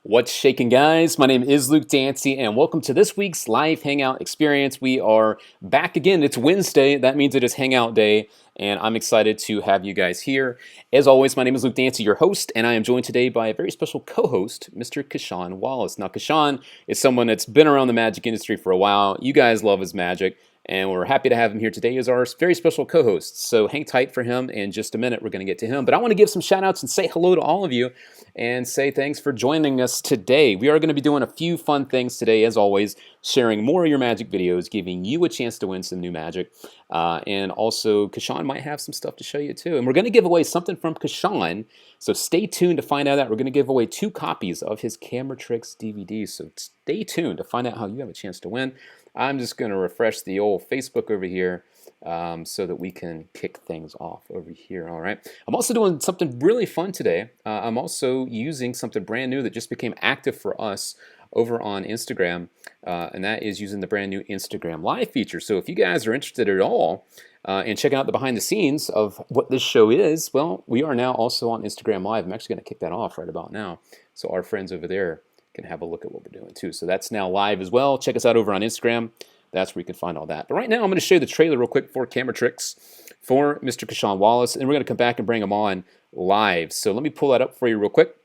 What's shaking, guys? My name is Luke Dancy, and welcome to this week's live Hangout experience. We are back again. It's Wednesday. That means it is Hangout Day, and I'm excited to have you guys here. As always, my name is Luke Dancy, your host, and I am joined today by a very special co-host, Mr. Casshan Wallace. Now, Casshan is someone that's been around the magic industry for a while. You guys love his magic, and we're happy to have him here today as our very special co-host. So hang tight for him. In just a minute, we're going to get to him. But I want to give some shout-outs and say hello to all of you and say thanks for joining us today. We are going to be doing a few fun things today, as always, sharing more of your magic videos, giving you a chance to win some new magic. And also, Casshan might have some stuff to show you too. And we're going to give away something from Casshan, so stay tuned to find out that. We're going to give away 2 copies of his Camera Tricks DVD, so stay tuned to find out how you have a chance to win. I'm just going to refresh the old Facebook over here so that we can kick things off over here. All right. I'm also doing something really fun today. I'm also using something brand new that just became active for us over on Instagram, and that is using the brand new Instagram Live feature. So if you guys are interested at all in checking out the behind the scenes of what this show is, well, we are now also on Instagram Live. I'm actually going to kick that off right about now, so our friends over there can have a look at what we're doing too. So that's now live as well. Check us out over on Instagram. That's where you can find all that. But right now, I'm going to show you the trailer real quick for Camera Tricks for Mr. Casshan Wallace, and we're going to come back and bring him on live. So let me pull that up for you real quick.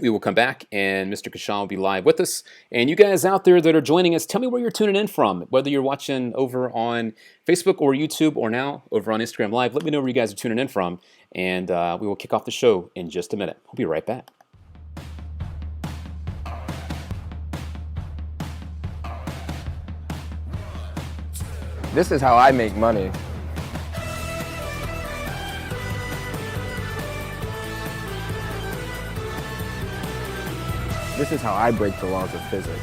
We will come back, and Mr. Casshan will be live with us. And you guys out there that are joining us, tell me where you're tuning in from, whether you're watching over on Facebook or YouTube or now over on Instagram Live. Let me know where you guys are tuning in from, and we will kick off the show in just a minute. We'll be right back. This is how I make money. This is how I break the laws of physics.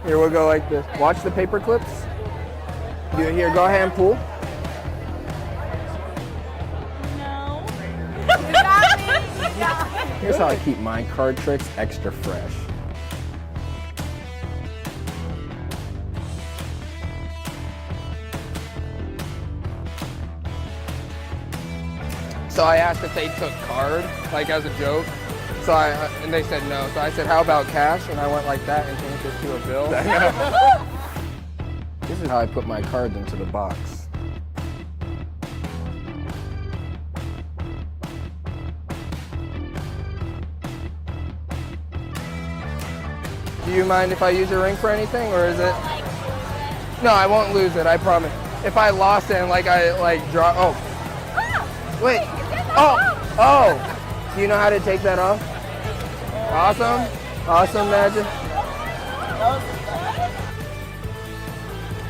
Here we'll go like this. Watch the paper clips. Here, go ahead and pull. Here's how I keep my card tricks extra fresh. So I asked if they took card, like as a joke. So and they said no. So I said, how about cash? And I went like that and changed it to a bill. This is how I put my cards into the box. Do you mind if I use your ring for anything, or is it? No, I won't lose it, I promise. If I lost it and I draw, wait, do you know how to take that off? Awesome magic.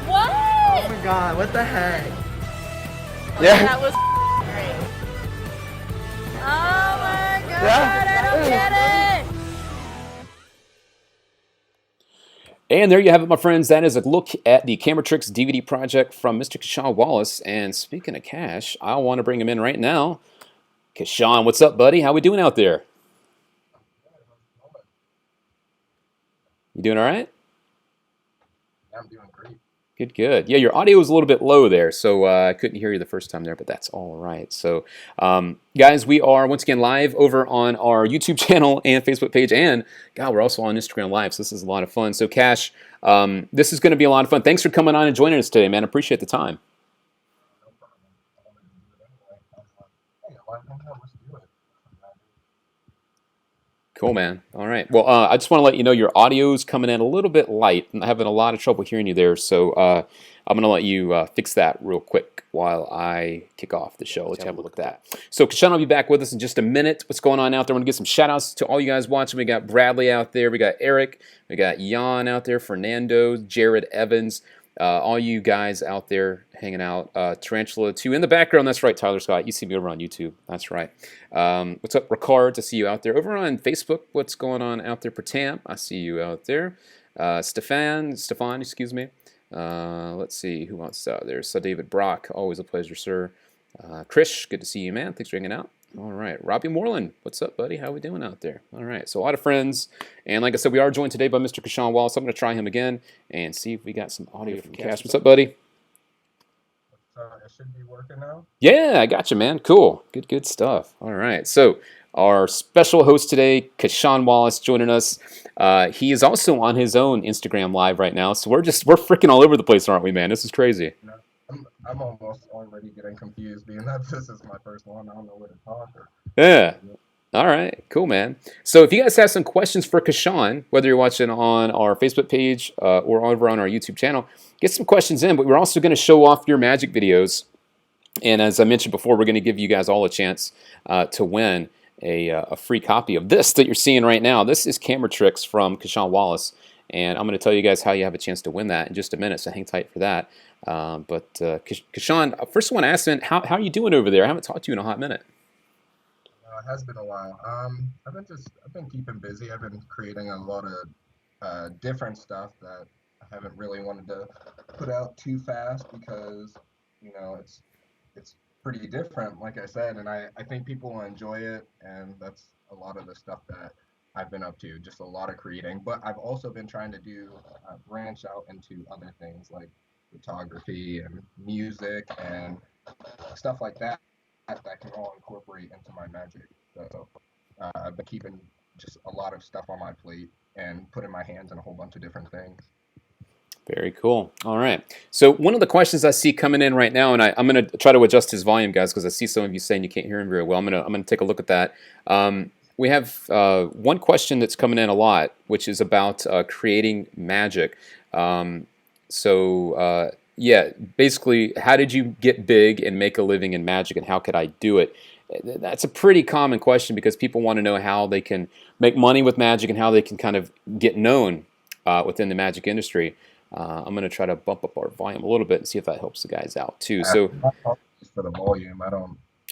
What? Oh my god, what the heck? Yeah. That was great. Oh my god, Yeah. I don't get it. And there you have it, my friends. That is a look at the Camera Tricks DVD project from Mr. Casshan Wallace. And speaking of Cash, I want to bring him in right now. Casshan, what's up, buddy? How we doing out there? You doing all right? I'm doing great. Good, good. Yeah, your audio was a little bit low there, so I couldn't hear you the first time there, but that's all right. So, guys, we are once again live over on our YouTube channel and Facebook page, and God, we're also on Instagram Live, so this is a lot of fun. So, Cash, this is going to be a lot of fun. Thanks for coming on and joining us today, man. Appreciate the time. Cool, man. All right. Well, I just want to let you know your audio is coming in a little bit light. I'm having a lot of trouble hearing you there, so I'm going to let you fix that real quick while I kick off the show. Let's have a look at that. So Casshan will be back with us in just a minute. What's going on out there? I want to give some shout-outs to all you guys watching. We got Bradley out there. We got Eric. We got Jan out there. Fernando. Jared Evans. All you guys out there hanging out. Tarantula 2 in the background. That's right, Tyler Scott. You see me over on YouTube. That's right. What's up, Ricard? To see you out there. Over on Facebook, what's going on out there? Pertam, I see you out there. Stefan, excuse me. Let's see who else is out there. So David Brock, always a pleasure, sir. Krish, good to see you, man. Thanks for hanging out. All right, Robbie Moreland, what's up, buddy? How we doing out there? All right, so a lot of friends, and like I said, we are joined today by Mr. Casshan Wallace. I'm going to try him again and see if we got some audio from Cash. What's up, buddy? it should be working now. Yeah, I got you, man. Cool. Good stuff. All right. So our special host today, Casshan Wallace, joining us. He is also on his own Instagram live right now. So we're freaking all over the place, aren't we, man? This is crazy. You know, I'm almost already getting confused, being that this is my first one. I don't know where to talk. Yeah. All right, cool, man. So if you guys have some questions for Casshan, whether you're watching on our Facebook page or over on our YouTube channel, get some questions in. But we're also going to show off your magic videos. And as I mentioned before, we're going to give you guys all a chance to win a free copy of this that you're seeing right now. This is Camera Tricks from Casshan Wallace. And I'm going to tell you guys how you have a chance to win that in just a minute, so hang tight for that. But Casshan, first I want to ask, man, how are you doing over there? I haven't talked to you in a hot minute. It has been a while. I've been keeping busy. I've been creating a lot of different stuff that I haven't really wanted to put out too fast because, you know, it's pretty different, like I said, and I think people will enjoy it, and that's a lot of the stuff that I've been up to, just a lot of creating. But I've also been trying to do branch out into other things like photography and music and stuff like that can all incorporate into my magic. So I've been keeping just a lot of stuff on my plate and putting my hands in a whole bunch of different things. Very cool. All right. So one of the questions I see coming in right now, and I'm going to try to adjust his volume, guys, because I see some of you saying you can't hear him very well. I'm going to take a look at that. We have one question that's coming in a lot, which is about creating magic. Yeah, basically, how did you get big and make a living in magic, and how could I do it? That's a pretty common question because people want to know how they can make money with magic and how they can kind of get known within the magic industry. I'm going to try to bump up our volume a little bit and see if that helps the guys out too. So for the volume,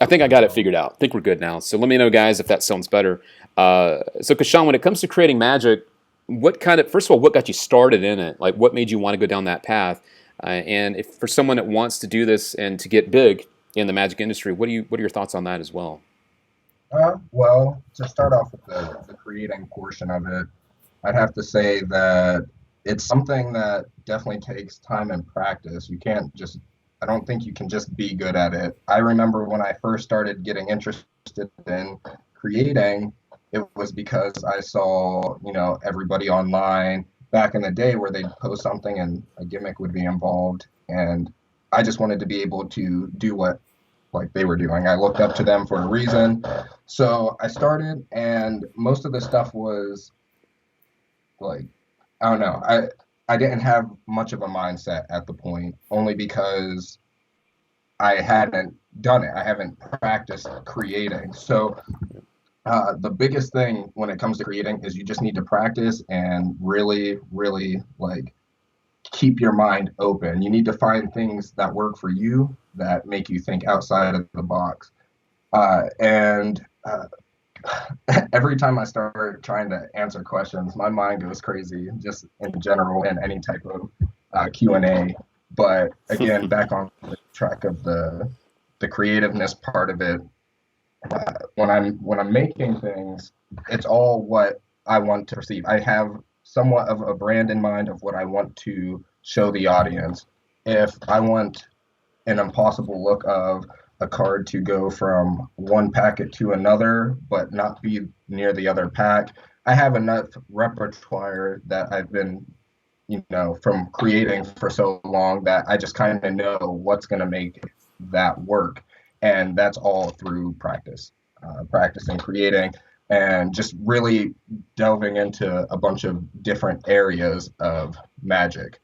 I think I got it figured out. I think we're good now. So let me know, guys, if that sounds better. So Casshan, when it comes to creating magic, first of all, what got you started in it? Like, what made you want to go down that path? And if for someone that wants to do this and to get big in the magic industry, what are your thoughts on that as well? Well, to start off with the creating portion of it, I'd have to say that it's something that definitely takes time and practice. I don't think you can just be good at it. I remember when I first started getting interested in creating, it was because I saw, everybody online back in the day where they'd post something and a gimmick would be involved. And I just wanted to be able to do what like they were doing. I looked up to them for a reason. So I started, and most of the stuff was like, I don't know. I didn't have much of a mindset at the point, only because I hadn't done it. I haven't practiced creating. So the biggest thing when it comes to creating is you just need to practice and really, really keep your mind open. You need to find things that work for you, that make you think outside of the box. Every time I start trying to answer questions, my mind goes crazy, just in general, in any type of Q&A. But again, back on the track of the creativeness part of it, when I'm making things, it's all what I want to perceive. I have somewhat of a brand in mind of what I want to show the audience. If I want an impossible look of a card to go from one packet to another, but not be near the other pack, I have enough repertoire that I've been, from creating for so long, that I just kind of know what's going to make that work. And that's all through practice, practicing creating, and just really delving into a bunch of different areas of magic.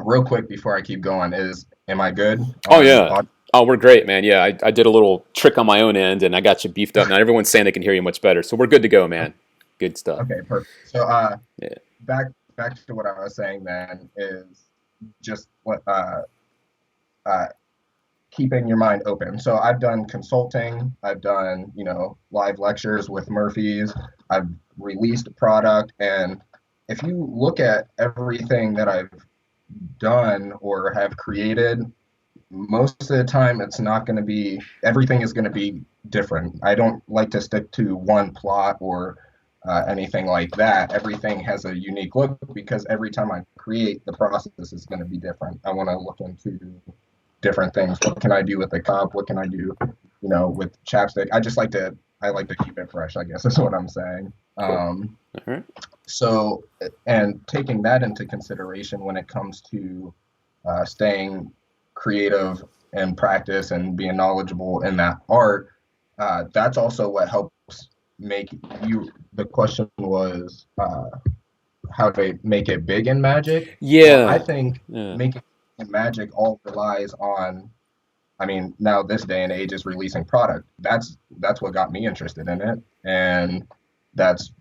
Real quick before I keep going, am I good? Oh, yeah. Oh, we're great, man. Yeah, I did a little trick on my own end, and I got you beefed up. Now everyone's saying they can hear you much better, so we're good to go, man. Good stuff. Okay, perfect. So back to what I was saying then is just what keeping your mind open. So I've done consulting, I've done, live lectures with Murphy's, I've released a product, and if you look at everything that I've done or have created, most of the time everything is going to be different. I don't like to stick to one plot or anything like that. Everything has a unique look because every time I create, the process is going to be different. I want to look into different things. What can I do with the cup? What can I do, with chapstick? I like to keep it fresh, I guess is what I'm saying. All right. So, and taking that into consideration when it comes to staying creative and practice and being knowledgeable in that art, that's also what helps make you. The question was how to make it big in Magic. Yeah. Well, I think making it in Magic all relies on. I mean, now this day and age is releasing product. That's what got me interested in it, and that's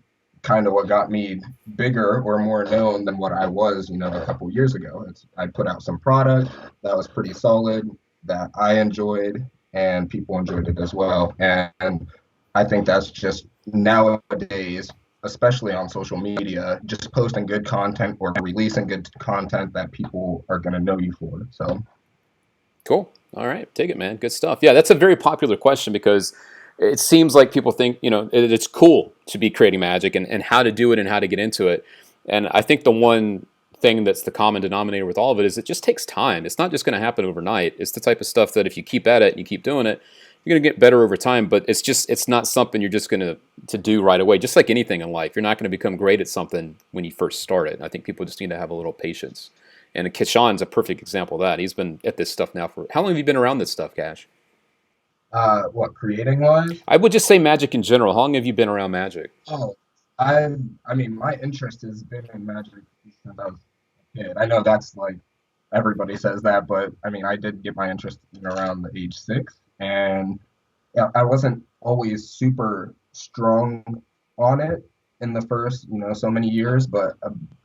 kind of what got me bigger or more known than what I was, a couple years ago. I put out some product that was pretty solid that I enjoyed and people enjoyed it as well. And I think that's just nowadays, especially on social media, just posting good content or releasing good content that people are going to know you for. So cool. All right. Take it, man. Good stuff. Yeah, that's a very popular question because it seems like people think, it's cool to be creating magic and how to do it and how to get into it. And I think the one thing that's the common denominator with all of it is it just takes time. It's not just going to happen overnight. It's the type of stuff that if you keep at it and you keep doing it, you're going to get better over time. But it's not something you're just going to do right away. Just like anything in life, you're not going to become great at something when you first start it. I think people just need to have a little patience. And Casshan's a perfect example of that. He's been at this stuff now for... How long have you been around this stuff, Cash? What, creating wise? I would just say magic in general. How long have you been around magic? Oh, I mean, my interest has been in magic since I was a kid. I know that's like everybody says that, but I mean, I did get my interest around the age 6, and I wasn't always super strong on it in the first, so many years, but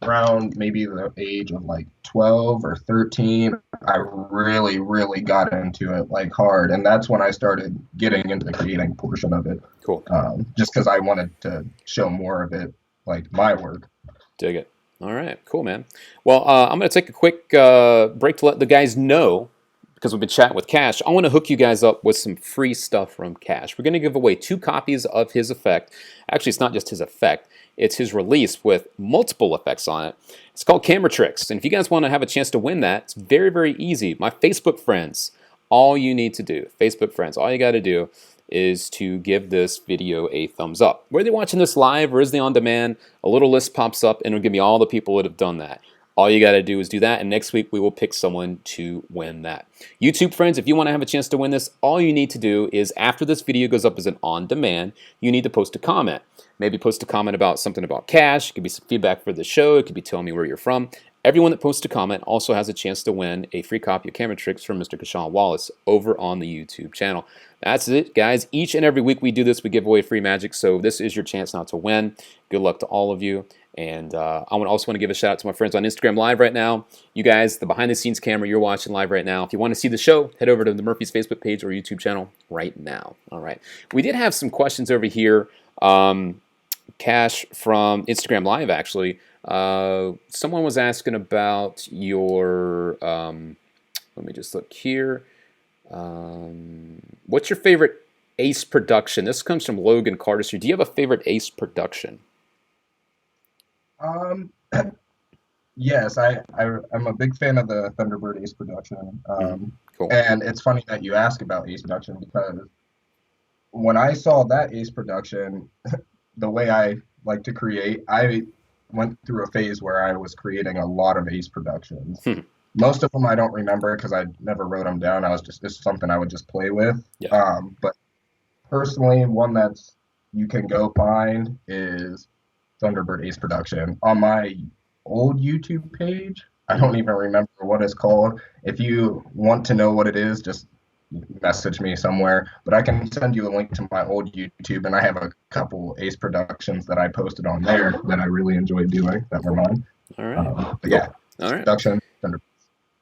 around maybe the age of like 12 or 13, I really, really got into it like hard. And that's when I started getting into the creating portion of it. Cool. Just because I wanted to show more of it, like my work. Dig it. All right. Cool, man. Well, I'm going to take a quick break to let the guys know, because we've been chatting with Cash, I want to hook you guys up with some free stuff from Cash. We're going to give away 2 copies of his effect. Actually, it's not just his effect. It's his release with multiple effects on it. It's called Camera Tricks. And if you guys want to have a chance to win that, it's very, very easy. My Facebook friends, all you need to do, Facebook friends, all you got to do is to give this video a thumbs up. Whether you're watching this live or is they on demand, a little list pops up and it'll give me all the people that have done that. All you got to do is do that, and next week we will pick someone to win that. YouTube friends, if you want to have a chance to win this, all you need to do is after this video goes up as an on-demand, you need to post a comment. Maybe post a comment about something about Cash. It could be some feedback for the show. It could be telling me where you're from. Everyone that posts a comment also has a chance to win a free copy of Camera Tricks from Mr. Casshan Wallace over on the YouTube channel. That's it, guys. Each and every week we do this. We give away free magic, so this is your chance now to win. Good luck to all of you. And I also want to give a shout out to my friends on Instagram Live right now. You guys, the behind-the-scenes camera you're watching live right now. If you want to see the show, head over to the Murphy's Facebook page or YouTube channel right now. All right. We did have some questions over here. Cash from Instagram Live, actually. Someone was asking about your... let me just look here. What's your favorite Ace production? This comes from Logan Cardistry. Do you have a favorite Ace production? Yes, I'm a big fan of the Thunderbird Ace production. Cool. And it's funny that you ask about Ace production because when I saw that Ace production, the way I like to create, I went through a phase where I was creating a lot of Ace productions. Most of them I don't remember because I never wrote them down. It's something I would just play with. Yeah. But personally, one that's you can go find is Thunderbird Ace production. On my old YouTube page, I don't even remember what it's called. If you want to know what it is, just message me somewhere. But I can send you a link to my old YouTube, and I have a couple Ace productions that I posted on there that I really enjoyed doing that were mine. All right. Yeah. All right. Production, Thunderbird.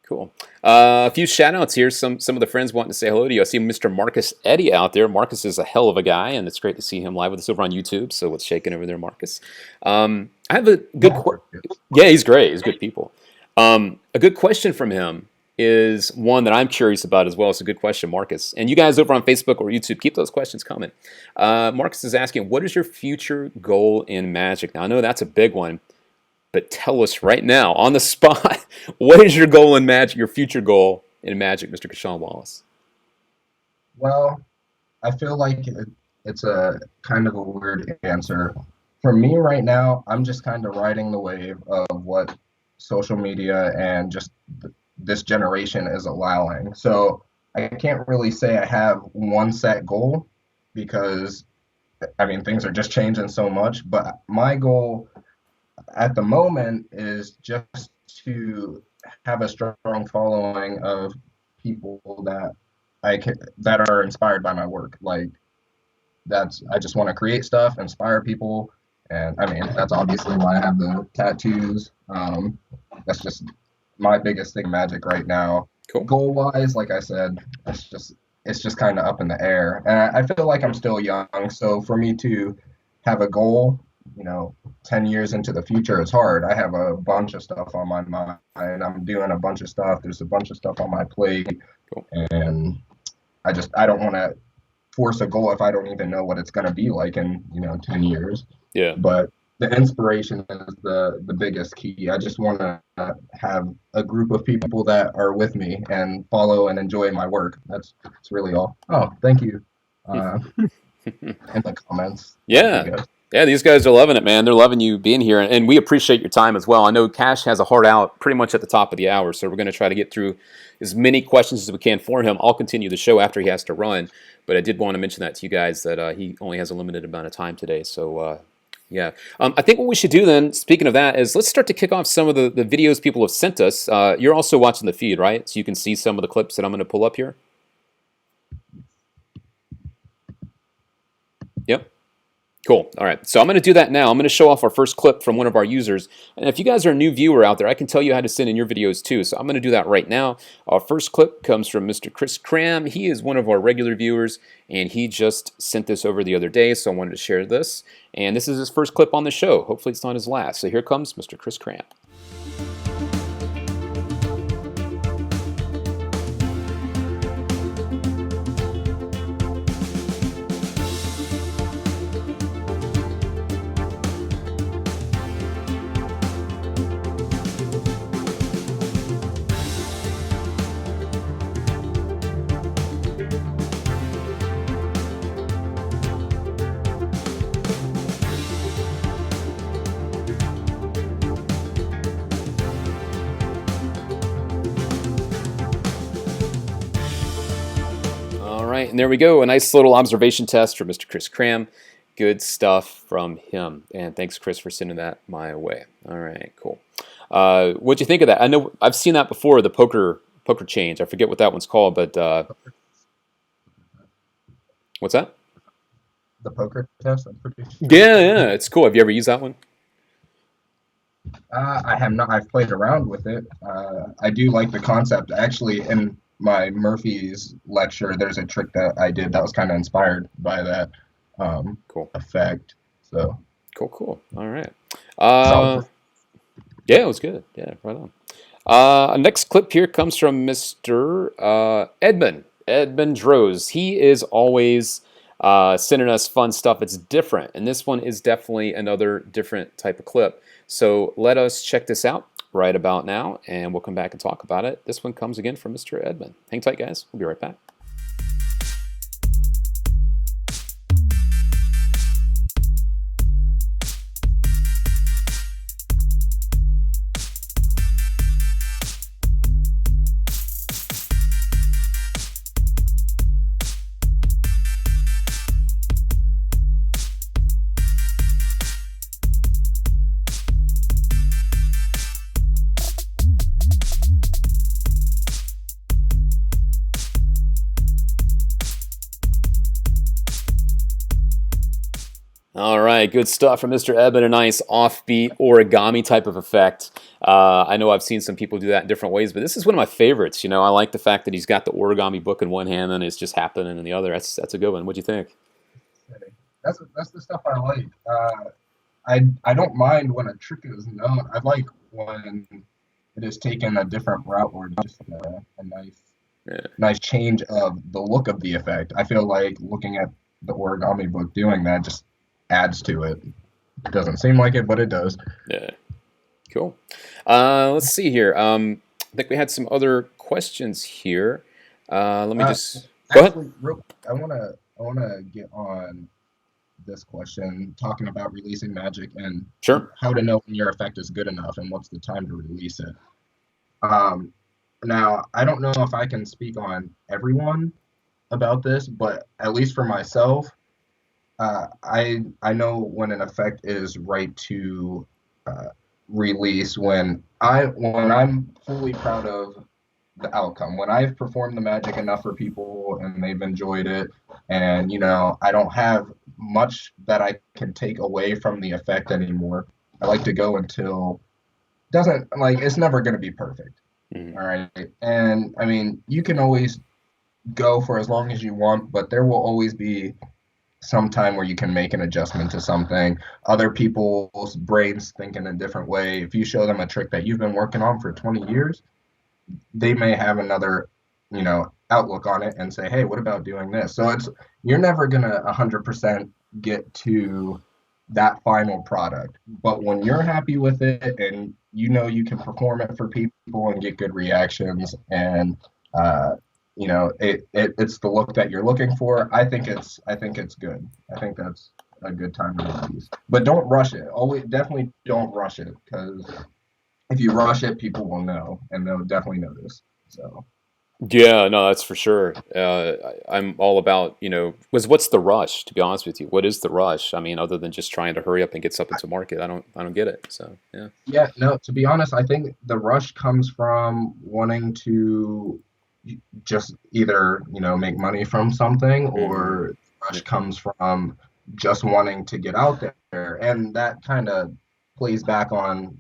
Cool. A few shout outs here. Some of the friends wanting to say hello to you. I see Mr. Marcus Eddy out there. Marcus is a hell of a guy, and it's great to see him live with us over on YouTube. So what's shaking over there, Marcus? I have a good yeah, he's great. He's good people. A good question from him is one that I'm curious about as well. It's a good question, Marcus. And you guys over on Facebook or YouTube, keep those questions coming. Marcus is asking, what is your future goal in Magic? Now, I know that's a big one. But tell us right now, on the spot, what is your goal in Magic, your future goal in magic, Mr. Casshan Wallace? Well, I feel like it's a kind of a weird answer. For me right now, I'm just kind of riding the wave of what social media and just this generation is allowing. So I can't really say I have one set goal because I mean things are just changing so much. But my goal at the moment is just to have a strong following of people that that are inspired by my work. Like I just want to create stuff, inspire people, and I mean that's obviously why I have the tattoos. That's just my biggest thing, magic right now. Cool. Goal wise, like I said, it's just kind of up in the air, and I feel like I'm still young. So for me to have a goal, 10 years into the future is hard. I have a bunch of stuff on my mind. I'm doing a bunch of stuff. There's a bunch of stuff on my plate, cool. And I don't want to force a goal if I don't even know what it's going to be like in 10 years. Yeah. But the inspiration is the biggest key. I just want to have a group of people that are with me and follow and enjoy my work. That's really all. Oh, thank you. In the comments. Yeah. Yeah, these guys are loving it, man. They're loving you being here, and we appreciate your time as well. I know Cash has a hard out pretty much at the top of the hour, so we're going to try to get through as many questions as we can for him. I'll continue the show after he has to run, but I did want to mention that to you guys that he only has a limited amount of time today. So, yeah. I think what we should do then, speaking of that, is let's start to kick off some of the videos people have sent us. You're also watching the feed, right? So you can see some of the clips that I'm going to pull up here. Yep. Cool. All right. So I'm going to do that now. I'm going to show off our first clip from one of our users. And if you guys are a new viewer out there, I can tell you how to send in your videos too. So I'm going to do that right now. Our first clip comes from Mr. Chris Cram. He is one of our regular viewers, and he just sent this over the other day. So I wanted to share this. And this is his first clip on the show. Hopefully it's not his last. So here comes Mr. Chris Cram. And there we go, a nice little observation test for Mr. Chris Cram. Good stuff from him. And thanks, Chris, for sending that my way. All right, cool. What'd you think of that? I know I've seen that before, the poker change. I forget what that one's called, but what's that? The poker test, I'm pretty sure. Yeah, it's cool. Have you ever used that one? I have not. I've played around with it. I do like the concept. Actually, in my Murphy's lecture, there's a trick that I did that was kind of inspired by that cool effect. So cool. All right. Yeah, it was good. Yeah, right on. Next clip here comes from Mr. Edmund Droz. He is always sending us fun stuff. It's different, and this one is definitely another different type of clip. So let us check this out right about now, and we'll come back and talk about it. This one comes again from Mr. Edmund. Hang tight, guys. We'll be right back. All right, good stuff from Mr. Eben. A nice offbeat origami type of effect. I know I've seen some people do that in different ways, but this is one of my favorites. I like the fact that he's got the origami book in one hand and it's just happening in the other. That's a good one. What'd you think? That's the stuff I like. I don't mind when a trick is known. I like when it is taken a different route or just a nice change of the look of the effect. I feel like looking at the origami book doing that just adds to it. It doesn't seem like it, but it does. Yeah. Cool. Let's see here. I think we had some other questions here. Let me just go ahead. Actually, real quick, I wanna get on this question, talking about releasing magic and Sure. how to know when your effect is good enough and what's the time to release it. Um, Now, I don't know if I can speak on everyone about this, but at least for myself, I know when an effect is right to uh, release when I'm fully proud of the outcome. When I've performed the magic enough for people and they've enjoyed it, and I don't have much that I can take away from the effect anymore. I like to go until doesn't like it's never going to be perfect. Mhm. All right, and I mean you can always go for as long as you want, but there will always be some time where you can make an adjustment to something. Other people's brains think in a different way. If you show them a trick that you've been working on for 20 years, they may have another, outlook on it and say, "Hey, what about doing this?" So you're never gonna 100% get to that final product. But when you're happy with it and you can perform it for people and get good reactions and it's the look that you're looking for, I think it's good. I think that's a good time to release. But don't rush it. Always definitely don't rush it because if you rush it, people will know and they'll definitely notice. So Yeah, no, that's for sure. I'm all about, what's the rush, to be honest with you? What is the rush? I mean, other than just trying to hurry up and get something to market, I don't get it. So, yeah. yeah, no, to be honest, I think the rush comes from wanting to just either, make money from something, Hmm. or rush comes from just wanting to get out there. And that kind of plays back on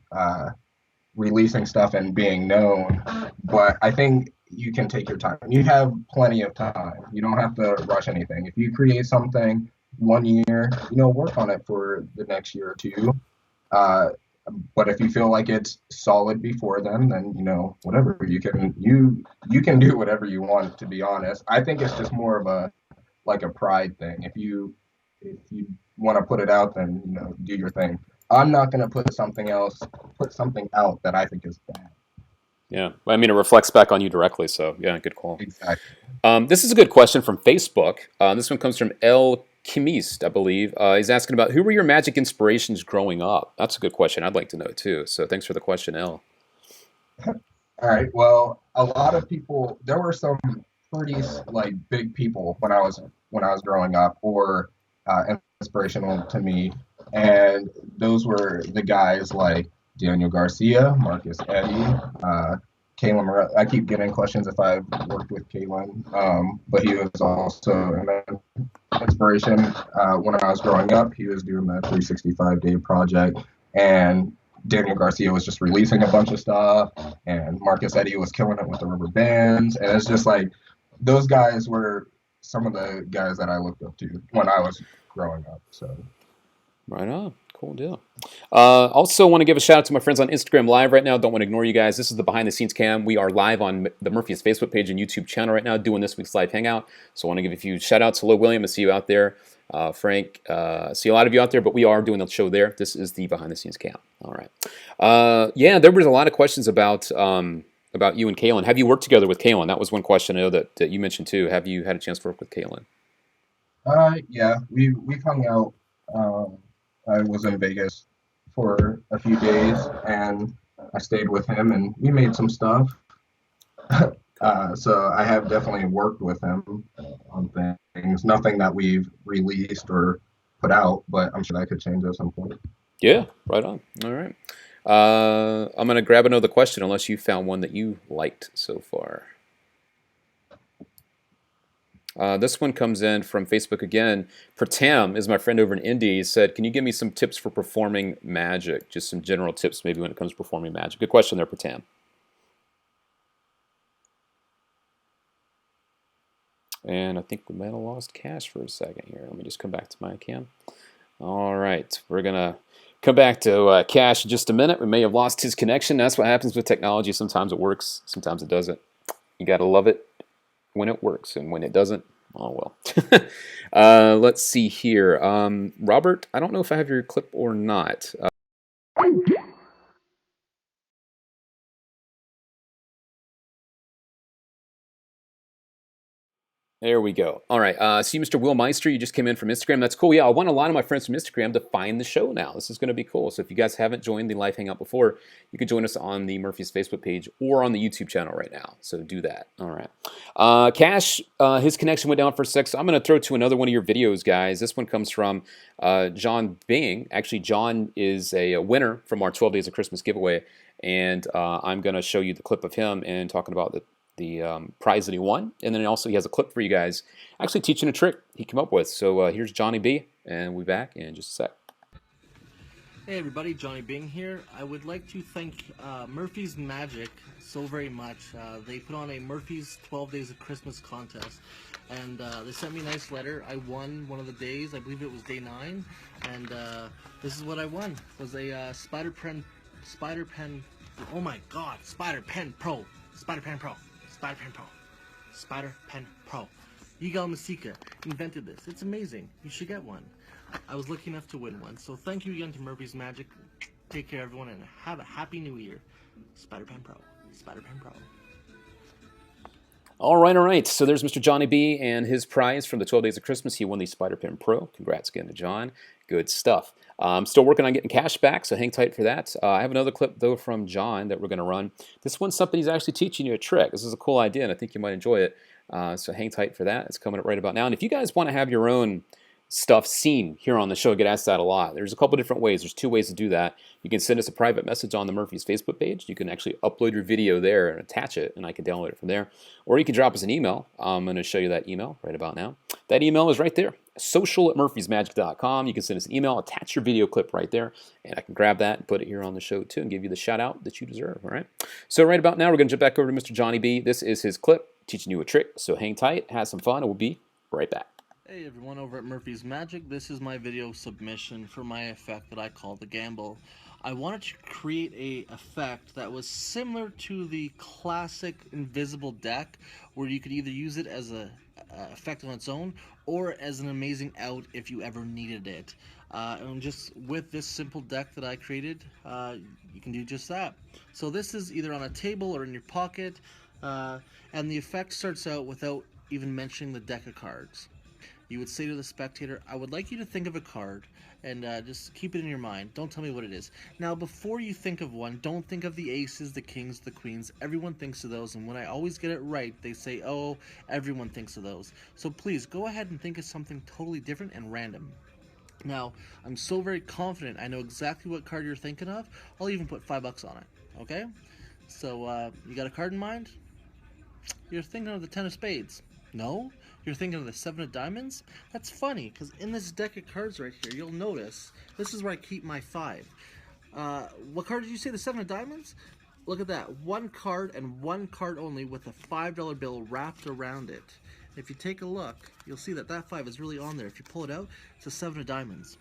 releasing stuff and being known. But I think you can take your time. You have plenty of time. You don't have to rush anything. If you create something 1 year, work on it for the next year or two. Uh, but if you feel like it's solid before then whatever you can do whatever you want. To be honest, I think it's just more of a like a pride thing. If you want to put it out, then do your thing. I'm not gonna put something out that I think is bad. Yeah. Well, I mean, it reflects back on you directly. So, yeah, good call. Exactly. This is a good question from Facebook. This one comes from El Chemist, I believe. He's asking about who were your magic inspirations growing up? That's a good question. I'd like to know too. So thanks for the question, El. All right. Well, a lot of people. There were some pretty like big people when I was growing up, or inspirational to me, and those were the guys like Daniel Garcia, Marcus Eddy, Kalen. I keep getting questions if I've worked with Kalen, but he was also an inspiration when I was growing up. He was doing the 365-day project, and Daniel Garcia was just releasing a bunch of stuff, and Marcus Eddy was killing it with the rubber bands, and it's just like those guys were some of the guys that I looked up to when I was growing up. So Right on. Cool deal. Also, want to give a shout out to my friends on Instagram Live right now. Don't want to ignore you guys. This is the behind the scenes cam. We are live on the Murphy's Facebook page and YouTube channel right now doing this week's live hangout. So I want to give a few shout outs. Hello, William. I see you out there. Frank, I see a lot of you out there, but we are doing the show there. This is the behind the scenes cam. All right. Yeah, there was a lot of questions about you and Kalen. Have you worked together with Kalen? That was one question I know that you mentioned too. Have you had a chance to work with Kalen? yeah, we've hung out. I was in Vegas for a few days, and I stayed with him, and we made some stuff. So I have definitely worked with him on things. Nothing that we've released or put out, but I'm sure that could change at some point. Yeah, right on. All right. I'm going to grab another question unless you found one that you liked so far. This one comes in from Facebook again. Pratam is my friend over in India. He said, can you give me some tips for performing magic? Just some general tips maybe when it comes to performing magic. Good question there, Pratam. And I think we might have lost Cash for a second here. Let me just come back to my cam. All right, we're going to come back to Cash in just a minute. We may have lost his connection. That's what happens with technology. Sometimes it works, sometimes it doesn't. You got to love it when it works, and when it doesn't, oh well. Let's see here. Robert, I don't know if I have your clip or not. There we go. All right. See, Mr. Will Meister, you just came in from Instagram. That's cool. Yeah, I want a lot of my friends from Instagram to find the show now. This is going to be cool. So if you guys haven't joined the Live Hangout before, you can join us on the Murphy's Facebook page or on the YouTube channel right now. So do that. All right. Cash, his connection went down for a sec. So I'm going to throw to another one of your videos, guys. This one comes from John Bing. Actually, John is a winner from our 12 Days of Christmas giveaway. And I'm going to show you the clip of him and talking about the prize that he won, and then also he has a clip for you guys actually teaching a trick he came up with. So here's Johnny B, and we'll be back in just a sec. Hey everybody, Johnny Bing here. I would like to thank Murphy's Magic so very much. They put on a Murphy's 12 Days of Christmas contest, and they sent me a nice letter. I won one of the days. I believe it was day 9, and this is what I won. It was a Spider Pen, oh my god, Spider Pen Pro. Spider Pen Pro. Yigal Masika invented this. It's amazing. You should get one. I was lucky enough to win one. So thank you again to Murphy's Magic. Take care everyone and have a happy new year. Spider Pen Pro. Spider Pen Pro. All right. So there's Mr. Johnny B and his prize from the 12 Days of Christmas. He won the Spider Pen Pro. Congrats again to John. Good stuff. I'm still working on getting cash back, so hang tight for that. I have another clip, though, from John that we're going to run. This one's something he's actually teaching you a trick. This is a cool idea, and I think you might enjoy it. So hang tight for that. It's coming up right about now. And if you guys want to have your own stuff seen here on the show, I get asked that a lot. There's a couple different ways. There's 2 ways to do that. You can send us a private message on the Murphy's Facebook page. You can actually upload your video there and attach it, and I can download it from there. Or you can drop us an email. I'm going to show you that email right about now. That email is right there, social@murphysmagic.com. You can send us an email, attach your video clip right there, and I can grab that and put it here on the show too and give you the shout out that you deserve. All right. So right about now, we're going to jump back over to Mr. Johnny B. This is his clip teaching you a trick. So hang tight, have some fun, and we'll be right back. Hey everyone over at Murphy's Magic. This is my video submission for my effect that I call the gamble. I wanted to create a effect that was similar to the classic invisible deck, where you could either use it as a effect on its own or as an amazing out if you ever needed it. And just with this simple deck that I created, you can do just that. So this is either on a table or in your pocket, and the effect starts out without even mentioning the deck of cards. You would say to the spectator, I would like you to think of a card, and just keep it in your mind. Don't tell me what it is. Now, before you think of one, don't think of the aces, the kings, the queens. Everyone thinks of those, and when I always get it right, they say, oh, everyone thinks of those. So please, go ahead and think of something totally different and random. Now, I'm so very confident I know exactly what card you're thinking of. I'll even put $5 on it, okay? So, you got a card in mind? You're thinking of the 10 of spades. No? You're thinking of the 7 of diamonds? That's funny, because in this deck of cards right here, you'll notice, this is where I keep my 5. What card did you say, the 7 of diamonds? Look at that, 1 card and 1 card only with a $5 bill wrapped around it. If you take a look, you'll see that that 5 is really on there. If you pull it out, it's a 7 of diamonds.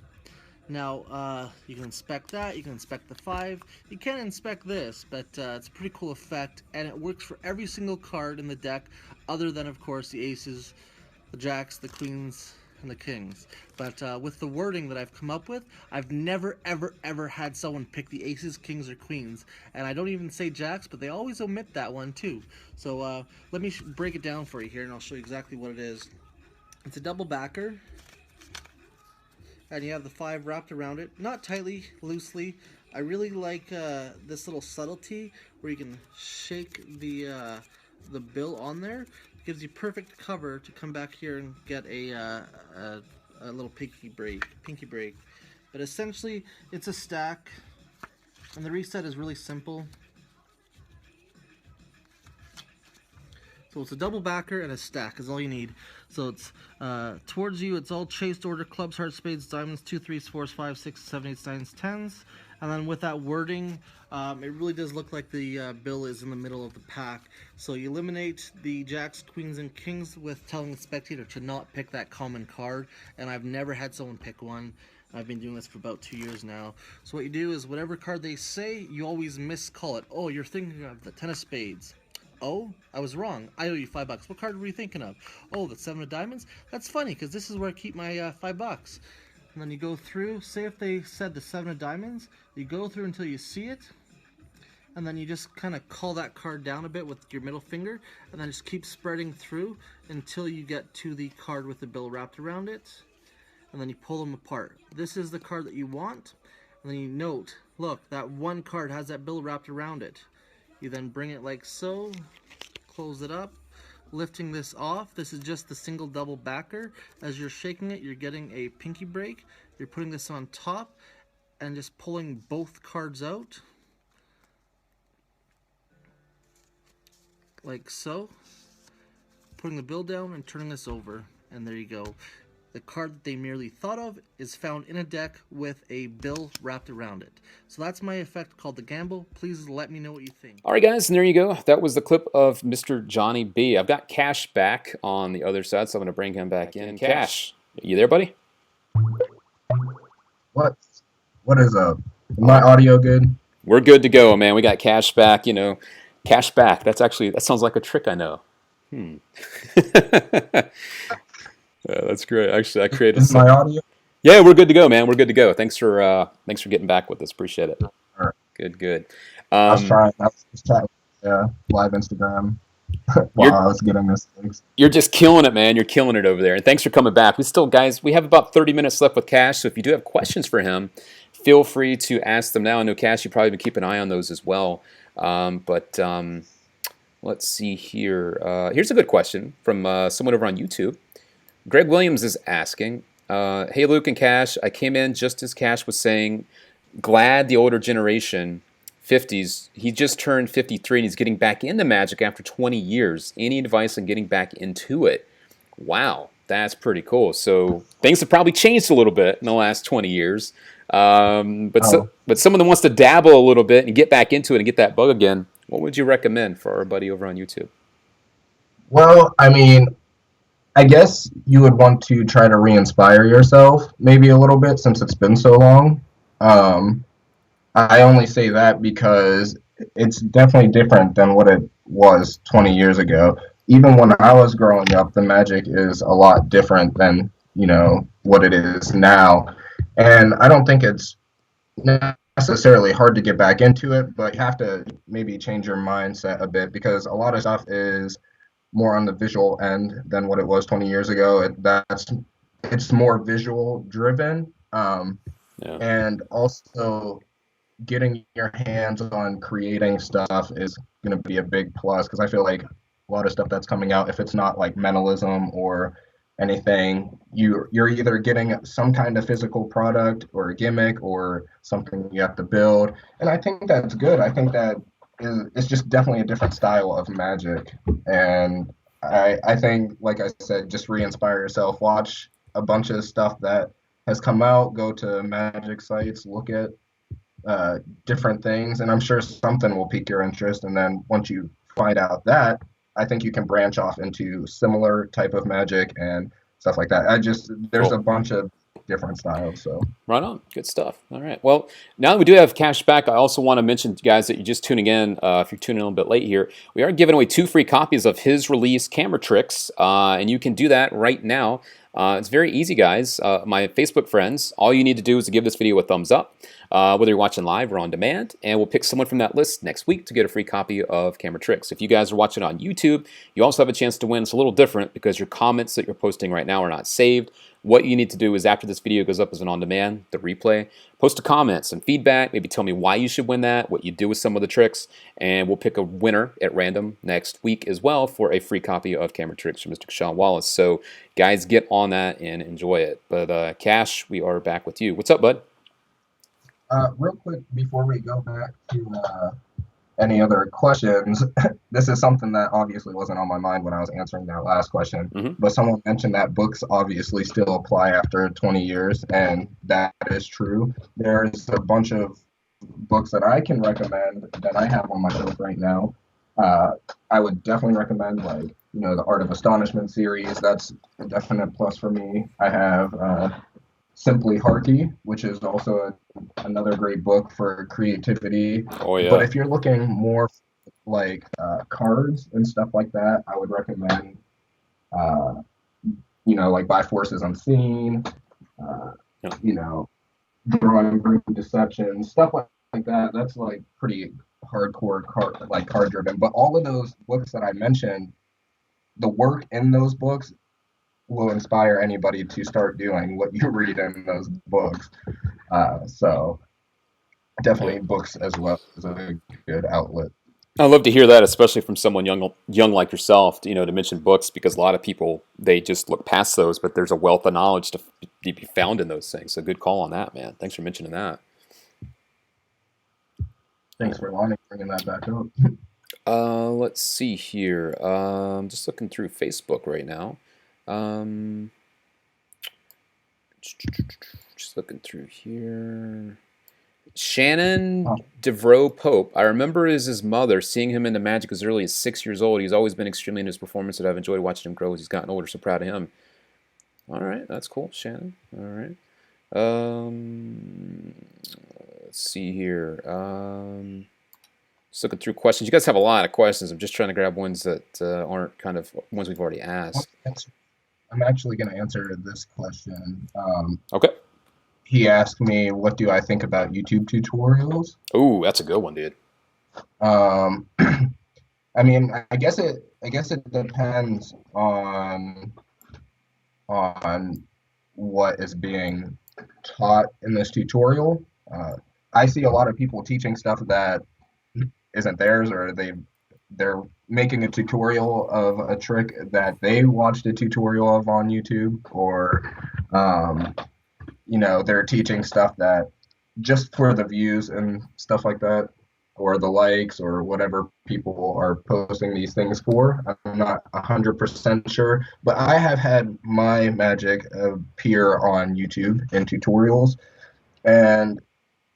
Now, you can inspect that, you can inspect the 5. You can't inspect this, but it's a pretty cool effect, and it works for every single card in the deck, other than, of course, the aces, the jacks, the queens, and the kings. But with the wording that I've come up with, I've never, ever, ever had someone pick the aces, kings, or queens. And I don't even say jacks, but they always omit that one, too. So let me break it down for you here, and I'll show you exactly what it is. It's a double backer. And you have the 5 wrapped around it, not tightly, loosely. I really like this little subtlety where you can shake the bill on there. It gives you perfect cover to come back here and get a little pinky break. But essentially, it's a stack, and the reset is really simple. So it's a double backer and a stack is all you need. So it's towards you, it's all chased order, clubs, hearts, spades, diamonds, 2, 3s, 4s, 5s, 6s, 7s, 8s, 9s, 10s. And then with that wording, it really does look like the bill is in the middle of the pack. So you eliminate the jacks, queens, and kings with telling the spectator to not pick that common card. And I've never had someone pick one. I've been doing this for about 2 years now. So what you do is whatever card they say, you always miscall it. Oh, you're thinking of the 10 of spades. Oh, I was wrong. I owe you $5. What card were you thinking of? Oh, the 7 of diamonds? That's funny, because this is where I keep my $5. And then you go through, say if they said the 7 of diamonds, you go through until you see it, and then you just kind of call that card down a bit with your middle finger, and then just keep spreading through until you get to the card with the bill wrapped around it, and then you pull them apart. This is the card that you want, and then you note, look, that one card has that bill wrapped around it. You then bring it like so, close it up, lifting this off. This is just the single double backer. As you're shaking it, you're getting a pinky break. You're putting this on top and just pulling both cards out like so, putting the bill down and turning this over, and there you go. The card that they merely thought of is found in a deck with a bill wrapped around it. So that's my effect called the Gamble. Please let me know what you think. All right, guys, and there you go. That was the clip of Mr. Johnny B. I've got Cash back on the other side, so I'm going to bring him back in. Cash, you there, buddy? What is up? My audio good? We're good to go, man. We got Cash back, you know. Cash back. That sounds like a trick I know. That's great. Actually, I created Is my audio? Yeah, we're good to go, man. We're good to go. Thanks for getting back with us. Appreciate it. All right. Good. I was trying. I was just chatting live Instagram while I was getting this fixed. You're just killing it, man. You're killing it over there. And thanks for coming back. We have about 30 minutes left with Cash, so if you do have questions for him, feel free to ask them now. I know, Cash, you probably been keeping an eye on those as well. Let's see here. Here's a good question from someone over on YouTube. Greg Williams is asking, hey, Luke and Cash, I came in just as Cash was saying, glad the older generation, 50s, he just turned 53 and he's getting back into Magic after 20 years. Any advice on getting back into it? Wow, that's pretty cool. So things have probably changed a little bit in the last 20 years. But someone that wants to dabble a little bit and get back into it and get that bug again, what would you recommend for our buddy over on YouTube? Well, I mean, I guess you would want to try to re-inspire yourself maybe a little bit since it's been so long. I only say that because it's definitely different than what it was 20 years ago. Even when I was growing up, the Magic is a lot different than, what it is now. And I don't think it's necessarily hard to get back into it, but you have to maybe change your mindset a bit because a lot of stuff is more on the visual end than what it was 20 years ago. It's more visual driven. And also getting your hands on creating stuff is going to be a big plus because I feel like a lot of stuff that's coming out, if it's not like mentalism or anything, you're either getting some kind of physical product or a gimmick or something you have to build. And I think that's good. I think that it's just definitely a different style of Magic. And I think, like I said, just re-inspire yourself. Watch a bunch of stuff that has come out. Go to Magic sites. Look at different things. And I'm sure something will pique your interest. And then once you find out that, I think you can branch off into similar type of Magic and stuff like that. There's a bunch of different styles. So right on, good stuff. All right. Well, now that we do have Cash back, I also want to mention to you guys that you're just tuning in. If you're tuning in a little bit late here, we are giving away 2 free copies of his release, Camera Tricks, and you can do that right now. It's very easy, guys. My Facebook friends, all you need to do is to give this video a thumbs up, whether you're watching live or on demand, and we'll pick someone from that list next week to get a free copy of Camera Tricks. If you guys are watching on YouTube, you also have a chance to win. It's a little different because your comments that you're posting right now are not saved. What you need to do is after this video goes up as an on-demand, the replay, post a comment, some feedback, maybe tell me why you should win that, what you do with some of the tricks, and we'll pick a winner at random next week as well for a free copy of Camera Tricks from Mr. Casshan Wallace. So guys, get on that and enjoy it. But Cash, we are back with you. What's up, bud? Real quick, before we go back to any other questions, this is something that obviously wasn't on my mind when I was answering that last question, but someone mentioned that books obviously still apply after 20 years, and that is true. There's a bunch of books that I can recommend that I have on my shelf right now. I would definitely recommend, like, the Art of Astonishment series. That's a definite plus for me. I have Simply Harky, which is also another great book for creativity. Oh, yeah. But if you're looking more like cards and stuff like that, I would recommend, like By Forces Unseen, Drawing Group Deception, stuff like that. That's like pretty hardcore card driven. But all of those books that I mentioned, the work in those books will inspire anybody to start doing what you read in those books. So definitely books as well is a good outlet. I love to hear that, especially from someone young like yourself. To mention books, because a lot of people, they just look past those, but there's a wealth of knowledge to be found in those things. So good call on that, man. Thanks for mentioning that. Thanks for bringing that back up. Let's see here. Just looking through Facebook right now. Just looking through here. Shannon DeVroe Pope. I remember as his mother, seeing him into Magic as early as 6 years old. He's always been extremely into his performance, and I've enjoyed watching him grow as he's gotten older. So proud of him. All right, that's cool, Shannon. All right. Let's see here. Just looking through questions. You guys have a lot of questions. I'm just trying to grab ones that aren't kind of ones we've already asked. I'm actually going to answer this question. Okay. He asked me, what do I think about YouTube tutorials? Ooh, that's a good one, dude. I mean, I guess it depends on what is being taught in this tutorial. I see a lot of people teaching stuff that isn't theirs, or they're making a tutorial of a trick that they watched a tutorial of on YouTube, or they're teaching stuff that just for the views and stuff like that, or the likes, or whatever people are posting these things for. I'm not 100% sure, but I have had my magic appear on YouTube in tutorials, and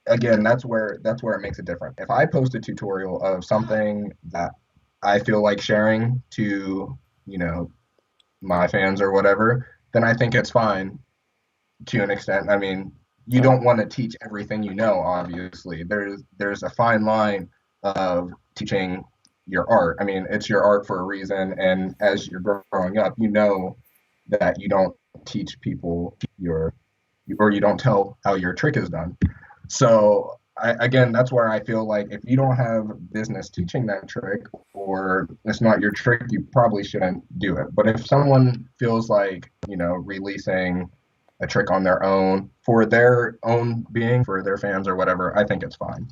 again, that's where it makes it different. If I post a tutorial of something that I feel like sharing to, my fans or whatever, then I think it's fine to an extent. I mean, you don't want to teach everything obviously. There's a fine line of teaching your art. I mean, it's your art for a reason, and as you're growing up, that you don't teach people you don't tell how your trick is done. So again, that's where I feel like if you don't have business teaching that trick, or it's not your trick, you probably shouldn't do it. But if someone feels like, releasing a trick on their own for their own being, for their fans or whatever, I think it's fine.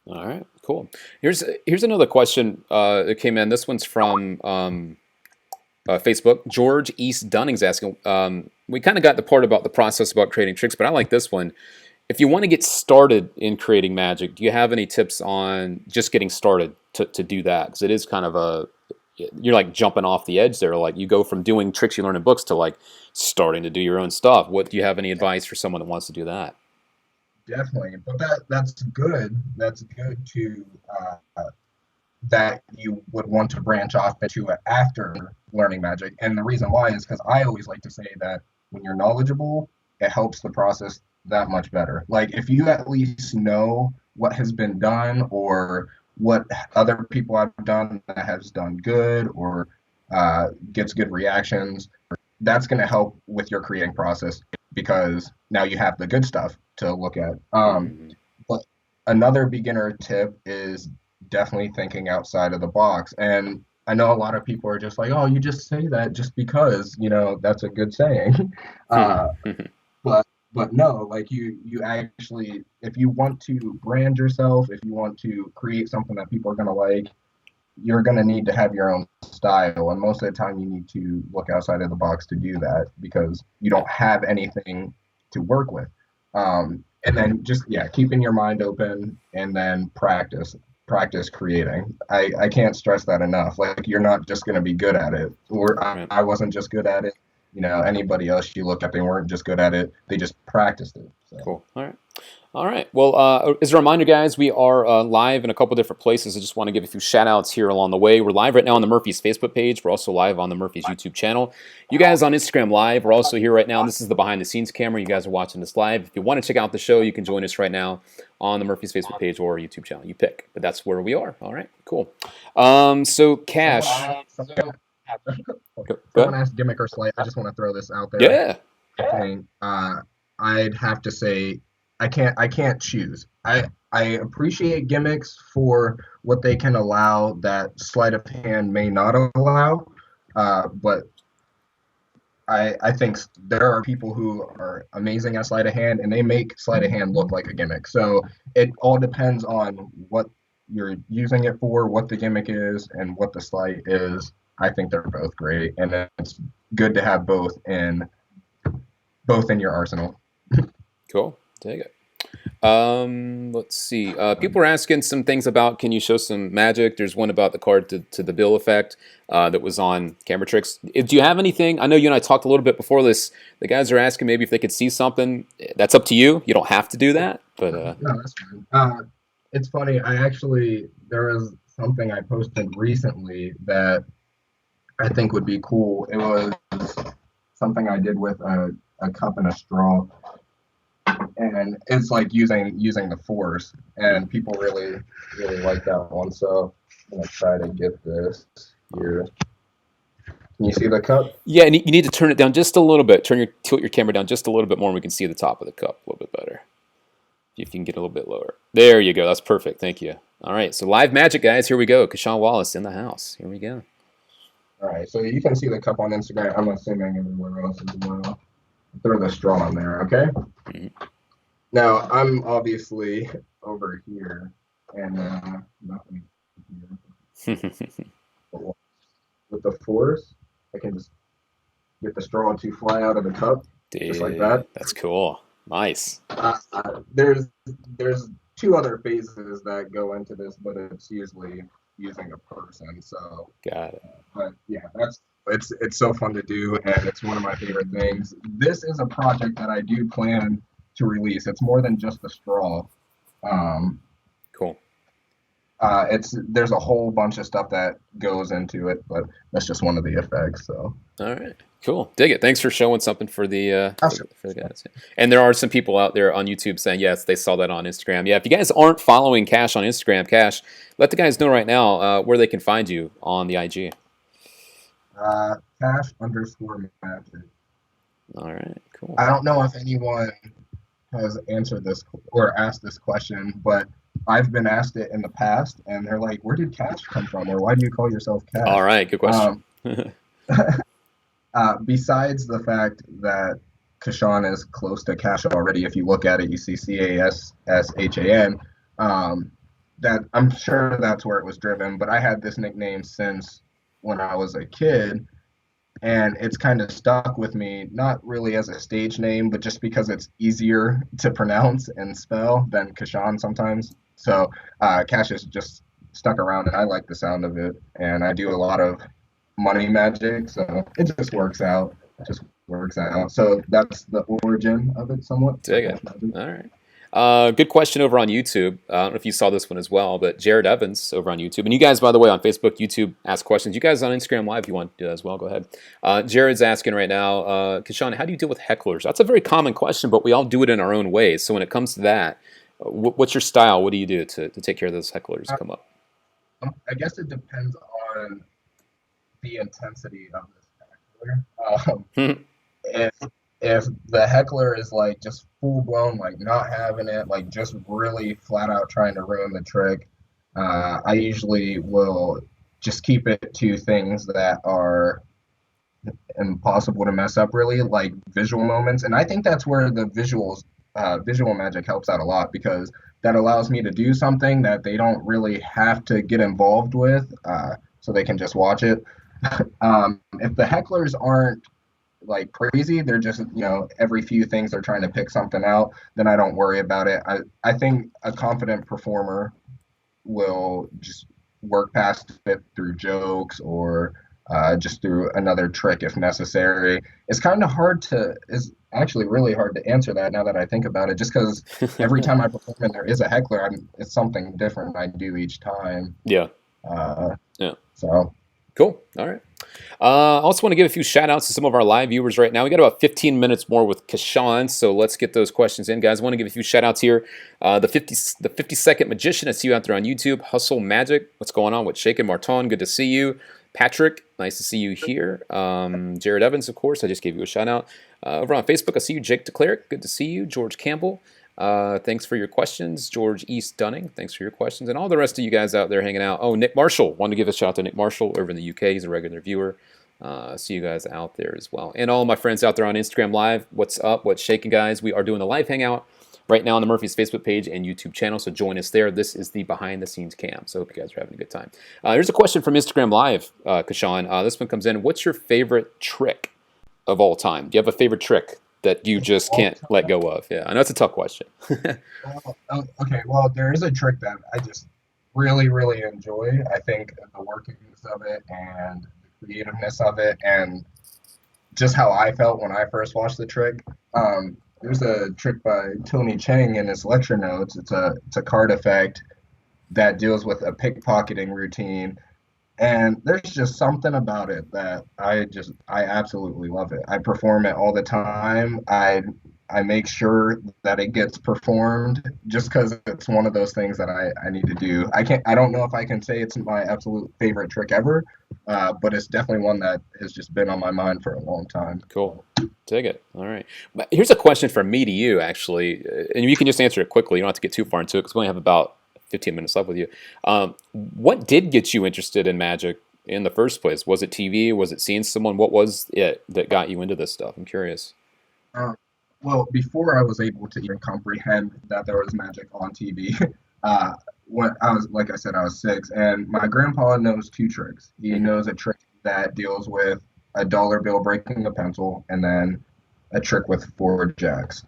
All right, cool. Here's another question that came in. This one's from Facebook. George East Dunning's asking, we kind of got the part about the process about creating tricks, but I like this one. If you want to get started in creating magic, do you have any tips on just getting started to do that? Because it is kind of you're like jumping off the edge there. Like you go from doing tricks you learn in books to like starting to do your own stuff. Do you have any advice for someone that wants to do that? Definitely, but that's good. That's good to that you would want to branch off into it after learning magic. And the reason why is because I always like to say that when you're knowledgeable, it helps the process that much better. Like if you at least know what has been done, or what other people have done that has done good, or gets good reactions, that's going to help with your creating process, because now you have the good stuff to look at. But another beginner tip is definitely thinking outside of the box. And I know a lot of people are just like, oh, you just say that just because, that's a good saying. But no, like you actually, if you want to brand yourself, if you want to create something that people are going to like, you're going to need to have your own style. And most of the time you need to look outside of the box to do that, because you don't have anything to work with. And then just, keeping your mind open, and then practice creating. I can't stress that enough. Like you're not just going to be good at it. Or I wasn't just good at it. Anybody else you look at, they weren't just good at it. They just practiced it. So. Cool. All right. Well, as a reminder, guys, we are live in a couple different places. I just want to give a few shout-outs here along the way. We're live right now on the Murphy's Facebook page. We're also live on the Murphy's YouTube channel. You guys on Instagram Live, we're also here right now. This is the behind-the-scenes camera. You guys are watching this live. If you want to check out the show, you can join us right now on the Murphy's Facebook page or YouTube channel. You pick. But that's where we are. All right. Cool. So, Cash. Someone asked Gimmick or Sleight. I just want to throw this out there. Yeah. I'd have to say I can't choose. I I appreciate gimmicks for what they can allow that sleight of hand may not allow, but I think there are people who are amazing at sleight of hand, and they make sleight of hand look like a gimmick. So it all depends on what you're using it for, what the gimmick is, and what the sleight is. I think they're both great, and it's good to have both in your arsenal. Cool. Take it. Let's see. People are asking some things about, can you show some magic? There's one about the card to the bill effect that was on Camera Tricks. Do you have anything? I know you and I talked a little bit before this. The guys are asking maybe if they could see something. That's up to you. You don't have to do that. But No, that's fine. It's funny. There was something I posted recently that I think would be cool. It was something I did with a cup and a straw. And it's like using the force, and people really like that one. So I'm gonna try to get this here. Can you see the cup? yeah, and you need to turn it down just a little bit. Tilt your camera down just a little bit more, and we can see the top of the cup a little bit better. If you can get a little bit lower. There you go. That's perfect. Thank you. All right. So live magic, guys. Here we go. Casshan Wallace in the house. Here we go. All right. So you can see the cup on Instagram. I'm assuming everywhere else as well. Throw the straw in there, okay? Mm-hmm. Now I'm obviously over here, and nothing here. With the force, I can just get the straw to fly out of the cup, just like that. That's cool. Nice. There's two other phases that go into this, but it's usually using a person. So Got it. but yeah, it's so fun to do, and it's one of my favorite things. This is a project that I do plan to release. It's more than just the straw. Cool. There's a whole bunch of stuff that goes into it, but that's just one of the effects. So All right. Cool. Dig it. Thanks for showing something for the for the guys. And there are some people out there on YouTube saying yes, they saw that on Instagram. Yeah, if you guys aren't following Cash on Instagram, Cash, let the guys know right now where they can find you on the IG. Cash_magic. All right. Cool. I don't know if anyone has answered this or asked this question, but I've been asked it in the past, and they're like, "Where did Cash come from?" Or "Why do you call yourself Cash?" All right. Good question. Besides the fact that Kashan is close to Cash already, if you look at it, you see Casshan. That I'm sure that's where it was driven. But I had this nickname since when I was a kid, and it's kind of stuck with me, not really as a stage name, but just because it's easier to pronounce and spell than Kashan sometimes. So Cash is just stuck around, and I like the sound of it, and I do a lot of money magic, so it just works out. So that's the origin of it somewhat. Dig it. All right. Good question over on YouTube. I don't know if you saw this one as well, but Jared Evans over on YouTube. And you guys, by the way, on Facebook, YouTube, ask questions. You guys on Instagram Live, if you want to do that as well, go ahead. Jared's asking right now, Kashan, how do you deal with hecklers? That's a very common question, but we all do it in our own ways. So when it comes to that, what's your style? What do you do to take care of those hecklers that come up? I guess it depends on the intensity of this heckler. If the heckler is like just full blown, like not having it, like just really flat out trying to ruin the trick, I usually will just keep it to things that are impossible to mess up, really, like visual moments. And I think that's where the visual magic helps out a lot, because that allows me to do something that they don't really have to get involved with, so they can just watch it. If the hecklers aren't like crazy, they're just, every few things they're trying to pick something out, then I don't worry about it. I think a confident performer will just work past it through jokes or just through another trick if necessary. It's actually really hard to answer that now that I think about it, just because every time I perform and there is a heckler, it's something different I do each time. Yeah. Yeah. So. Cool. All right. I also want to give a few shout outs to some of our live viewers right now. We got about 15 minutes more with Kashan, so let's get those questions in, guys. I want to give a few shout outs here. The 50-second magician, I see you out there on YouTube. Hustle Magic, what's going on with Shaken Martin? Good to see you. Patrick, nice to see you here. Jared Evans, of course, I just gave you a shout out. Over on Facebook, I see you. Jake DeClerc, good to see you. George Campbell. Thanks for your questions, George East Dunning. Thanks for your questions, and all the rest of you guys out there hanging out. Oh, Nick Marshall. Wanted to give a shout out to Nick Marshall over in the UK. He's a regular viewer. See you guys out there as well. And all my friends out there on Instagram Live, what's up? What's shaking, guys? We are doing a live hangout right now on the Murphy's Facebook page and YouTube channel, so join us there. This is the behind-the-scenes cam, so I hope you guys are having a good time. Here's a question from Instagram Live, Kashan. This one comes in. What's your favorite trick of all time? Do you have a favorite trick that you just can't let go of? Yeah, I know it's a tough question. Okay, well, there is a trick that I just really, really enjoy. I think the workings of it and the creativeness of it and just how I felt when I first watched the trick. There's a trick by Tony Chang in his lecture notes. It's a card effect that deals with a pickpocketing routine. And there's just something about it that I absolutely love it. I perform it all the time. I make sure that it gets performed just because it's one of those things that I need to do. I don't know if I can say it's my absolute favorite trick ever, but it's definitely one that has just been on my mind for a long time. Cool. Dig it. All right. But here's a question from me to you, actually, and you can just answer it quickly. You don't have to get too far into it because we only have about 15 minutes left with you. What did get you interested in magic in the first place? Was it TV? Was it seeing someone? What was it that got you into this stuff? I'm curious. Well, before I was able to even comprehend that there was magic on TV, when I was, like I said, I was 6, and my grandpa knows 2 tricks. He knows a trick that deals with a dollar bill breaking a pencil, and then a trick with 4 jacks.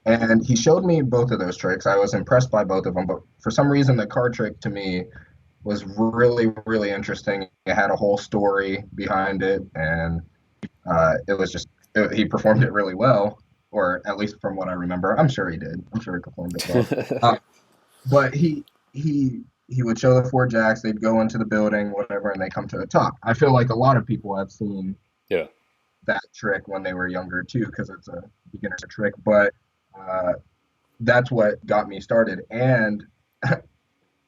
And he showed me both of those tricks. I was impressed by both of them, but for some reason, the card trick to me was really, really interesting. It had a whole story behind it, and it was just, he performed it really well, or at least from what I remember. I'm sure he did. I'm sure he performed it well. But he would show the 4 jacks, they'd go into the building, whatever, and they come to the top. I feel like a lot of people have seen that trick when they were younger too, because it's a beginner's trick, but that's what got me started. And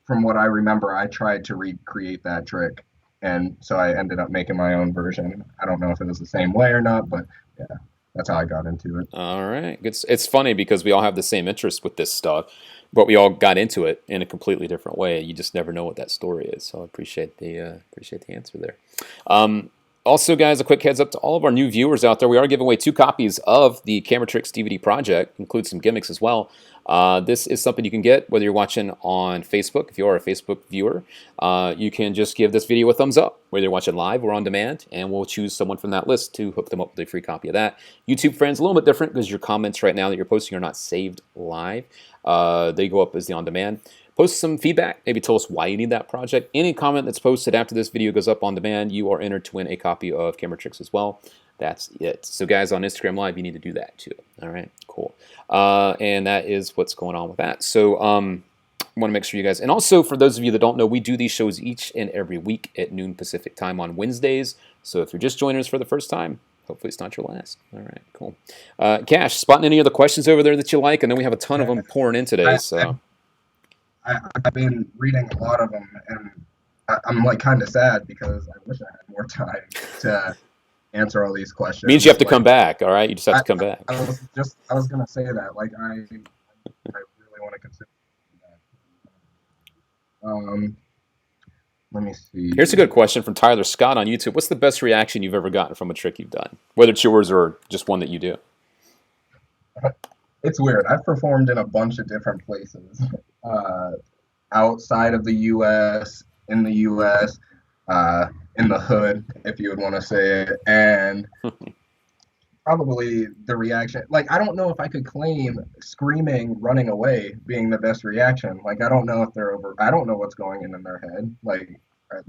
from what I remember, I tried to recreate that trick, and so I ended up making my own version. I don't know if it was the same way or not, but yeah, that's how I got into it. All right. It's funny because we all have the same interest with this stuff, but we all got into it in a completely different way. You just never know what that story is. So I appreciate the answer there. Also, guys, a quick heads up to all of our new viewers out there. We are giving away 2 copies of the Camera Tricks DVD project, includes some gimmicks as well. This is something you can get whether you're watching on Facebook. If you are a Facebook viewer, you can just give this video a thumbs up, whether you're watching live or on demand, and we'll choose someone from that list to hook them up with a free copy of that. YouTube friends, a little bit different because your comments right now that you're posting are not saved live. They go up as the on-demand. Post some feedback. Maybe tell us why you need that project. Any comment that's posted after this video goes up on demand, you are entered to win a copy of Camera Tricks as well. That's it. So guys, on Instagram Live, you need to do that too. All right, cool. And that is what's going on with that. So I want to make sure you guys, and also for those of you that don't know, we do these shows each and every week at noon Pacific time on Wednesdays. So if you're just joining us for the first time, hopefully it's not your last. All right, cool. Cash, spotting any other questions over there that you like? I know we have a ton of them pouring in today. So I've been reading a lot of them, and I'm like kind of sad because I wish I had more time to answer all these questions. Means you have to come back. All right, you just have to come back. I was gonna say that. Like I really want to consider that. Let me see. Here's a good question from Tyler Scott on YouTube. What's the best reaction you've ever gotten from a trick you've done, whether it's yours or just one that you do? It's weird. I've performed in a bunch of different places, outside of the U.S., in the U.S., in the hood, if you would want to say it, and probably the reaction. Like, I don't know if I could claim screaming, running away being the best reaction. Like, I don't know if they're over. I don't know what's going in their head. Like,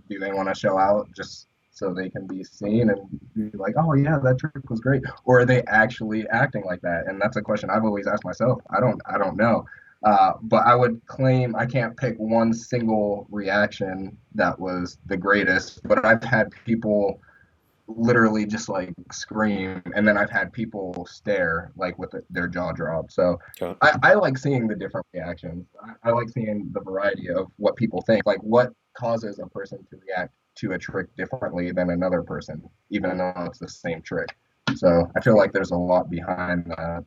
do they want to show out just so they can be seen and be like, oh yeah, that trick was great, or are they actually acting like that? And that's a question I've always asked myself. I don't know, but I would claim I can't pick one single reaction that was the greatest, but I've had people literally just like scream, and then I've had people stare like with their jaw dropped. So Okay. I like seeing the different reactions. I like seeing the variety of what people think, like what causes a person to react to a trick differently than another person, even though it's the same trick. So I feel like there's a lot behind that.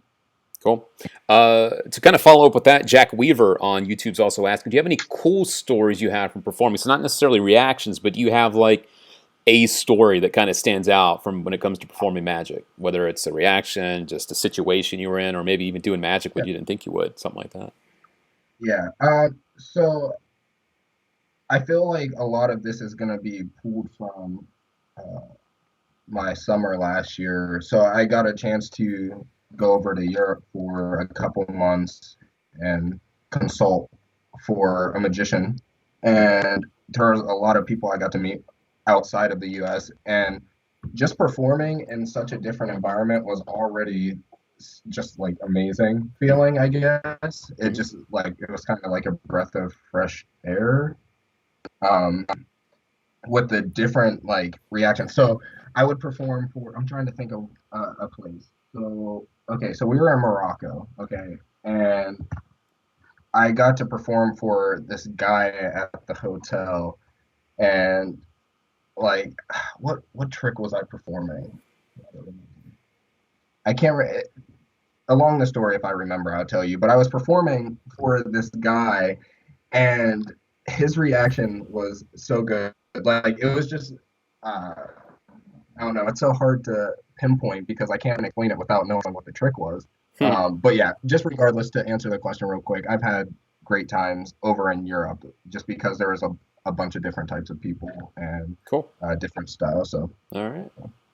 Cool. To kind of follow up with that, Jack Weaver on YouTube's also asking, do you have any cool stories you have from performing? So not necessarily reactions, but do you have like a story that kind of stands out from when it comes to performing magic? Whether it's a reaction, just a situation you were in, or maybe even doing magic when you didn't think you would, something like that. Yeah. So I feel like a lot of this is going to be pulled from my summer last year. So I got a chance to go over to Europe for a couple months and consult for a magician. And there was a lot of people I got to meet outside of the US. And just performing in such a different environment was already just like amazing feeling, I guess. It just like it was kind of like a breath of fresh air. Um, with the different like reactions. So I would perform for. I'm trying to think of a place. So okay, so we were in Morocco. Okay, and I got to perform for this guy at the hotel, and like, what trick was I performing? I can't. Along the story, if I remember, I'll tell you. But I was performing for this guy, and his reaction was so good. Like it was just, I don't know. It's so hard to pinpoint because I can't explain it without knowing what the trick was. But yeah, just regardless, to answer the question real quick, I've had great times over in Europe just because there was a bunch of different types of people and Cool. Different styles. So All right.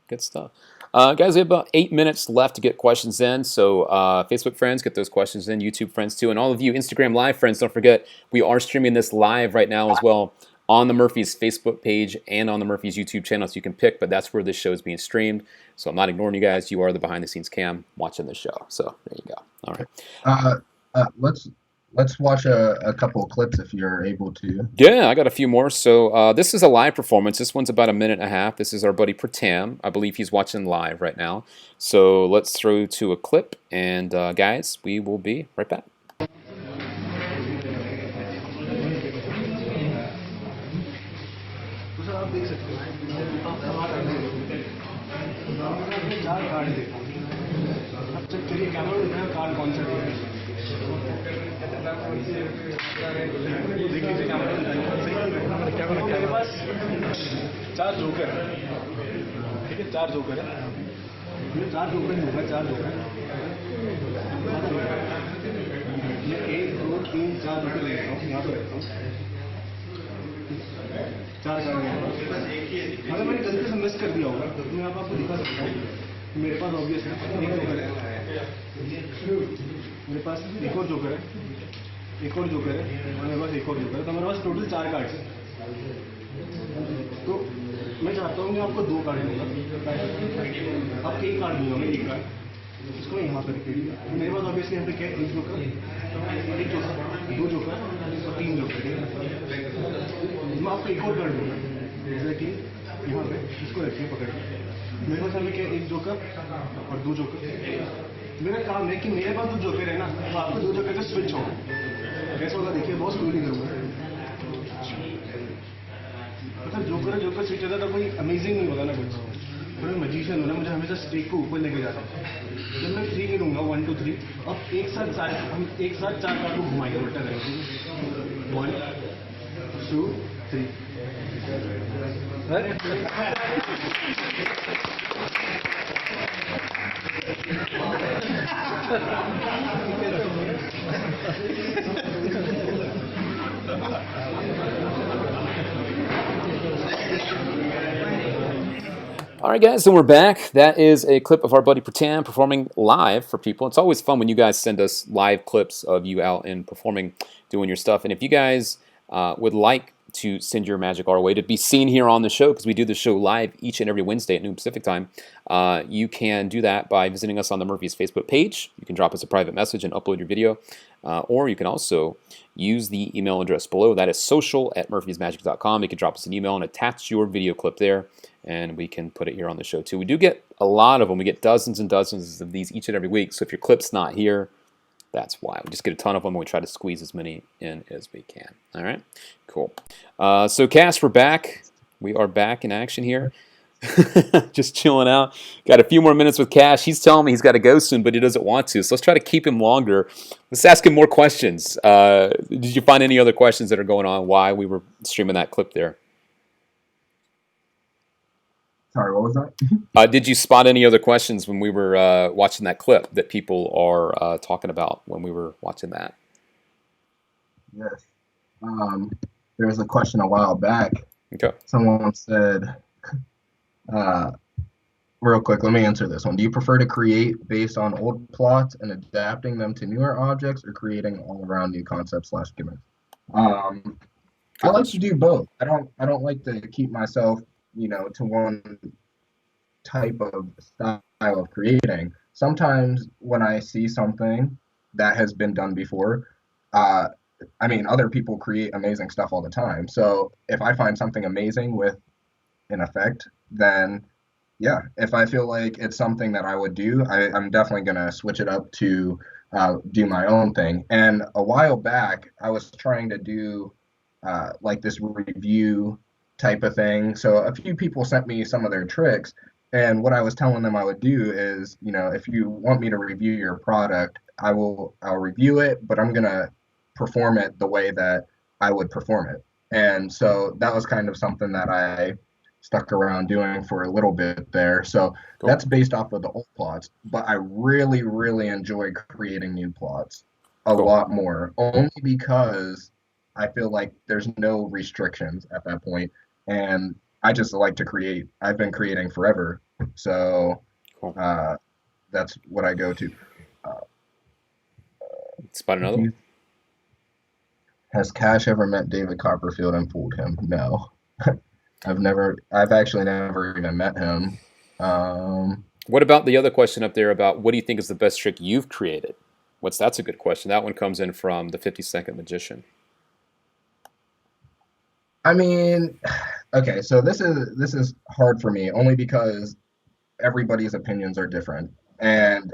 Good stuff. Guys, we have about 8 minutes left to get questions in. So Facebook friends, get those questions in. YouTube friends, too. And all of you Instagram Live friends, don't forget, we are streaming this live right now as well on the Murphy's Facebook page and on the Murphy's YouTube channel. So you can pick, but that's where this show is being streamed. So I'm not ignoring you guys. You are the behind-the-scenes cam watching the show. So there you go. All right. let's watch a couple of clips if you're able to. Yeah, I got a few more. So this is a live performance. This one's about 1.5 minutes. This is our buddy Pratam. I believe he's watching live right now. So let's throw to a clip. And guys, we will be right back. चार joker है, ठीक है, चार joker है, ये चार joker नहीं होगा, चार जोकर, ये 1 2 3 4 जोकर लेता हूँ, यहाँ पे रखता हूँ, चार कार्ड लेता हूँ, अगर मैंने गलती से मिस कर दिया होगा तो मैं आपको दिखा सकता हूँ, मेरे पास ऑब्वियस है, एक जोकर है, मेरे पास एक और जोकर है, एक और जोकर है, और मेरे पास एक और जोकर है, तो मेरे पास टोटल 4 कार्ड है। तो मैं चाहता हूँ मैं आपको 2 कार्ड दूंगा, अब एक कार्ड दूंगा मैं, एक कार्ड इसको मैं यहाँ पर रखिए। मेरे पास ऑब्वियसली यहाँ पे क्या है, एक जोकर, एक जोकर, 2 जोकर और 3 जोकर। मैं आपको एक और कार्ड दूंगा, कि यहाँ पे इसको रखिए पकड़ के। मेरे पास यहाँ पे क्या है, एक जोकर और 2 जोकर। मेरा काम है कि मेरे पास 2 जोकर है ना, तो आपको 2 जोकर का स्विच होगा। कैसे होगा देखिए, बहुत स्लोली करूँगा। मतलब जोकर जोकर स्विच होता तो कोई अमेजिंग नहीं होता ना कुछ। तो मैं मजिशियन हूँ ना, मुझे हमेशा स्टेक को ऊपर लेके जाता है। जब मैं 3 गिनूंगा 1 2 3, अब हम एक साथ 4 कार्ड को घुमाएंगे, उल्टा करेंगे। 1 2 3। All right, guys, so we're back. That is a clip of our buddy Pratam performing live for people. It's always fun when you guys send us live clips of you out and performing, doing your stuff. And if you guys would like to send your magic our way to be seen here on the show, because we do the show live each and every Wednesday at noon Pacific time, you can do that by visiting us on the Murphy's Facebook page. You can drop us a private message and upload your video. Or you can also use the email address below. That is social@murphysmagic.com. You can drop us an email and attach your video clip there, and we can put it here on the show too. We do get a lot of them. We get dozens and dozens of these each and every week. So if your clip's not here, that's why. We just get a ton of them, and we try to squeeze as many in as we can. All right? Cool. So, Cass, we're back. We are back in action here. Just chilling out. Got a few more minutes with Cash. He's telling me he's got to go soon, but he doesn't want to. So let's try to keep him longer. Let's ask him more questions. Did you find any other questions that are going on while we were streaming that clip there? Sorry, what was that? Did you spot any other questions when we were watching that clip that people are talking about when we were watching that? Yes. There was a question a while back. Okay. Someone said, real quick, let me answer this one. Do you prefer to create based on old plots and adapting them to newer objects, or creating all around new concepts / gimmicks? I like to do both. I don't like to keep myself, to one type of style of creating. Sometimes when I see something that has been done before, other people create amazing stuff all the time. So if I find something amazing with an effect, then yeah, if I feel like it's something that I would do, I'm definitely going to switch it up to do my own thing. And a while back, I was trying to do like this review type of thing. So a few people sent me some of their tricks. And what I was telling them I would do is, if you want me to review your product, I'll review it, but I'm going to perform it the way that I would perform it. And so that was kind of something that I stuck around doing for a little bit there. So cool. That's based off of the old plots, but I really, really enjoy creating new plots a lot more, only because I feel like there's no restrictions at that point. And I just like to create. I've been creating forever. So that's what I go to. Spot another one. Has Cash ever met David Copperfield and fooled him? No. I've actually never even met him. What about the other question up there about what do you think is the best trick you've created? That's a good question. That one comes in from the 50-second magician. I mean, okay, so this is hard for me only because everybody's opinions are different. And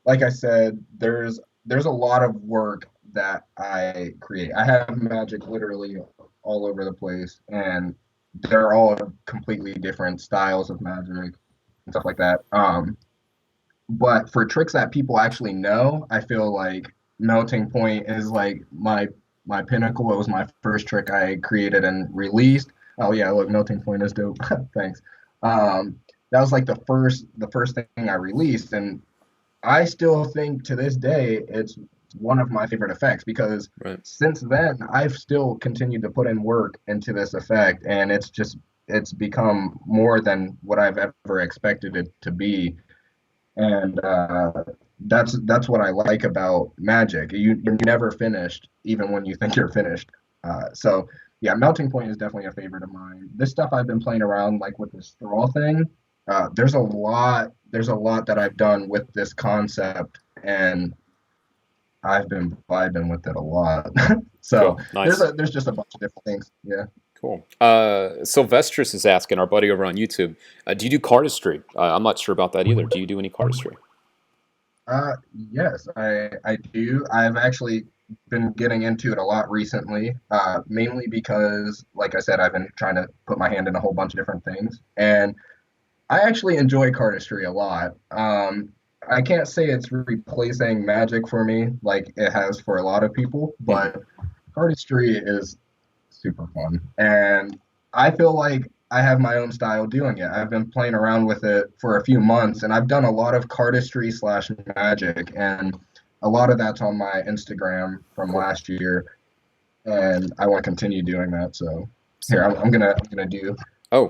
like I said, there's a lot of work that I create. I have magic literally all over the place, and they're all completely different styles of magic and stuff like that. But for tricks that people actually know, I feel like Melting Point is like my pinnacle. It was my first trick I created and released. Oh yeah, look, Melting Point is dope. Thanks. That was like the first thing I released, and I still think to this day it's one of my favorite effects because since then I've still continued to put in work into this effect, and it's become more than what I've ever expected it to be. And that's what I like about magic. You're never finished, even when you think you're finished. So yeah, Melting Point is definitely a favorite of mine. This stuff I've been playing around like with the straw thing. There's a lot that I've done with this concept, and I've been vibing with it a lot. So cool. Nice. There's just a bunch of different things. Yeah. Cool. Sylvestris is asking, our buddy over on YouTube, do you do cardistry? I'm not sure about that either. Do you do any cardistry? Yes, I do. I've actually been getting into it a lot recently, mainly because, like I said, I've been trying to put my hand in a whole bunch of different things, and I actually enjoy cardistry a lot. I can't say it's replacing magic for me like it has for a lot of people, but cardistry is super fun. And I feel like I have my own style doing it. I've been playing around with it for a few months, and I've done a lot of cardistry / magic, and a lot of that's on my Instagram from last year, and I want to continue doing that. So here, I'm gonna do a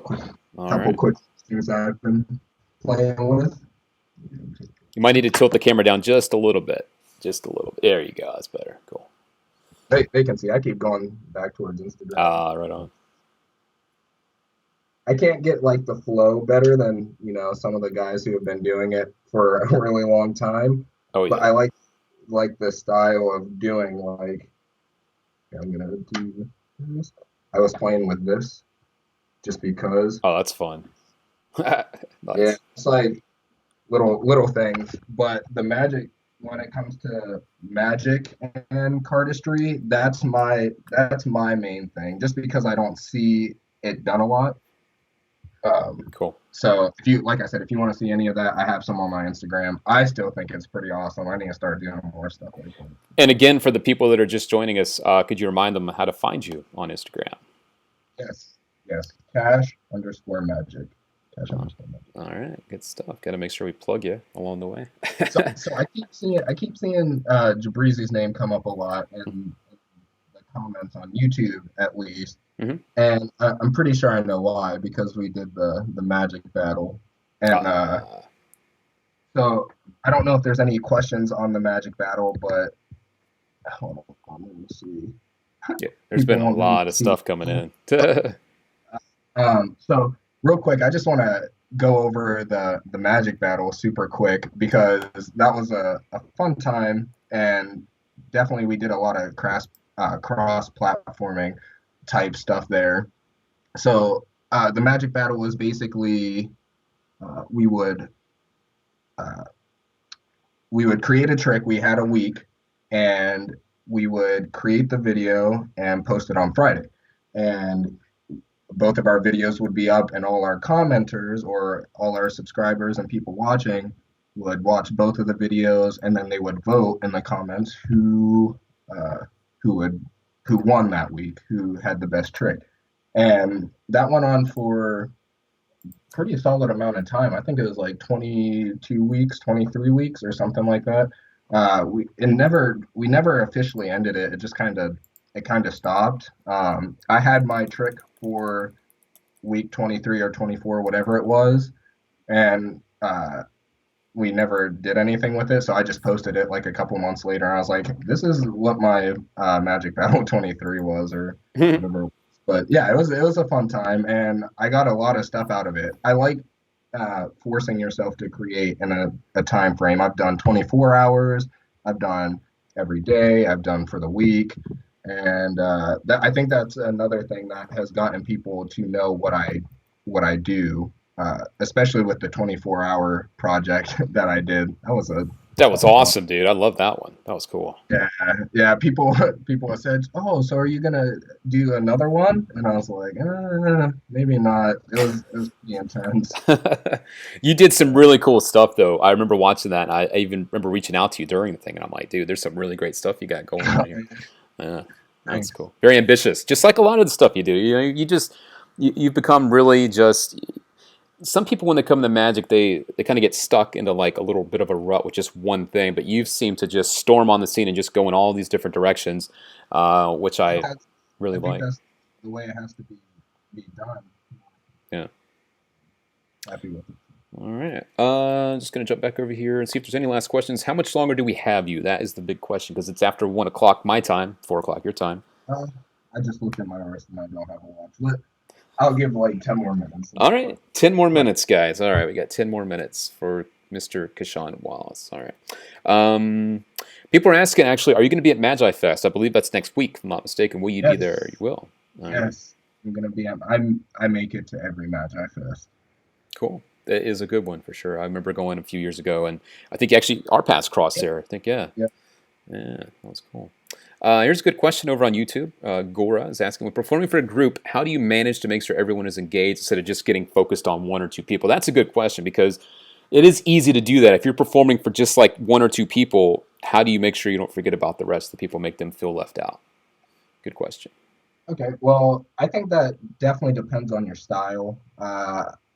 couple quick things I've been playing with. You might need to tilt the camera down just a little bit. Just a little bit. There you go. That's better. Cool. They can see. I keep going back towards Instagram. Right on. I can't get like the flow better than, some of the guys who have been doing it for a really long time. Oh, yeah. But I like the style of doing I'm going to do this. I was playing with this just because. Oh, that's fun. Nice. Yeah, it's like little things, but the magic, when it comes to magic and cardistry, that's my main thing, just because I don't see it done a lot. Cool. So if you, like I said, if you want to see any of that, I have some on my Instagram. I still think it's pretty awesome. I need to start doing more stuff like that. And again, for the people that are just joining us, could you remind them how to find you on Instagram? Yes. Cash_magic. Cash_magic. All right, good stuff. Got to make sure we plug you along the way. So I keep seeing Jabrizi's name come up a lot in the comments on YouTube, at least. Mm-hmm. And I'm pretty sure I know why, because we did the magic battle. And so I don't know if there's any questions on the magic battle, but hold on, let me see. Yeah, there's been a lot of stuff coming in. So real quick, I just want to go over the magic battle super quick, because that was a fun time, and definitely we did a lot of cross platforming type stuff there. So the magic battle was basically we would create a trick. We had a week, and we would create the video and post it on Friday, and both of our videos would be up, and all our commenters or all our subscribers and people watching would watch both of the videos, and then they would vote in the comments who won that week, who had the best trick. And that went on for pretty solid amount of time. I think it was like 22 weeks, 23 weeks or something like that. We never officially ended it. It just kind of stopped. I had my trick for week 23 or 24, whatever it was, and we never did anything with it. So I just posted it like a couple months later, and I was like, this is what my Magic Battle 23 was, or whatever. But yeah, it was a fun time, and I got a lot of stuff out of it. I like forcing yourself to create in a time frame. I've done 24 hours. I've done every day. I've done for the week. And I think that's another thing that has gotten people to know what I do, especially with the 24-hour project that I did. That was awesome, dude. I love that one. That was cool. Yeah. People said, "Oh, so are you gonna do another one?" And I was like, maybe not. It was pretty intense. You did some really cool stuff, though. I remember watching that, and I even remember reaching out to you during the thing, and I'm like, dude, there's some really great stuff you got going on here. Yeah, that's cool. Very ambitious, just like a lot of the stuff you do. You know, you've become really just. Some people, when they come to Magic, they kind of get stuck into like a little bit of a rut with just one thing. But you've seemed to just storm on the scene and just go in all these different directions, which I really like. That's the way it has to be done. Yeah. Happy with it. All right. Just going to jump back over here and see if there's any last questions. How much longer do we have you? That is the big question, because it's after 1 o'clock my time, 4 o'clock your time. I just looked at my wrist and I don't have a watch. I'll give like 10 more minutes. All right. 10 more minutes, guys. All right. We got 10 more minutes for Mr. Casshan Wallace. All right. People are asking, actually, are you going to be at Magi Fest? I believe that's next week, if I'm not mistaken. Will you be there? You will. All right. I'm going to be. I make it to every Magi Fest. Cool. That is a good one for sure. I remember going a few years ago, and I think actually our paths crossed there. I think, yeah. Yeah, that was cool. Here's a good question over on YouTube. Gora is asking, when performing for a group, how do you manage to make sure everyone is engaged instead of just getting focused on one or two people? That's a good question, because it is easy to do that. If you're performing for just like one or two people, how do you make sure you don't forget about the rest of the people, make them feel left out? Good question. Okay, well, I think that definitely depends on your style.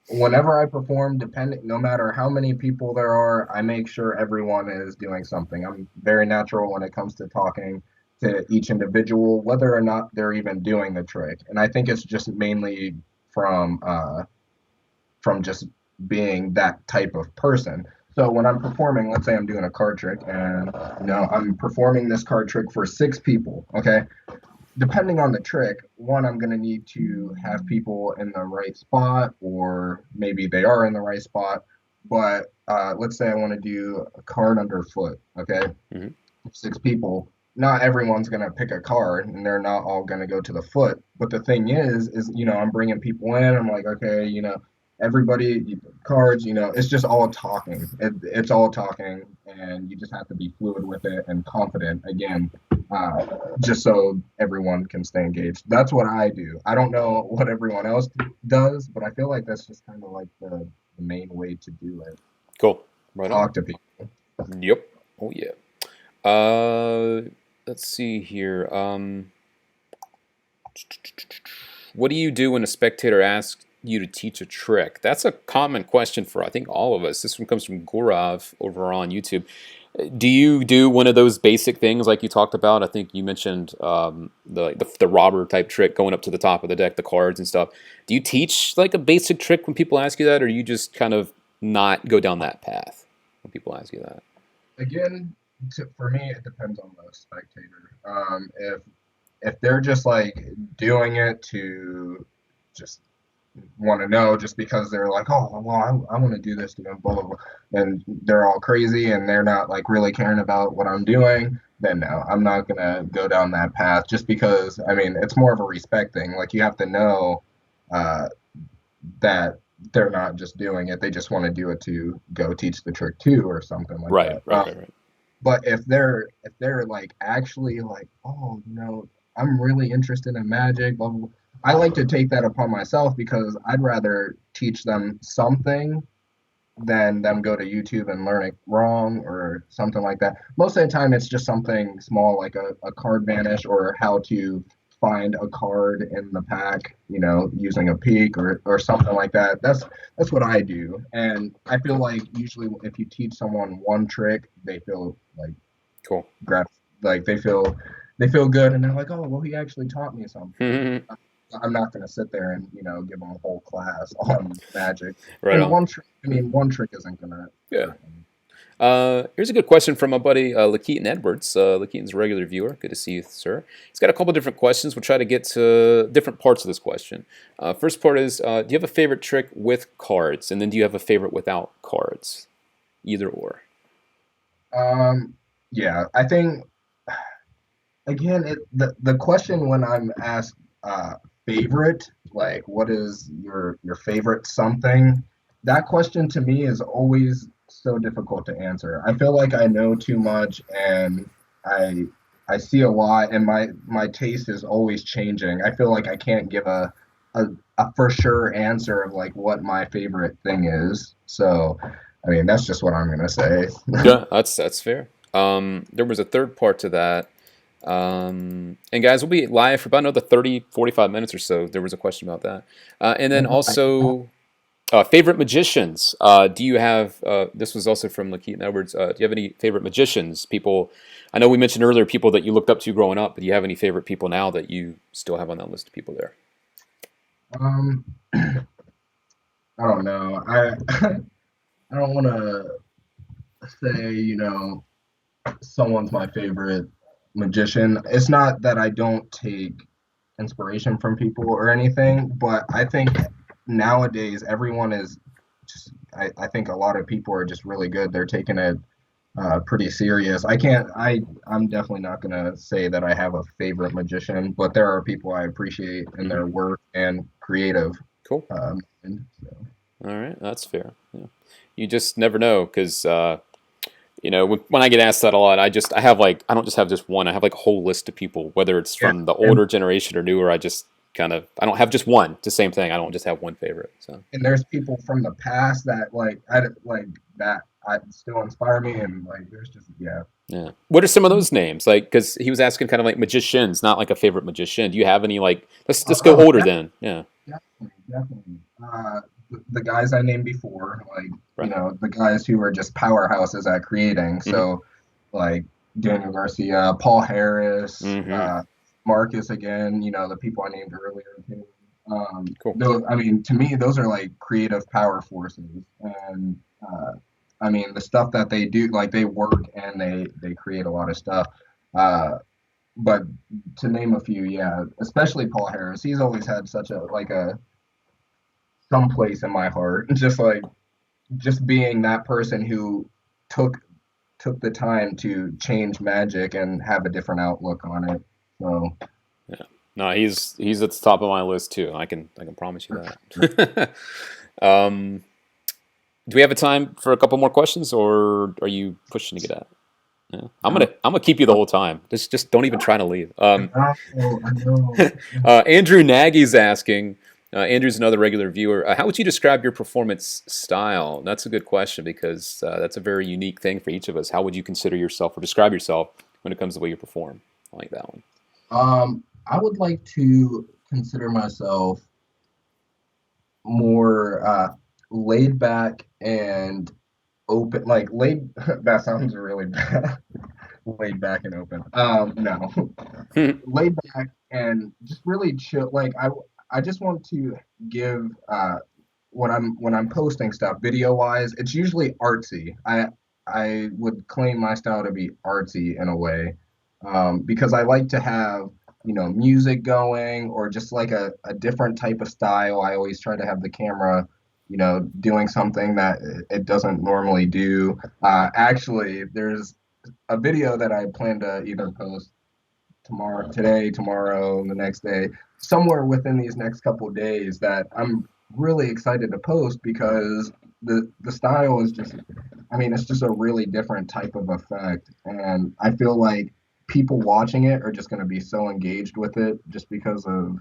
Whenever I perform, no matter how many people there are, I make sure everyone is doing something. I'm very natural when it comes to talking to each individual, whether or not they're even doing the trick. And I think it's just mainly from just being that type of person. So when I'm performing, let's say I'm doing a card trick, and I'm performing this card trick for 6 people. Okay. Depending on the trick, one, I'm going to need to have people in the right spot, or maybe they are in the right spot. But let's say I want to do a card underfoot, okay? Mm-hmm. 6 people. Not everyone's going to pick a card, and they're not all going to go to the foot. But the thing is I'm bringing people in. I'm like, okay, everybody, cards, it's just all talking. It's all talking, and you just have to be fluid with it and confident again, just so everyone can stay engaged. That's what I do. I don't know what everyone else does, but I feel like that's just kind of like the main way to do it. Cool. Right on. Talk to people. Yep. Oh yeah. Let's see here. What do you do when a spectator asks you to teach a trick? That's a common question for, I think, all of us. This one comes from Gaurav over on YouTube. Do you do one of those basic things like you talked about? I think you mentioned the robber type trick, going up to the top of the deck, the cards and stuff. Do you teach like a basic trick when people ask you that, or do you just kind of not go down that path when people ask you that? Again, for me, it depends on the spectator. If they're just like doing it to just want to know, just because they're like, oh, well, I want to do this, blah, blah, blah, and they're all crazy and they're not like really caring about what I'm doing, then no, I'm not gonna go down that path. Just because, I mean, it's more of a respect thing. Like, you have to know uh, that they're not just doing it; they just want to do it to go teach the trick too, or something like Right, that. right. But if they're like actually like, oh, I'm really interested in magic, blah, blah, blah, I like to take that upon myself, because I'd rather teach them something than them go to YouTube and learn it wrong or something like that. Most of the time, it's just something small, like a card banish, or how to find a card in the pack, using a peek, or something like that. That's what I do. And I feel like usually if you teach someone one trick, they feel like Cool. like they feel good, and they're like, oh, well, he actually taught me something. Mm-hmm. I'm not going to sit there and give them a whole class on magic. Right And on. one trick isn't going to. Yeah. Here's a good question from my buddy Lakeaton Edwards. Lakeaton's a regular viewer. Good to see you, sir. He's got a couple different questions. We'll try to get to different parts of this question. First part is, do you have a favorite trick with cards? And then do you have a favorite without cards? Either or. Yeah, I think, again, the question when I'm asked favorite, like, what is your favorite something? That question to me is always so difficult to answer. I feel like I know too much, and I see a lot, and my taste is always changing. I feel like I can't give a for sure answer of like what my favorite thing is. So, I mean, that's just what I'm gonna say. Yeah, that's fair. There was a third part to that. And guys, we'll be live for about another 30, 45 minutes or so. There was a question about that. And then also, favorite magicians. Do you have, this was also from Lakeaton Edwards, do you have any favorite magicians? People, I know we mentioned earlier people that you looked up to growing up, but do you have any favorite people now that you still have on that list of people there? I don't know. I don't want to say, someone's my favorite magician. It's not that I don't take inspiration from people or anything, but I think nowadays everyone is just, I think a lot of people are just really good. They're taking it pretty serious. I'm definitely not going to say that I have a favorite magician, but there are people I appreciate in their work and creative. Cool. And so. All right, that's fair. Yeah. You just never know, because when I get asked that a lot, I don't just have just one. I have like a whole list of people, whether it's from the older generation or newer. I don't have just one. It's the same thing. I don't just have one favorite. So. And there's people from the past that I still inspire me, and like there's just Yeah. What are some of those names? Like, because he was asking kind of like magicians, not like a favorite magician. Do you have any like? Let's go older then. Yeah. Definitely. The guys I named before, like Right. the guys who are just powerhouses at creating. So, like Daniel Garcia, Paul Harris, Marcus again. The people I named earlier too. Cool. To me, those are like creative power forces, and the stuff that they do, like they work and they create a lot of stuff. But to name a few, yeah, especially Paul Harris, he's always had such a some place in my heart. Just being that person who took the time to change magic and have a different outlook on it. So yeah, no, he's at the top of my list too. I can promise you that. Um, do we have a time for a couple more questions, or are you pushing to get out? Yeah. I'm gonna keep you the whole time. Just don't even try to leave. I know. Andrew Nagy's asking. Andrew's another regular viewer. How would you describe your performance style? That's a good question because that's a very unique thing for each of us. How would you consider yourself or describe yourself when it comes to the way you perform? I like that one. I would like to consider myself more laid back and open. Like laid, that sounds really bad. Laid back and open. No, laid back and just really chill. Like I just want to give when I'm posting stuff video wise, it's usually artsy. I would claim my style to be artsy in a way, because I like to have music going or just like a different type of style. I always try to have the camera doing something that it doesn't normally do. Actually, there's a video that I plan to either post today, tomorrow, the next day, somewhere within these next couple of days that I'm really excited to post because the style is just, I mean, it's just a really different type of effect, and I feel like people watching it are just going to be so engaged with it just because of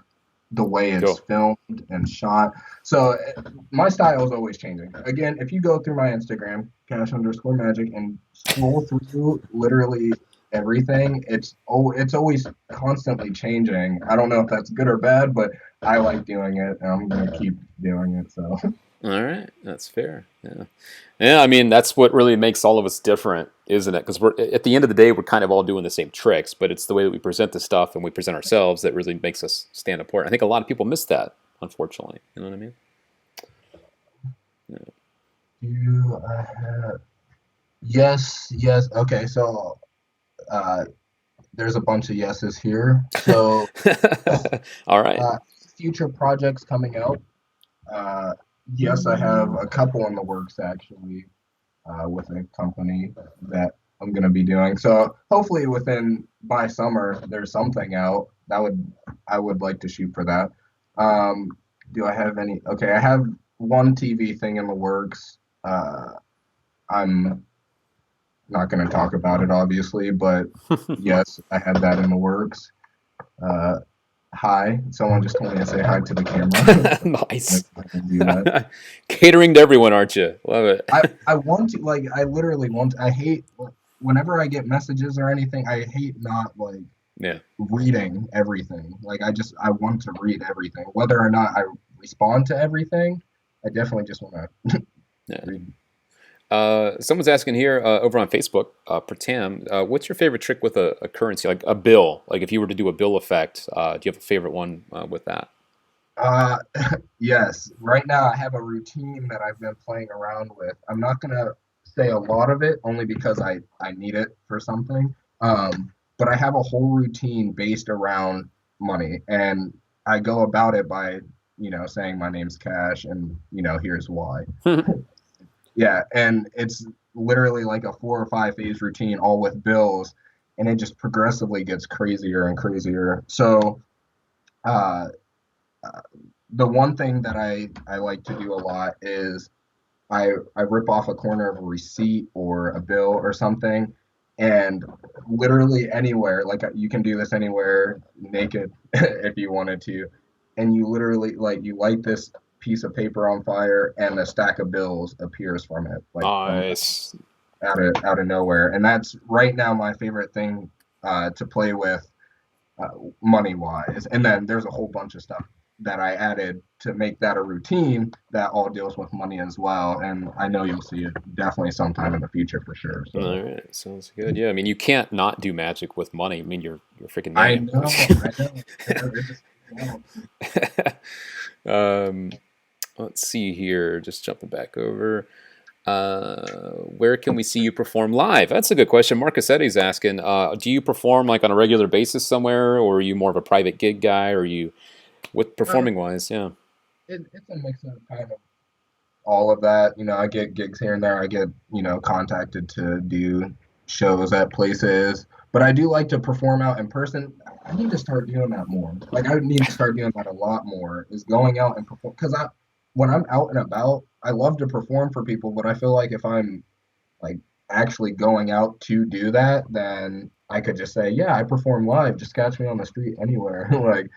the way it's filmed and shot. So my style is always changing. Again, if you go through my Instagram, cash_magic, and scroll through literally everything, it's always constantly changing. I don't know if that's good or bad, but I like doing it, and I'm gonna keep doing it. So. All right, that's fair. Yeah. I mean, that's what really makes all of us different, isn't it? Because we're at the end of the day, we're kind of all doing the same tricks, but it's the way that we present the stuff and we present ourselves that really makes us stand apart. I think a lot of people miss that, unfortunately. You know what I mean? Yeah. Yes. Okay, so there's a bunch of yeses here. So, all right. Future projects coming out. Yes, I have a couple in the works actually, with a company that I'm gonna be doing. So hopefully by summer there's something out. I would like to shoot for that. Do I have any? Okay, I have one TV thing in the works. I'm not gonna talk about it obviously, but yes, I have that in the works. Hi. Someone just told me to say hi to the camera. Nice. Catering to everyone, aren't you? Love it. I want to, like, I literally want to, I hate, whenever I get messages or anything, I hate not, like, reading everything. Like, I want to read everything. Whether or not I respond to everything, I definitely just want to read. Someone's asking here over on Facebook, Pratam, what's your favorite trick with a currency, like a bill? Like if you were to do a bill effect, do you have a favorite one with that? Yes. Right now I have a routine that I've been playing around with. I'm not going to say a lot of it only because I need it for something. But I have a whole routine based around money, and I go about it by, saying my name's Cash and, here's why. Yeah, and it's literally like a 4 or 5 phase routine, all with bills, and it just progressively gets crazier and crazier. So, the one thing that I like to do a lot is I rip off a corner of a receipt or a bill or something, and literally anywhere, like you can do this anywhere, naked if you wanted to, and you literally you light this piece of paper on fire and a stack of bills appears from it, like nice. out of nowhere. And that's right now my favorite thing to play with, money wise. And then there's a whole bunch of stuff that I added to make that a routine that all deals with money as well, and I know you'll see it definitely sometime in the future for sure. So. All right, sounds good. Yeah, I mean, you can't not do magic with money. I mean, you're freaking name. I know. Let's see here. Just jumping back over. Where can we see you perform live? That's a good question. Marcus Eddie's asking, do you perform like on a regular basis somewhere, or are you more of a private gig guy, or are you with performing wise? Yeah. It's a mix of kind of all of that. I get gigs here and there. I get, contacted to do shows at places, but I do like to perform out in person. I need to start doing that more. Like I need to start doing that a lot more, is going out and perform, because when I'm out and about, I love to perform for people, but I feel like if I'm like actually going out to do that, then I could just say, yeah, I perform live. Just catch me on the street anywhere. Like,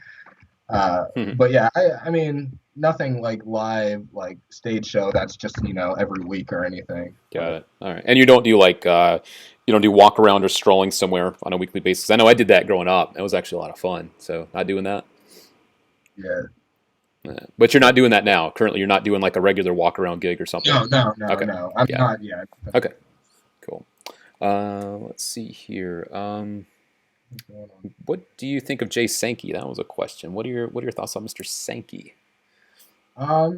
Mhm. but yeah, I mean, nothing like live, like stage show that's just, every week or anything. Got But it. All right. And you don't do like you don't do walk around or strolling somewhere on a weekly basis. I know I did that growing up. It was actually a lot of fun. So not doing that. yeah, But you're not doing that now. Currently, you're not doing like a regular walk around gig or something. Okay. no. I'm Yeah. not yet. Okay. Cool. Let's see here. What do you think of Jay Sankey? That was a question. What are your thoughts on Mr. Sankey? I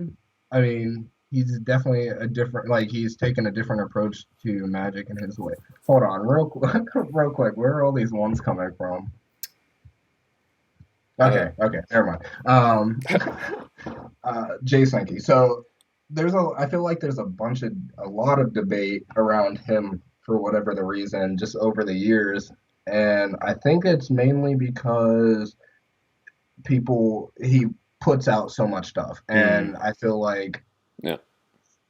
mean, he's definitely a different, like, he's taken a different approach to magic in his way. Hold on, real quick. Where are all these ones coming from? Uh, Okay, never mind. Jay Sankey. So I feel like there's a lot of debate around him for whatever the reason, just over the years, and I think it's mainly because he puts out so much stuff, and I feel like yeah.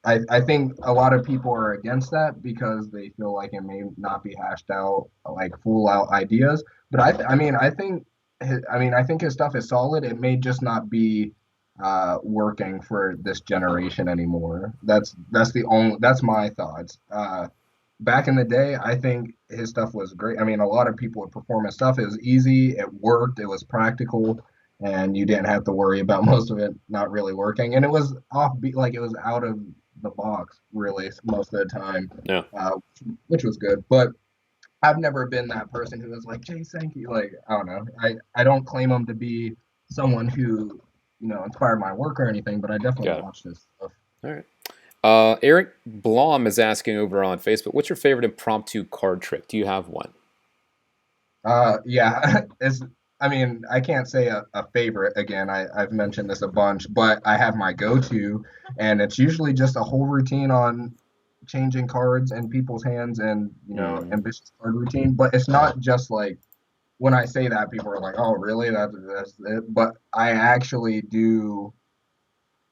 I think a lot of people are against that because they feel like it may not be hashed out, like full out ideas. But I think his stuff is solid. It may just not be working for this generation anymore. That's my thoughts. Back in the day, I think his stuff was great. I mean, a lot of people would perform his stuff. It was easy, it worked, it was practical, and you didn't have to worry about most of it not really working. And it was offbeat, like it was out of the box, really, most of the time, Yeah. which was good. But I've never been that person who was like Jay Sankey. Like, I don't know. I don't claim him to be someone who, inspired my work or anything, but I definitely Got it. watched his stuff. All right. Eric Blom is asking over on Facebook, what's your favorite impromptu card trick? Do you have one? Yeah, I mean, I can't say a favorite again. I've mentioned this a bunch, but I have my go-to, and it's usually just a whole routine on changing cards in people's hands and, ambitious card routine. But it's not just like when I say that, people are like, oh, really? That's it. But I actually do,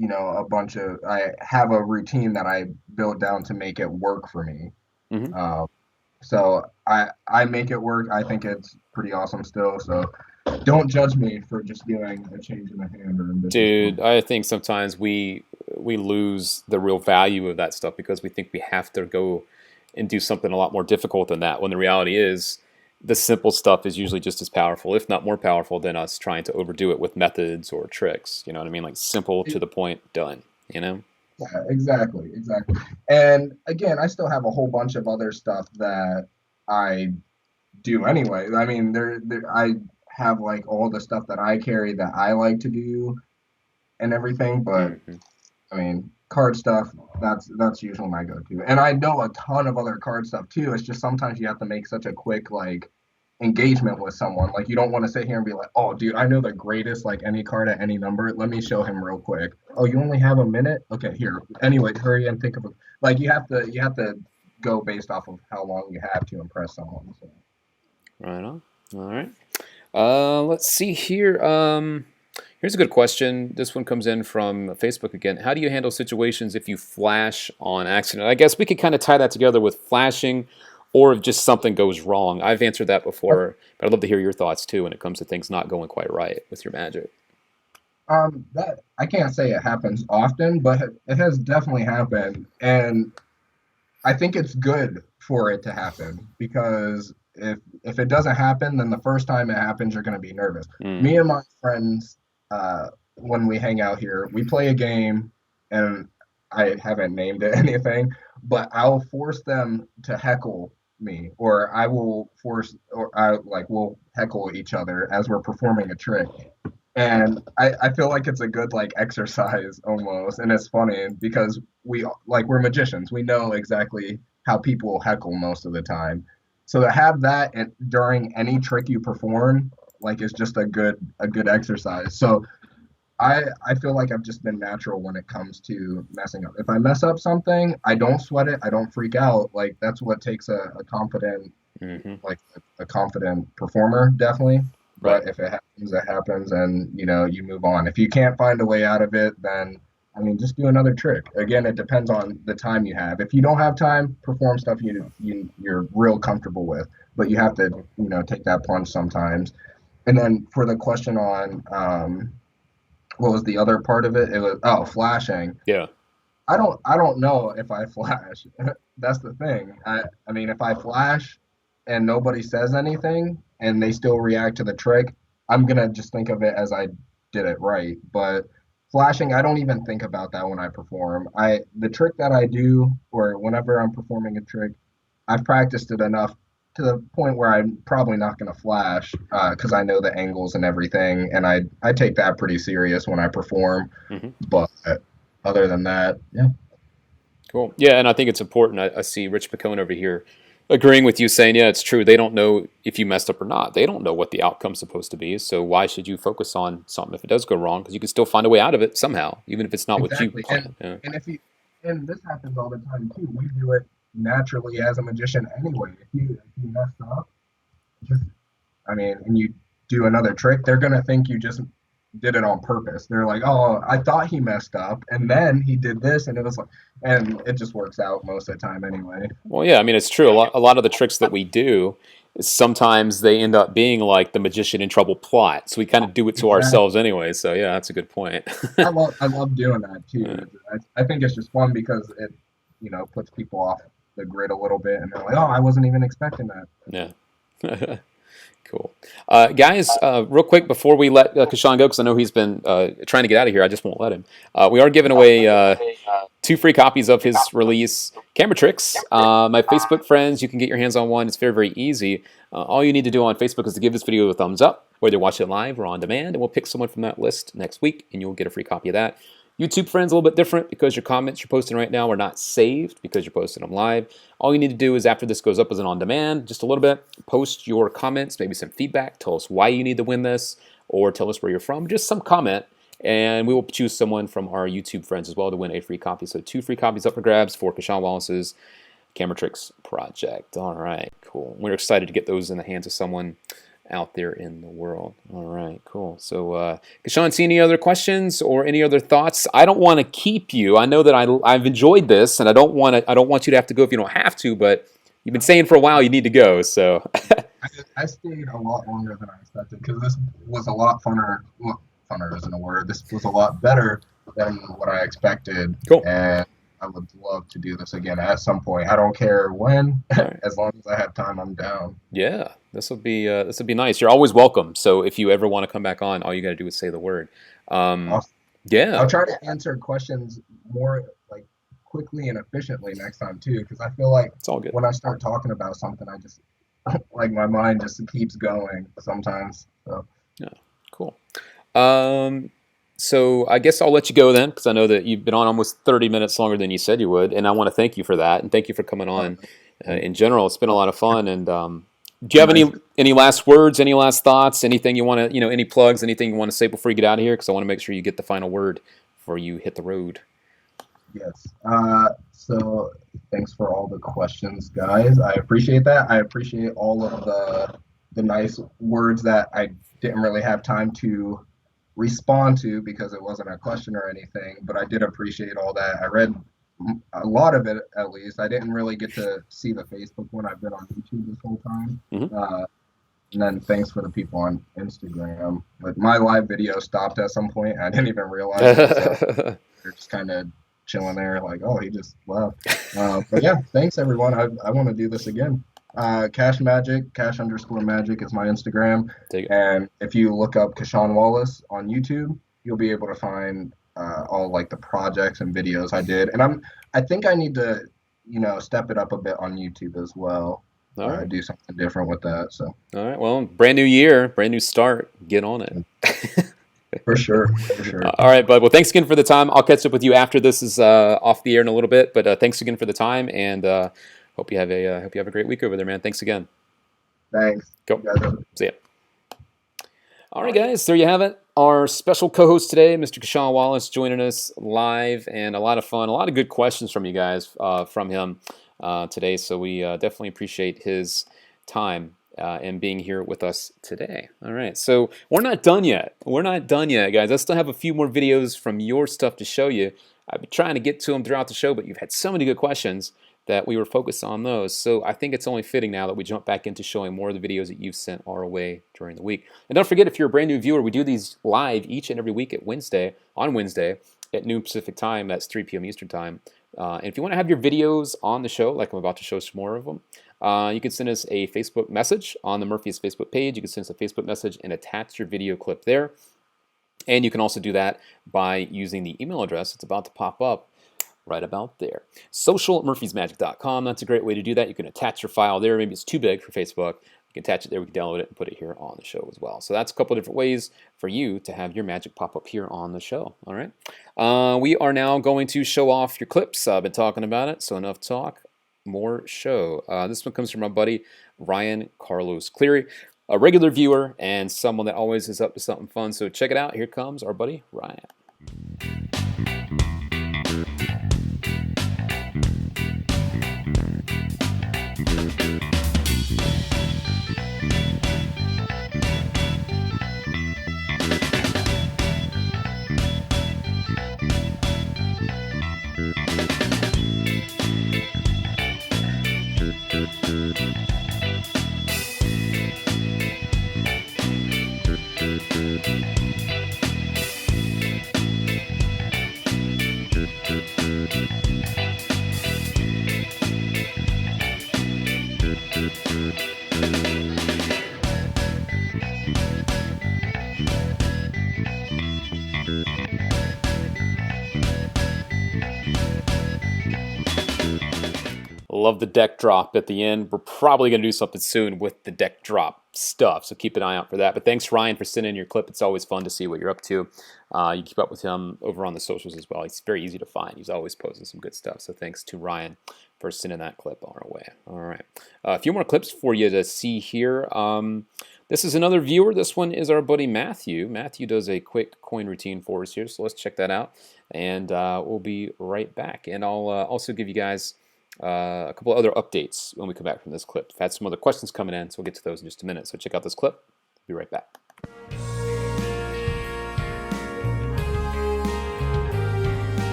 I have a routine that I built down to make it work for me. Mm-hmm. So I make it work. I think it's pretty awesome still. So don't judge me for just doing a change in the hand or ambitious. Dude, I think sometimes we lose the real value of that stuff because we think we have to go and do something a lot more difficult than that. When the reality is, the simple stuff is usually just as powerful, if not more powerful, than us trying to overdo it with methods or tricks. You know what I mean? Like simple, to the point, done. You know? Yeah, exactly. And again, I still have a whole bunch of other stuff that I do anyway. I mean, I have like all the stuff that I carry that I like to do and everything, but Mhm. I mean, card stuff, that's usually my go-to. And I know a ton of other card stuff too. It's just sometimes you have to make such a quick like engagement with someone. Like you don't want to sit here and be like, "Oh, dude, I know the greatest like any card at any number. Let me show him real quick." "Oh, you only have a minute? Okay, here. Anyway, hurry and think of it." Like you have to go based off of how long you have to impress someone. So. Right on. All right. Let's see here. Here's a good question. This one comes in from Facebook again. How do you handle situations if you flash on accident? I guess we could kind of tie that together with flashing or if just something goes wrong. I've answered that before, but I'd love to hear your thoughts too when it comes to things not going quite right with your magic. That I can't say it happens often, but it has definitely happened, and I think it's good for it to happen because if it doesn't happen, then the first time it happens, you're going to be nervous. Me and my friends, when we hang out here, we play a game, and I haven't named it anything, but I'll force them to heckle me, or I will force, or I like we'll heckle each other as we're performing a trick. And I feel like it's a good like exercise almost, and it's funny because we're magicians. We know exactly how people heckle most of the time. So to have that during any trick you perform, like, is just a good exercise. So I feel like I've just been natural when it comes to messing up. If I mess up something, I don't sweat it. I don't freak out. Like that's what takes a confident like a confident performer, definitely. Right. But if it happens, it happens, and you move on. If you can't find a way out of it, then I mean, just do another trick. Again, it depends on the time you have. If you don't have time, perform stuff you're real comfortable with, but you have to, take that plunge sometimes. And then for the question on what was the other part of it? It was flashing. Yeah. I don't know if I flash. That's the thing. I mean, if I flash and nobody says anything and they still react to the trick, I'm gonna just think of it as I did it right. But flashing, I don't even think about that when I perform. The trick that I do, or whenever I'm performing a trick, I've practiced it enough to the point where I'm probably not gonna flash because I know the angles and everything, and I take that pretty serious when I perform. Mm-hmm. But other than that, yeah. Cool. Yeah, and I think it's important. I see Rich McCone over here agreeing with you, saying, yeah, it's true. They don't know if you messed up or not. They don't know what the outcome's supposed to be. So why should you focus on something if it does go wrong? Because you can still find a way out of it somehow, even if it's not Exactly. what you planned. Yeah. And this happens all the time too. We do it naturally as a magician anyway. If you mess up, and you do another trick, they're gonna think you just did it on purpose. They're like, oh, I thought he messed up, and then he did this, and it was like, and it just works out most of the time anyway. Well, yeah, I mean, it's true. A lot of the tricks that we do, sometimes they end up being like the magician in trouble plot. So we kind of do it to ourselves anyway. So yeah, that's a good point. I love doing that too. Yeah. I think it's just fun because it, puts people off the grid a little bit, and they're like, oh, I wasn't even expecting that. Yeah. Cool. Guys, real quick before we let Kashan go, because I know he's been trying to get out of here. I just won't let him. We are giving away 2 free copies of his release, Camera Tricks. My Facebook friends, you can get your hands on one. It's very, very easy. All you need to do on Facebook is to give this video a thumbs up, whether you watch it live or on demand, and we'll pick someone from that list next week, and you'll get a free copy of that. YouTube friends, a little bit different because your comments you're posting right now are not saved because you're posting them live. All you need to do is after this goes up as an on-demand, just a little bit, post your comments, maybe some feedback, tell us why you need to win this, or tell us where you're from, just some comment, and we will choose someone from our YouTube friends as well to win a free copy. So 2 free copies up for grabs for Kashan Wallace's Camera Tricks project. All right, cool. We're excited to get those in the hands of someone out there in the world. All right, cool. So, Kashan, see any other questions or any other thoughts? I don't want to keep you. I know that I've enjoyed this, and I don't want you to have to go if you don't have to. But you've been saying for a while you need to go. So I stayed a lot longer than I expected because this was a lot funner. Well, funner isn't a word. This was a lot better than what I expected. Cool. And I would love to do this again at some point. I don't care when, right. As long as I have time, I'm down. Yeah, this would be nice. You're always welcome. So if you ever want to come back on, all you got to do is say the word. Yeah, I'll try to answer questions more like quickly and efficiently next time too, because I feel like it's all good. When I start talking about something, I just like my mind just keeps going sometimes. So yeah, cool. So I guess I'll let you go then, because I know that you've been on almost 30 minutes longer than you said you would, and I want to thank you for that, and thank you for coming on. In general, it's been a lot of fun. And do you have any last words, any last thoughts, anything you want to, any plugs, anything you want to say before you get out of here? Because I want to make sure you get the final word before you hit the road. Yes. So thanks for all the questions, guys. I appreciate that. I appreciate all of the nice words that I didn't really have time to respond to because it wasn't a question or anything, but I did appreciate all that. I read a lot of it, at least. I didn't really get to see the Facebook one. I've been on YouTube this whole time. Mm-hmm. And then thanks for the people on Instagram. But my live video stopped at some point. I didn't even realize it. So they're just kind of chilling there like, oh, he just left. But yeah, thanks everyone. I want to do this again. Cash Magic, Cash_Magic is my Instagram. And if you look up Kashan Wallace on YouTube, you'll be able to find all like the projects and videos I did. And I think I need to, step it up a bit on YouTube as well. All right. Do something different with that. So. All right. Well, brand new year, brand new start. Get on it. For sure. All right, bud. Well, thanks again for the time. I'll catch up with you after this is off the air in a little bit. But thanks again for the time, and hope you have a great week over there, man. Thanks again. Thanks. Go. See ya. All right, guys. There you have it. Our special co-host today, Mr. Kashan Wallace, joining us live, and a lot of fun, a lot of good questions from you guys from him today. So we definitely appreciate his time. and being here with us today. All right, so we're not done yet. We're not done yet, guys. I still have a few more videos from your stuff to show you. I've been trying to get to them throughout the show, but you've had so many good questions that we were focused on those. So I think it's only fitting now that we jump back into showing more of the videos that you've sent our way during the week. And don't forget, if you're a brand new viewer, we do these live each and every week on Wednesday at noon Pacific time. That's 3 p.m. Eastern time. And if you want to have your videos on the show, like I'm about to show some more of them, you can send us a Facebook message on the Murphy's Facebook page. You can send us a Facebook message and attach your video clip there. And you can also do that by using the email address that's about to pop up right about there. social@murphysmagic.com. That's a great way to do that. You can attach your file there. Maybe it's too big for Facebook. You can attach it there. We can download it and put it here on the show as well. So that's a couple of different ways for you to have your magic pop up here on the show. All right. We are now going to show off your clips. I've been talking about it, so enough talk, more show. This one comes from my buddy Ryan Carlos Cleary, a regular viewer and someone that always is up to something fun. So check it out. Here comes our buddy Ryan. Love the deck drop at the end. We're probably going to do something soon with the deck drop stuff, so keep an eye out for that. But thanks, Ryan, for sending in your clip. It's always fun to see what you're up to. You keep up with him over on the socials as well. He's very easy to find. He's always posting some good stuff. So thanks to Ryan for sending that clip on our way. All right. A few more clips for you to see here. This is another viewer. This one is our buddy Matthew. Matthew does a quick coin routine for us here, so let's check that out. And we'll be right back. And I'll also give you guys a couple other updates when we come back from this clip. I've had some other questions coming in, so we'll get to those in just a minute. So check out this clip. Be right back.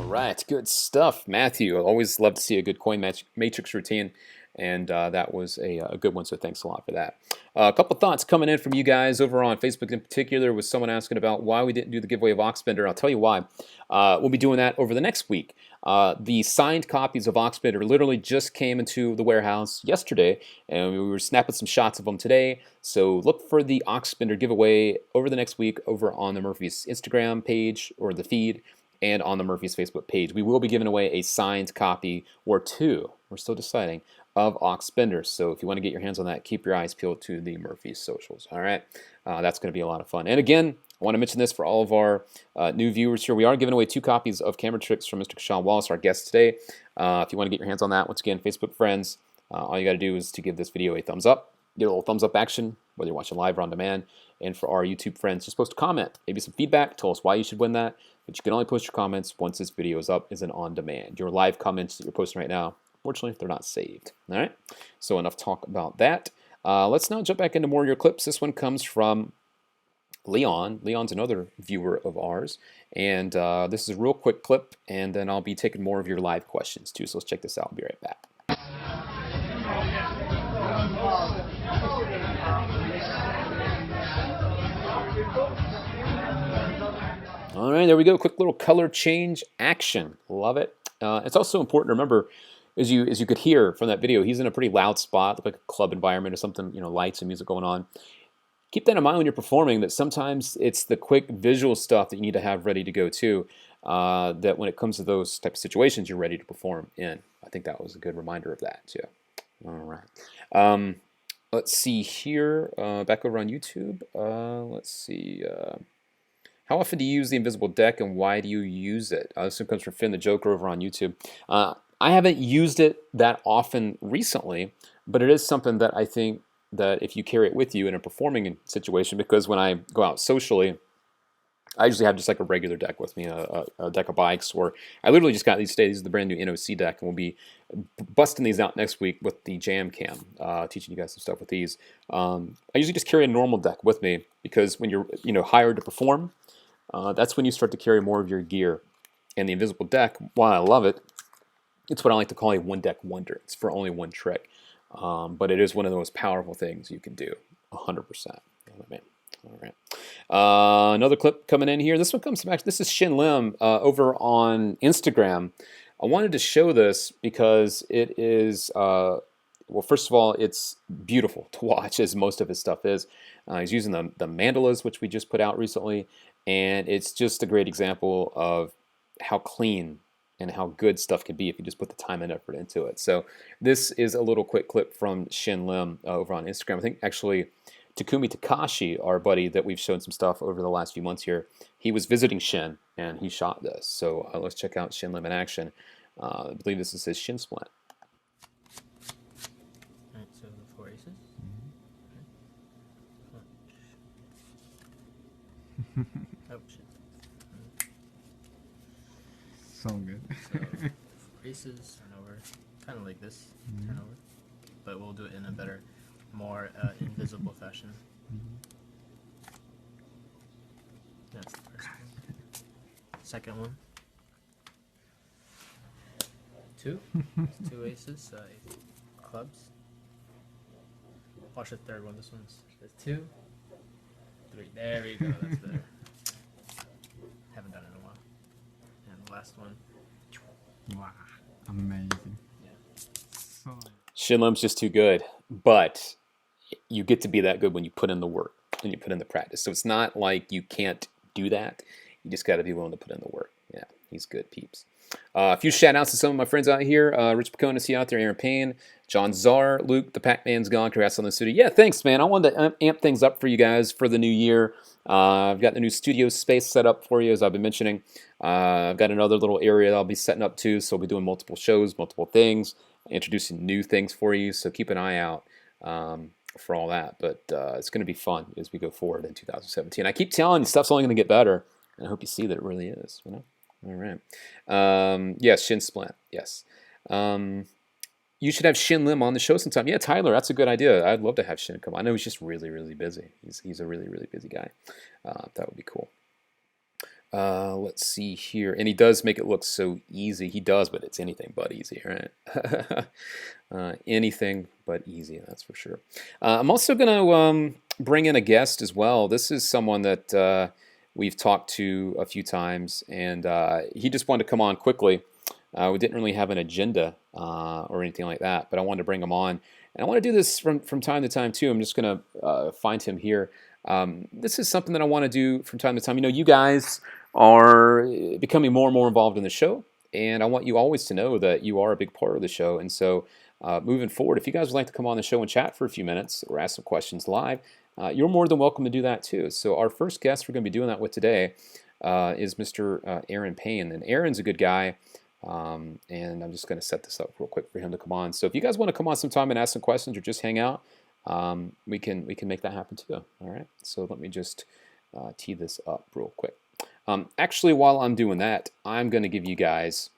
Right, good stuff, Matthew. I always love to see a good coin matrix routine, and that was a good one, so thanks a lot for that. A couple thoughts coming in from you guys over on Facebook in particular, was someone asking about why we didn't do the giveaway of Oxbender. I'll tell you why. We'll be doing that over the next week. The signed copies of Oxbender literally just came into the warehouse yesterday, and we were snapping some shots of them today. So look for the Oxbender giveaway over the next week over on the Murphy's Instagram page or the feed, and on the Murphy's Facebook page. We will be giving away a signed copy or two, we're still deciding, of Oxbender. So if you want to get your hands on that, keep your eyes peeled to the Murphy's socials. All right, that's going to be a lot of fun. And again, I want to mention this for all of our new viewers here. We are giving away 2 copies of Camera Tricks from Mr. Casshan Wallace, our guest today. If you want to get your hands on that, once again, Facebook friends, all you got to do is to give this video a thumbs up. Get a little thumbs up action, whether you're watching live or on demand. And for our YouTube friends, just post a comment, maybe some feedback, tell us why you should win that. But you can only post your comments once this video is up, is an on demand. Your live comments that you're posting right now, fortunately, they're not saved. All right, so enough talk about that. Let's now jump back into more of your clips. This one comes from Leon. Leon's another viewer of ours. And this is a real quick clip, and then I'll be taking more of your live questions too. So let's check this out. I'll be right back. All right, there we go. Quick little color change action. Love it. It's also important to remember, as you could hear from that video, he's in a pretty loud spot, like a club environment or something, lights and music going on. Keep that in mind when you're performing, that sometimes it's the quick visual stuff that you need to have ready to go too, that when it comes to those type of situations, you're ready to perform in. I think that was a good reminder of that too. All right. let's see here, back over on YouTube. Let's see. How often do you use the invisible deck, and why do you use it? This one comes from Finn the Joker over on YouTube. I haven't used it that often recently, but it is something that I think that if you carry it with you in a performing situation, because when I go out socially, I usually have just like a regular deck with me, a deck of bikes, or I literally just got these today. These are the brand new NOC deck, and we'll be busting these out next week with the Jam Cam, teaching you guys some stuff with these. I usually just carry a normal deck with me because when you're hired to perform, that's when you start to carry more of your gear. And the invisible deck, while I love it, it's what I like to call a one deck wonder. It's for only one trick, but it is one of the most powerful things you can do, 100%. All right. Another clip coming in here. This one comes back. This is Shin Lim over on Instagram. I wanted to show this because it is, well, first of all, it's beautiful to watch, as most of his stuff is. He's using the mandalas, which we just put out recently, and it's just a great example of how clean and how good stuff can be if you just put the time and effort into it. So this is a little quick clip from Shin Lim over on Instagram. I think actually Takumi Takashi, our buddy that we've shown some stuff over the last few months here, he was visiting Shin and he shot this. So let's check out Shin Lim in action. I believe this is his shin splint. Alright, so the 4 aces. Oh shit. So good. So 4 aces, turn over. Kind of like this, turn over. But we'll do it in a better, more invisible fashion. That's the first one. Second one. 2. It's 2 aces, clubs. Watch the third one. This one's 2, 3. There we go. That's better. Haven't done it in a while. And the last one. Wow, amazing. Yeah. So Shin Lim's just too good, but you get to be that good when you put in the work and you put in the practice. So it's not like you can't do that. You just got to be willing to put in the work. Yeah, he's good, peeps. A few shout outs to some of my friends out here. Rich Pacona, see you out there. Aaron Payne, John Czar, Luke, the Pac-Man's gone. Congrats on the studio. Yeah, thanks, man. I wanted to amp things up for you guys for the new year. I've got the new studio space set up for you, as I've been mentioning. I've got another little area I'll be setting up too, so I'll be doing multiple shows, multiple things, introducing new things for you. So keep an eye out for all that. But it's going to be fun as we go forward in 2017. I keep telling you, stuff's only going to get better, and I hope you see that it really is. All right. Yes, Shin Splint. Yes. You should have Shin Lim on the show sometime. Yeah, Tyler, that's a good idea. I'd love to have Shin come on. I know he's just really, really busy. He's a really, really busy guy. That would be cool. Let's see here. And he does make it look so easy. He does, but it's anything but easy, right? Anything but easy, that's for sure. I'm also going to bring in a guest as well. This is someone that we've talked to a few times, and he just wanted to come on quickly. We didn't really have an agenda or anything like that, but I wanted to bring him on. And I want to do this from time to time, too. I'm just going to find him here. This is something that I want to do from time to time. You know, you guys are becoming more and more involved in the show, and I want you always to know that you are a big part of the show. And so moving forward, if you guys would like to come on the show and chat for a few minutes or ask some questions live, you're more than welcome to do that, too. So our first guest we're going to be doing that with today is Mr. Aaron Payne. And Aaron's a good guy. And I'm just going to set this up real quick for him to come on. So if you guys want to come on sometime and ask some questions or just hang out, we can make that happen too. All right. So let me just tee this up real quick. Actually, while I'm doing that, I'm going to give you guys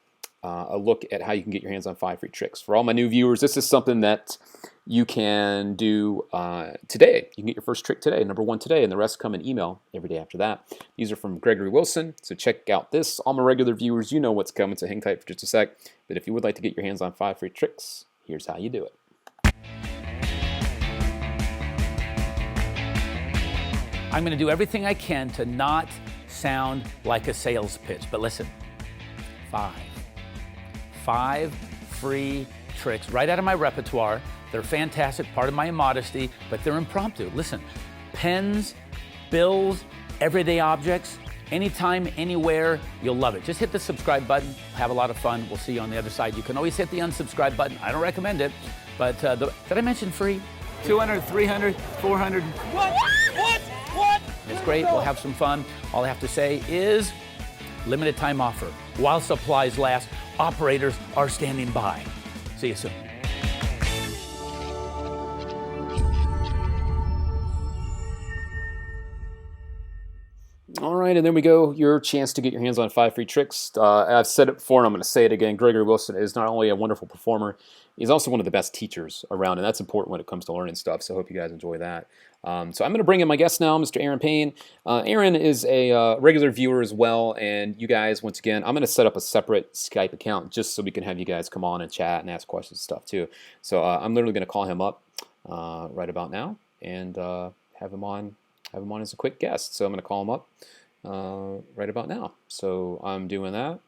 a look at how you can get your hands on 5 free tricks. For all my new viewers, this is something that you can do today. You can get your first trick today, number 1 today, and the rest come in email every day after that. These are from Gregory Wilson, so check out this. All my regular viewers, you know what's coming, so hang tight for just a sec. But if you would like to get your hands on 5 free tricks, here's how you do it. I'm going to do everything I can to not sound like a sales pitch, but listen, 5 free tricks right out of my repertoire. They're fantastic, part of my immodesty, but they're impromptu. Listen, pens, bills, everyday objects, anytime, anywhere, you'll love it. Just hit the subscribe button, have a lot of fun. We'll see you on the other side. You can always hit the unsubscribe button. I don't recommend it, but did I mention free? 200, 300, 400. What? It's great. We'll have some fun. All I have to say is limited time offer. While supplies last, operators are standing by. See you soon. All right, and there we go. Your chance to get your hands on 5 free tricks. I've said it before, and I'm going to say it again. Gregory Wilson is not only a wonderful performer, he's also one of the best teachers around, and that's important when it comes to learning stuff, so I hope you guys enjoy that. So I'm going to bring in my guest now, Mr. Aaron Payne. Aaron is a regular viewer as well, and you guys, once again, I'm going to set up a separate Skype account just so we can have you guys come on and chat and ask questions and stuff too. So I'm literally going to call him up right about now and have him on as a quick guest. So I'm going to call him up right about now. So I'm doing that,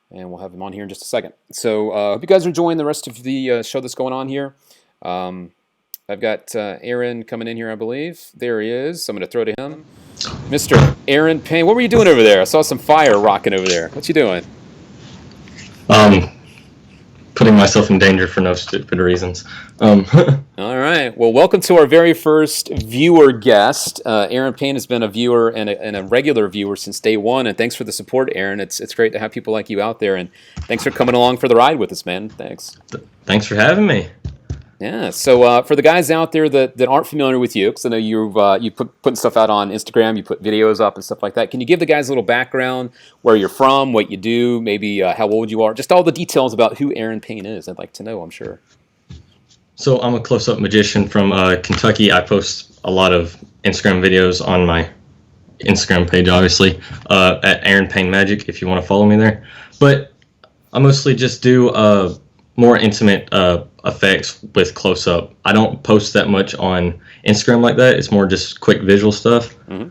and we'll have him on here in just a second. So hope you guys are enjoying the rest of the show that's going on here. I've got Aaron coming in here, I believe. There he is. So I'm going to throw to him. Mr. Aaron Payne, what were you doing over there? I saw some fire rocking over there. What you doing? Putting myself in danger for no stupid reasons. All right. Well, welcome to our very first viewer guest. Aaron Payne has been a viewer and a regular viewer since day one, and thanks for the support, Aaron. It's great to have people like you out there, and thanks for coming along for the ride with us, man. Thanks. Thanks for having me. Yeah. So for the guys out there that aren't familiar with you, because I know you putting stuff out on Instagram, you put videos up and stuff like that. Can you give the guys a little background, where you're from, what you do, maybe how old you are, just all the details about who Aaron Payne is? I'd like to know, I'm sure. So I'm a close-up magician from Kentucky. I post a lot of Instagram videos on my Instagram page, obviously, at Aaron Payne Magic, if you want to follow me there. But I mostly just do more intimate effects with close-up. I don't post that much on Instagram like that. It's more just quick visual stuff. Mm-hmm.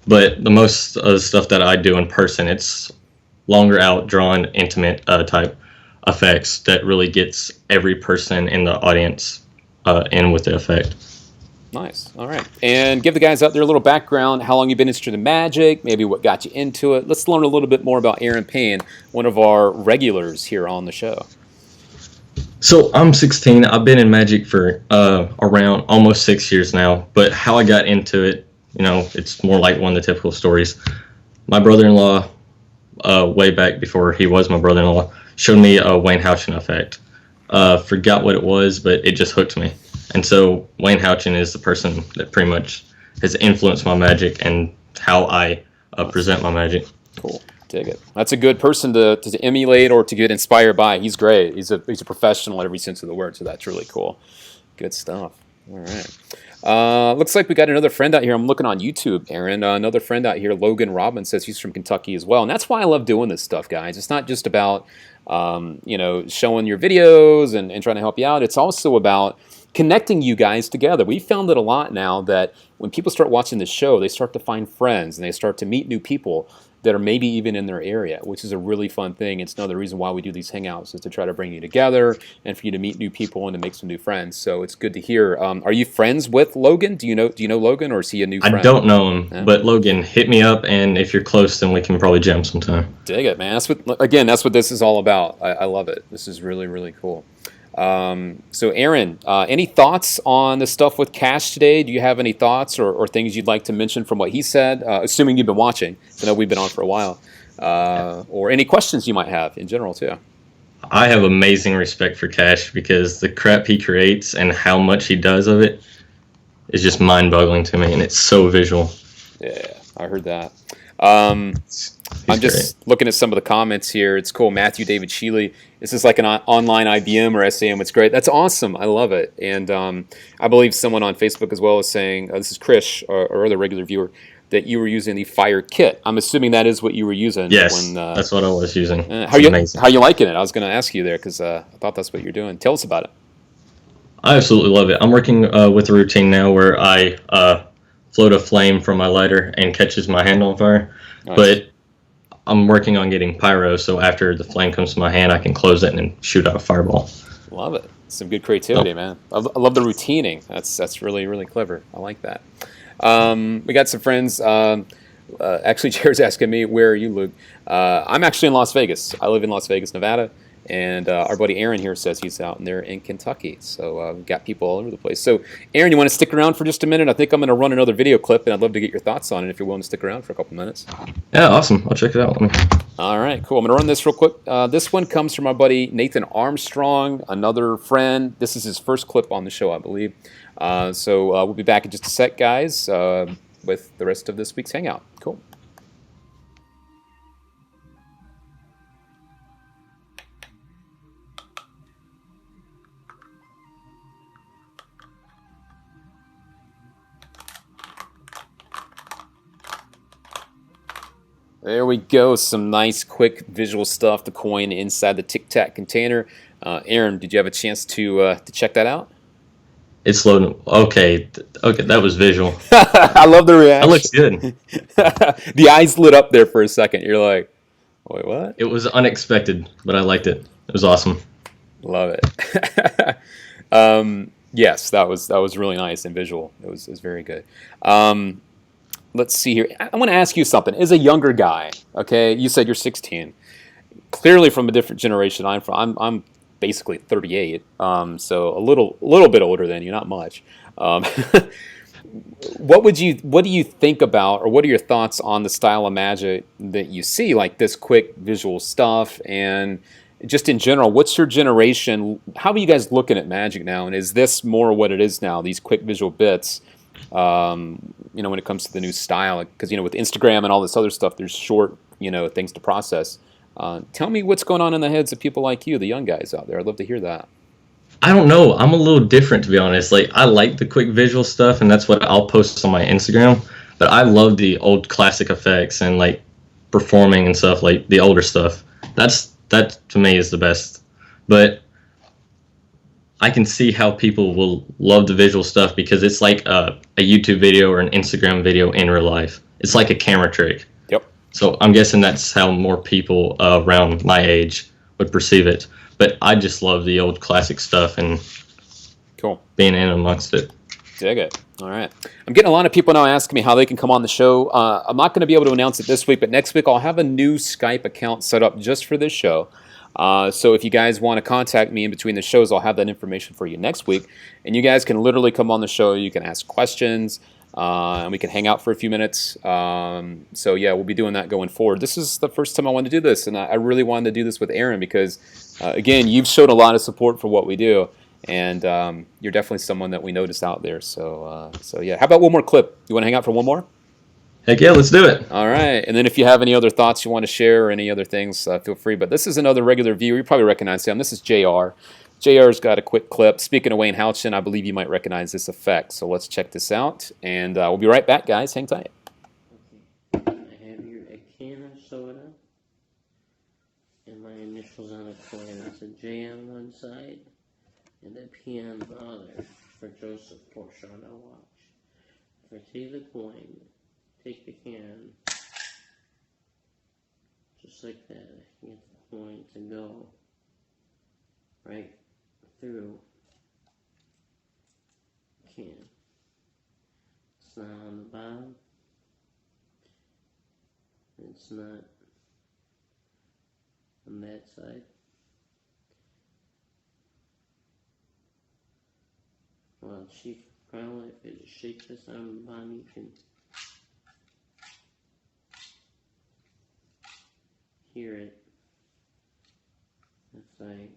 But the most of the stuff that I do in person, it's longer out, drawn, intimate type effects that really gets every person in the audience in with the effect. Nice. All right. And give the guys out there a little background, how long you've been interested in magic, maybe what got you into it. Let's learn a little bit more about Aaron Payne, one of our regulars here on the show. So I'm 16. I've been in magic for around almost 6 years now. But how I got into it, it's more like one of the typical stories. My brother-in-law, way back before he was my brother-in-law, showed me a Wayne Houchin effect. Forgot what it was, but it just hooked me. And so Wayne Houchin is the person that pretty much has influenced my magic and how I present my magic. Cool. Dig it. That's a good person to emulate or to get inspired by. He's great. He's a professional in every sense of the word, so that's really cool. Good stuff. All right. Looks like we got another friend out here. I'm looking on YouTube, Aaron. Another friend out here, Logan Robbins, says he's from Kentucky as well. And that's why I love doing this stuff, guys. It's not just about showing your videos and trying to help you out. It's also about connecting you guys together. We found it a lot now that when people start watching this show, they start to find friends and they start to meet new people that are maybe even in their area, which is a really fun thing. It's another reason why we do these hangouts, is to try to bring you together and for you to meet new people and to make some new friends. So it's good to hear. Are you friends with Logan? Do you know Logan, or is he a new friend? I don't know him, but Logan, hit me up, and if you're close, then we can probably jam sometime. Dig it, man. That's what this is all about. I love it. This is really, really cool. So Aaron, any thoughts on the stuff with Cash today? Do you have any thoughts or things you'd like to mention from what he said, assuming you've been watching? I know we've been on for a while. Or any questions you might have in general too. I have amazing respect for Cash because the crap he creates and how much he does of it is just mind-boggling to me, and it's so visual. Yeah, I heard that. I'm just looking at some of the comments here. It's cool. Matthew David Sheely. This is like an online IBM or SAM. It's great. That's awesome. I love it. And I believe someone on Facebook as well is saying, this is Chris, our other regular viewer, that you were using the Fire Kit. I'm assuming that is what you were using. Yes, that's what I was using. How you liking it? I was going to ask you there because I thought that's what you're doing. Tell us about it. I absolutely love it. I'm working with a routine now where I float a flame from my lighter and catches my hand on fire. Nice. But I'm working on getting pyro, so after the flame comes to my hand, I can close it and then shoot out a fireball. Love it. Some good creativity, man. I love the routining. That's really, really clever. I like that. We got some friends. Actually, Jared's asking me, where are you, Luke? I'm actually in Las Vegas. I live in Las Vegas, Nevada. And our buddy Aaron here says he's out there in Kentucky. So we've got people all over the place. So Aaron, you want to stick around for just a minute? I think I'm going to run another video clip, and I'd love to get your thoughts on it if you're willing to stick around for a couple minutes. Yeah, awesome. I'll check it out. All right, cool. I'm going to run this real quick. This one comes from our buddy Nathan Armstrong, another friend. This is his first clip on the show, I believe. So we'll be back in just a sec, guys, with the rest of this week's Hangout. Cool. There we go. Some nice, quick visual stuff. The coin inside the Tic Tac container. Aaron, did you have a chance to check that out? It's loading. Okay, that was visual. I love the reaction. That looks good. The eyes lit up there for a second. You're like, wait, what? It was unexpected, but I liked it. It was awesome. Love it. Yes, that was really nice and visual. It was very good. Let's see here. I want to ask you something. As a younger guy, okay, you said you're 16. Clearly from a different generation I'm from. I'm basically 38, so a little bit older than you, not much. What do you think about, or what are your thoughts on the style of magic that you see, like this quick visual stuff, and just in general, what's your generation? How are you guys looking at magic now? And is this more what it is now? These quick visual bits. When it comes to the new style, because with Instagram and all this other stuff, there's short, things to process. Tell me what's going on in the heads of people like you, the young guys out there. I'd love to hear that. I don't know. I'm a little different, to be honest. Like, I like the quick visual stuff, and that's what I'll post on my Instagram. But I love the old classic effects and like performing and stuff, like the older stuff. That to me is the best. But I can see how people will love the visual stuff because it's like a YouTube video or an Instagram video in real life. It's like a camera trick. Yep. So I'm guessing that's how more people around my age would perceive it. But I just love the old classic stuff and cool being in amongst it. Dig it. All right. I'm getting a lot of people now asking me how they can come on the show. I'm not going to be able to announce it this week, but next week I'll have a new Skype account set up just for this show. So if you guys want to contact me in between the shows, I'll have that information for you next week. And you guys can literally come on the show. You can ask questions, and we can hang out for a few minutes. So yeah, we'll be doing that going forward. This is the first time I wanted to do this, and I really wanted to do this with Aaron because, again, you've showed a lot of support for what we do, and you're definitely someone that we notice out there. So yeah, how about one more clip? You want to hang out for one more? Heck yeah, let's do it. All right. And then if you have any other thoughts you want to share or any other things, feel free. But this is another regular viewer. You probably recognize him. This is JR. JR's got a quick clip. Speaking of Wayne Houchin, I believe you might recognize this effect. So let's check this out. And we'll be right back, guys. Hang tight. I have here a can of soda and my initials on a coin. It's a J on one side and a P on the other for Joseph Porsche on a watch. If I take the coin, take the can, just like that, I can get the coin to go right through the can. It's not on the bottom, it's not on that side. Well, Chief Crown, if you just shake this on the bottom, you can hear it. If I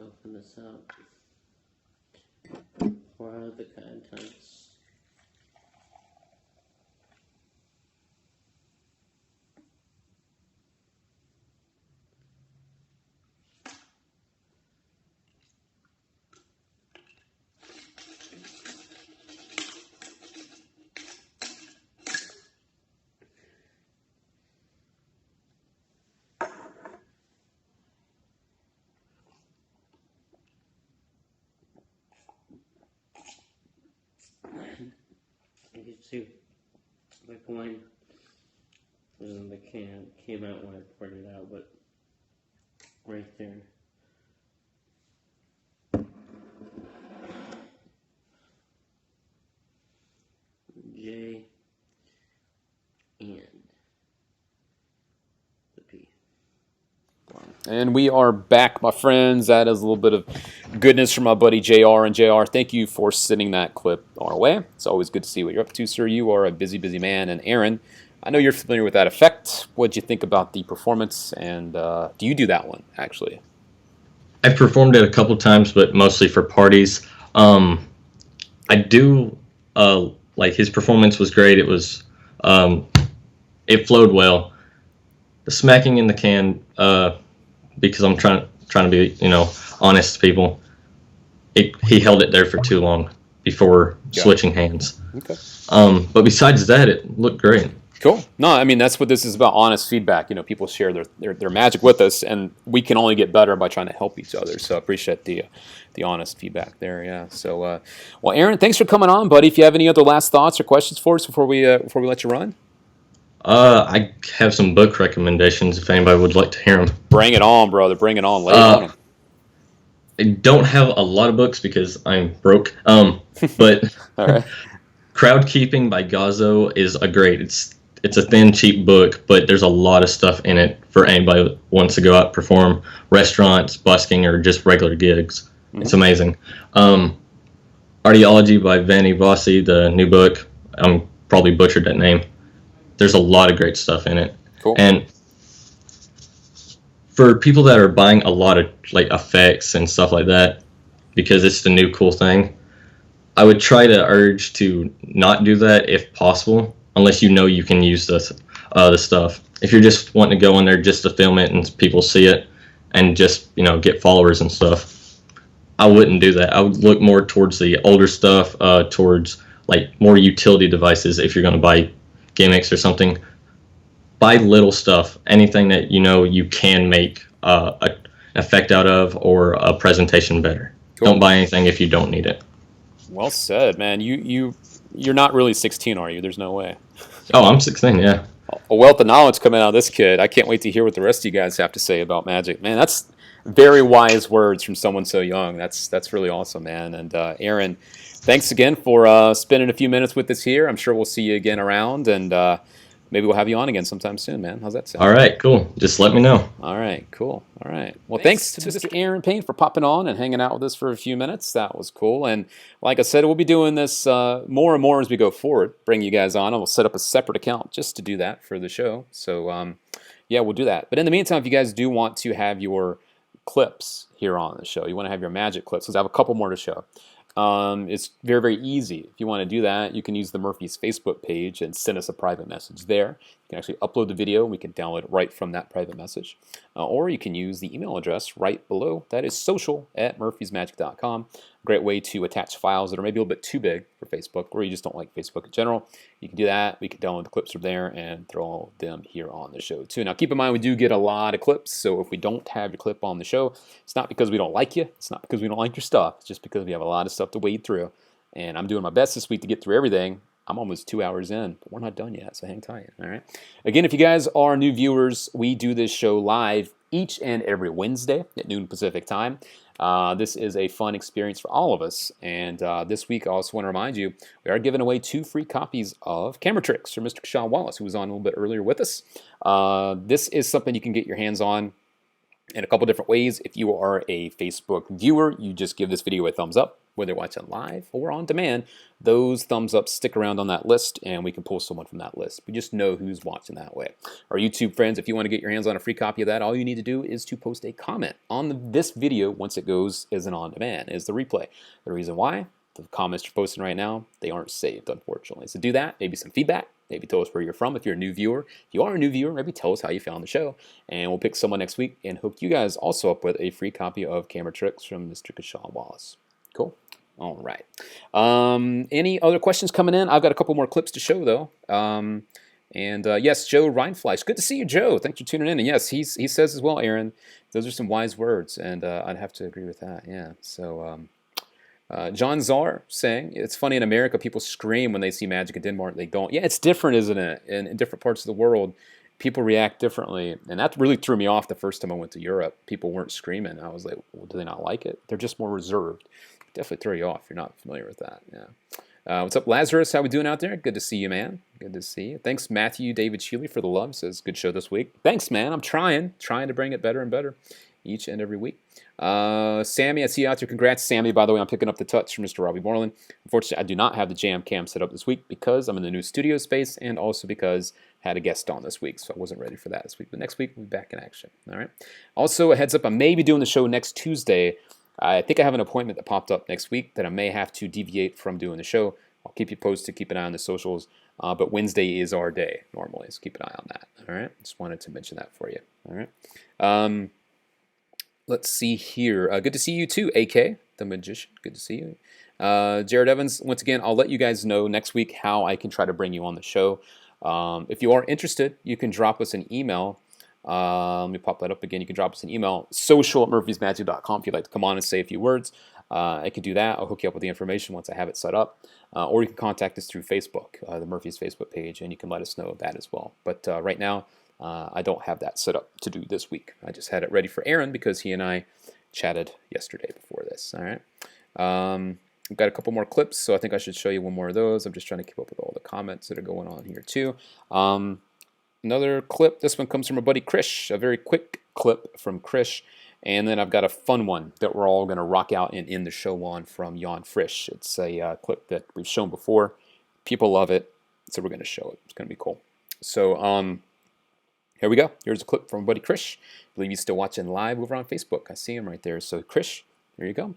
open this up, pour out the contents. You can see the coin was in the can, came out when I poured it out, but right there. J And we are back, my friends. That is a little bit of goodness from my buddy JR. And JR, thank you for sending that clip our way. It's always good to see what you're up to, sir. You are a busy, busy man. And Aaron, I know you're familiar with that effect. What'd you think about the performance? And do you do that one, actually? I've performed it a couple times, but mostly for parties. I do, like, his performance was great. It was, it flowed well. The smacking in the can, because I'm trying to be, honest to people. He held it there for too long before switching hands. Okay. But besides that, it looked great. Cool. No, I mean, that's what this is about, honest feedback. People share their magic with us, and we can only get better by trying to help each other. So I appreciate the honest feedback there, yeah. So, well, Aaron, thanks for coming on, buddy. If you have any other last thoughts or questions for us before we let you run? I have some book recommendations if anybody would like to hear them. Bring it on, brother. Bring it on. Lay it on 'em. I don't have a lot of books because I'm broke. But All right. Crowd Keeping by Gazzo is it's a thin, cheap book, but there's a lot of stuff in it for anybody who wants to go out and perform, restaurants, busking, or just regular gigs. Mm-hmm. It's amazing. Archaeology by Vanni Bossi, the new book. I'm probably butchered that name. There's a lot of great stuff in it. Cool. And for people that are buying a lot of like effects and stuff like that, because it's the new cool thing, I would try to urge to not do that if possible, unless you can use the stuff. If you're just wanting to go in there just to film it and people see it and just get followers and stuff, I wouldn't do that. I would look more towards the older stuff, towards like more utility devices. If you're going to buy gimmicks or something, buy little stuff, anything that you can make an effect out of or a presentation better. Cool. Don't buy anything if you don't need it. Well said, man. You're not really 16, are you? There's no way. Oh, I'm 16, yeah. A wealth of knowledge coming out of this kid. I can't wait to hear what the rest of you guys have to say about magic. Man, that's very wise words from someone so young. That's really awesome, man. And Aaron, thanks again for spending a few minutes with us here. I'm sure we'll see you again around, and maybe we'll have you on again sometime soon, man. How's that sound? All right, cool. Just let me know. All right, cool. All right. Well, thanks to Mr. Aaron Payne for popping on and hanging out with us for a few minutes. That was cool. And like I said, we'll be doing this more and more as we go forward, bring you guys on. And we'll set up a separate account just to do that for the show. So, yeah, we'll do that. But in the meantime, if you guys do want to have your clips here on the show, you want to have your magic clips, because I have a couple more to show. It's very, very easy. If you want to do that, you can use the Murphy's Facebook page and send us a private message there. You can actually upload the video. We can download it right from that private message. Or you can use the email address right below. That is social@murphysmagic.com. Great way to attach files that are maybe a little bit too big for Facebook, or you just don't like Facebook in general. You can do that. We can download the clips from there and throw them here on the show too. Now keep in mind, we do get a lot of clips, so if we don't have your clip on the show, it's not because we don't like you. It's not because we don't like your stuff. It's just because we have a lot of stuff to wade through. And I'm doing my best this week to get through everything. I'm almost 2 hours in, but we're not done yet, so hang tight, all right? Again, if you guys are new viewers, we do this show live each and every Wednesday at noon Pacific time. This is a fun experience for all of us, and this week I also want to remind you, we are giving away 2 free copies of Camera Tricks from Mr. Casshan Wallace, who was on a little bit earlier with us. This is something you can get your hands on in a couple different ways. If you are a Facebook viewer, you just give this video a thumbs up, whether you're watching live or on demand. Those thumbs up stick around on that list, and we can pull someone from that list. We just know who's watching that way. Our YouTube friends, if you want to get your hands on a free copy of that, all you need to do is to post a comment on this video once it goes as an on-demand, as the replay. The reason why, the comments you're posting right now, they aren't saved, unfortunately. So do that, maybe some feedback. Maybe tell us where you're from if you're a new viewer. If you are a new viewer, maybe tell us how you found the show. And we'll pick someone next week and hook you guys also up with a free copy of Camera Tricks from Mr. Casshan Wallace. Cool. All right. Any other questions coming in? I've got a couple more clips to show, though. Yes, Joe Reinfleisch. Good to see you, Joe. Thanks for tuning in. And yes, he says as well, Aaron, those are some wise words. And I'd have to agree with that. Yeah. So... John Czar saying, it's funny in America, people scream when they see magic in Denmark. They don't. Yeah, it's different, isn't it? In different parts of the world, people react differently. And that really threw me off the first time I went to Europe. People weren't screaming. I was like, well, do they not like it? They're just more reserved. Definitely throw you off if you're not familiar with that. Yeah. What's up, Lazarus? How we doing out there? Good to see you, man. Good to see you. Thanks, Matthew David Shealy, for the love. Says good show this week. Thanks, man. I'm trying to bring it better and better each and every week. Sammy, I see you out there. Congrats, Sammy. By the way, I'm picking up the touch from Mr. Robbie Borland. Unfortunately, I do not have the jam cam set up this week because I'm in the new studio space and also because I had a guest on this week, so I wasn't ready for that this week. But next week, we'll be back in action. All right. Also, a heads up, I may be doing the show next Tuesday. I think I have an appointment that popped up next week that I may have to deviate from doing the show. I'll keep you posted. Keep an eye on the socials. But Wednesday is our day normally, so keep an eye on that. All right. Just wanted to mention that for you. All right. Let's see here. Good to see you too, AK, the magician. Good to see you. Jared Evans, once again, I'll let you guys know next week how I can try to bring you on the show. If you are interested, you can drop us an email. Let me pop that up again. You can drop us an email, social@murphysmagic.com, if you'd like to come on and say a few words. I can do that. I'll hook you up with the information once I have it set up. Or you can contact us through Facebook, the Murphy's Facebook page, and you can let us know that as well. But right now, I don't have that set up to do this week. I just had it ready for Aaron because he and I chatted yesterday before this. All right. We've got a couple more clips, so I think I should show you one more of those. I'm just trying to keep up with all the comments that are going on here too. Another clip. This one comes from our buddy Krish. A very quick clip from Krish. And then I've got a fun one that we're all going to rock out and end the show on from Jan Frisch. It's a clip that we've shown before. People love it, so we're going to show it. It's going to be cool. So, here we go. Here's a clip from buddy Krish. I believe he's still watching live over on Facebook. I see him right there. So, Krish, here you go.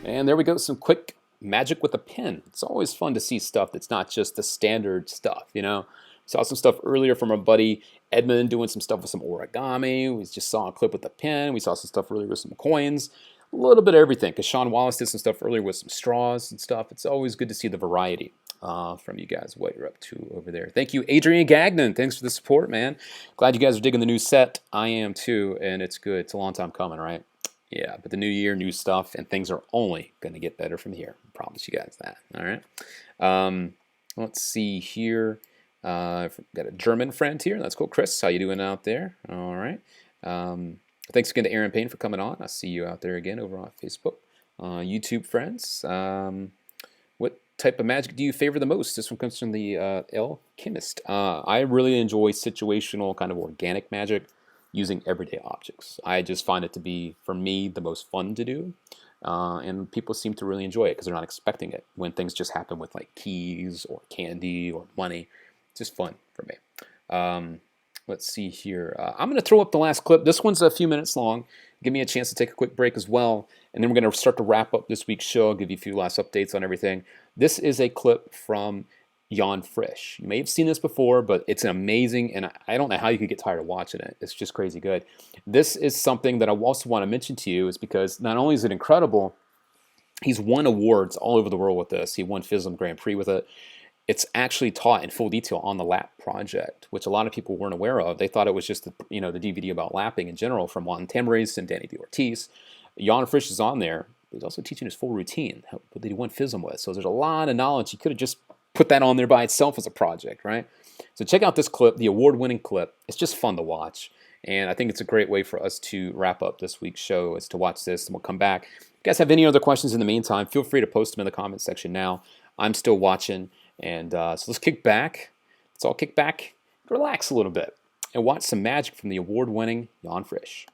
And there we go. Some quick magic with a pen. It's always fun to see stuff that's not just the standard stuff, you know. Saw some stuff earlier from our buddy Edmund doing some stuff with some origami. We just saw a clip with a pen. We saw some stuff earlier with some coins. A little bit of everything. Casshan Wallace did some stuff earlier with some straws and stuff. It's always good to see the variety from you guys, what you're up to over there. Thank you, Adrian Gagnon. Thanks for the support, man. Glad you guys are digging the new set. I am too, and it's good. It's a long time coming, right? Yeah, but the new year, new stuff, and things are only going to get better from here. I promise you guys that. All right. Let's see here. I've got a German friend here. That's cool. Chris, how you doing out there? All right. Thanks again to Aaron Payne for coming on. I see you out there again over on Facebook. YouTube friends. What type of magic do you favor the most? This one comes from the Alchemist. I really enjoy situational, kind of organic magic, using everyday objects. I just find it to be, for me, the most fun to do. And people seem to really enjoy it because they're not expecting it. When things just happen with like keys or candy or money, it's just fun for me. Let's see here. I'm going to throw up the last clip. This one's a few minutes long. Give me a chance to take a quick break as well. And then we're going to start to wrap up this week's show. I'll give you a few last updates on everything. This is a clip from Jan Frisch. You may have seen this before, but it's amazing, and I don't know how you could get tired of watching it. It's just crazy good. This is something that I also want to mention to you is because not only is it incredible, he's won awards all over the world with this. He won FISM Grand Prix with it. It's actually taught in full detail on the lap project, which a lot of people weren't aware of. They thought it was just the DVD about lapping in general from Juan Tamariz and Danny D'Ortiz. Jan Frisch is on there. He's also teaching his full routine that he won FISM with. So there's a lot of knowledge. He could have just put that on there by itself as a project, right? So check out this clip, the award-winning clip. It's just fun to watch, and I think it's a great way for us to wrap up this week's show is to watch this, and we'll come back. If you guys have any other questions in the meantime, feel free to post them in the comment section now. I'm still watching, and so let's kick back. Let's all kick back, relax a little bit, and watch some magic from the award-winning Jan Frisch.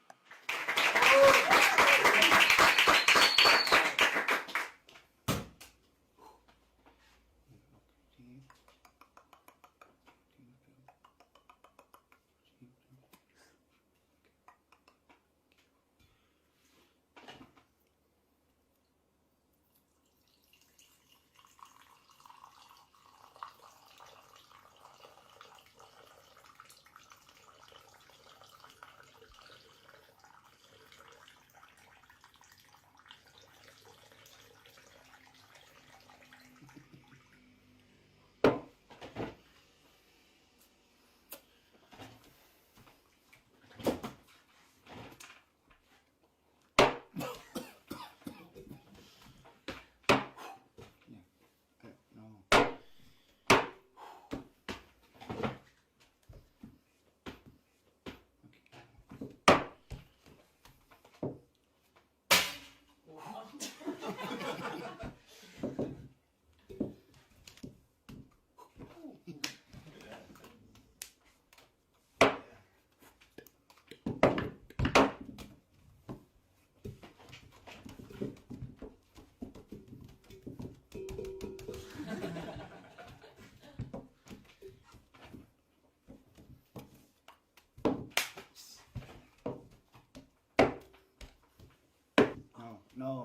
No.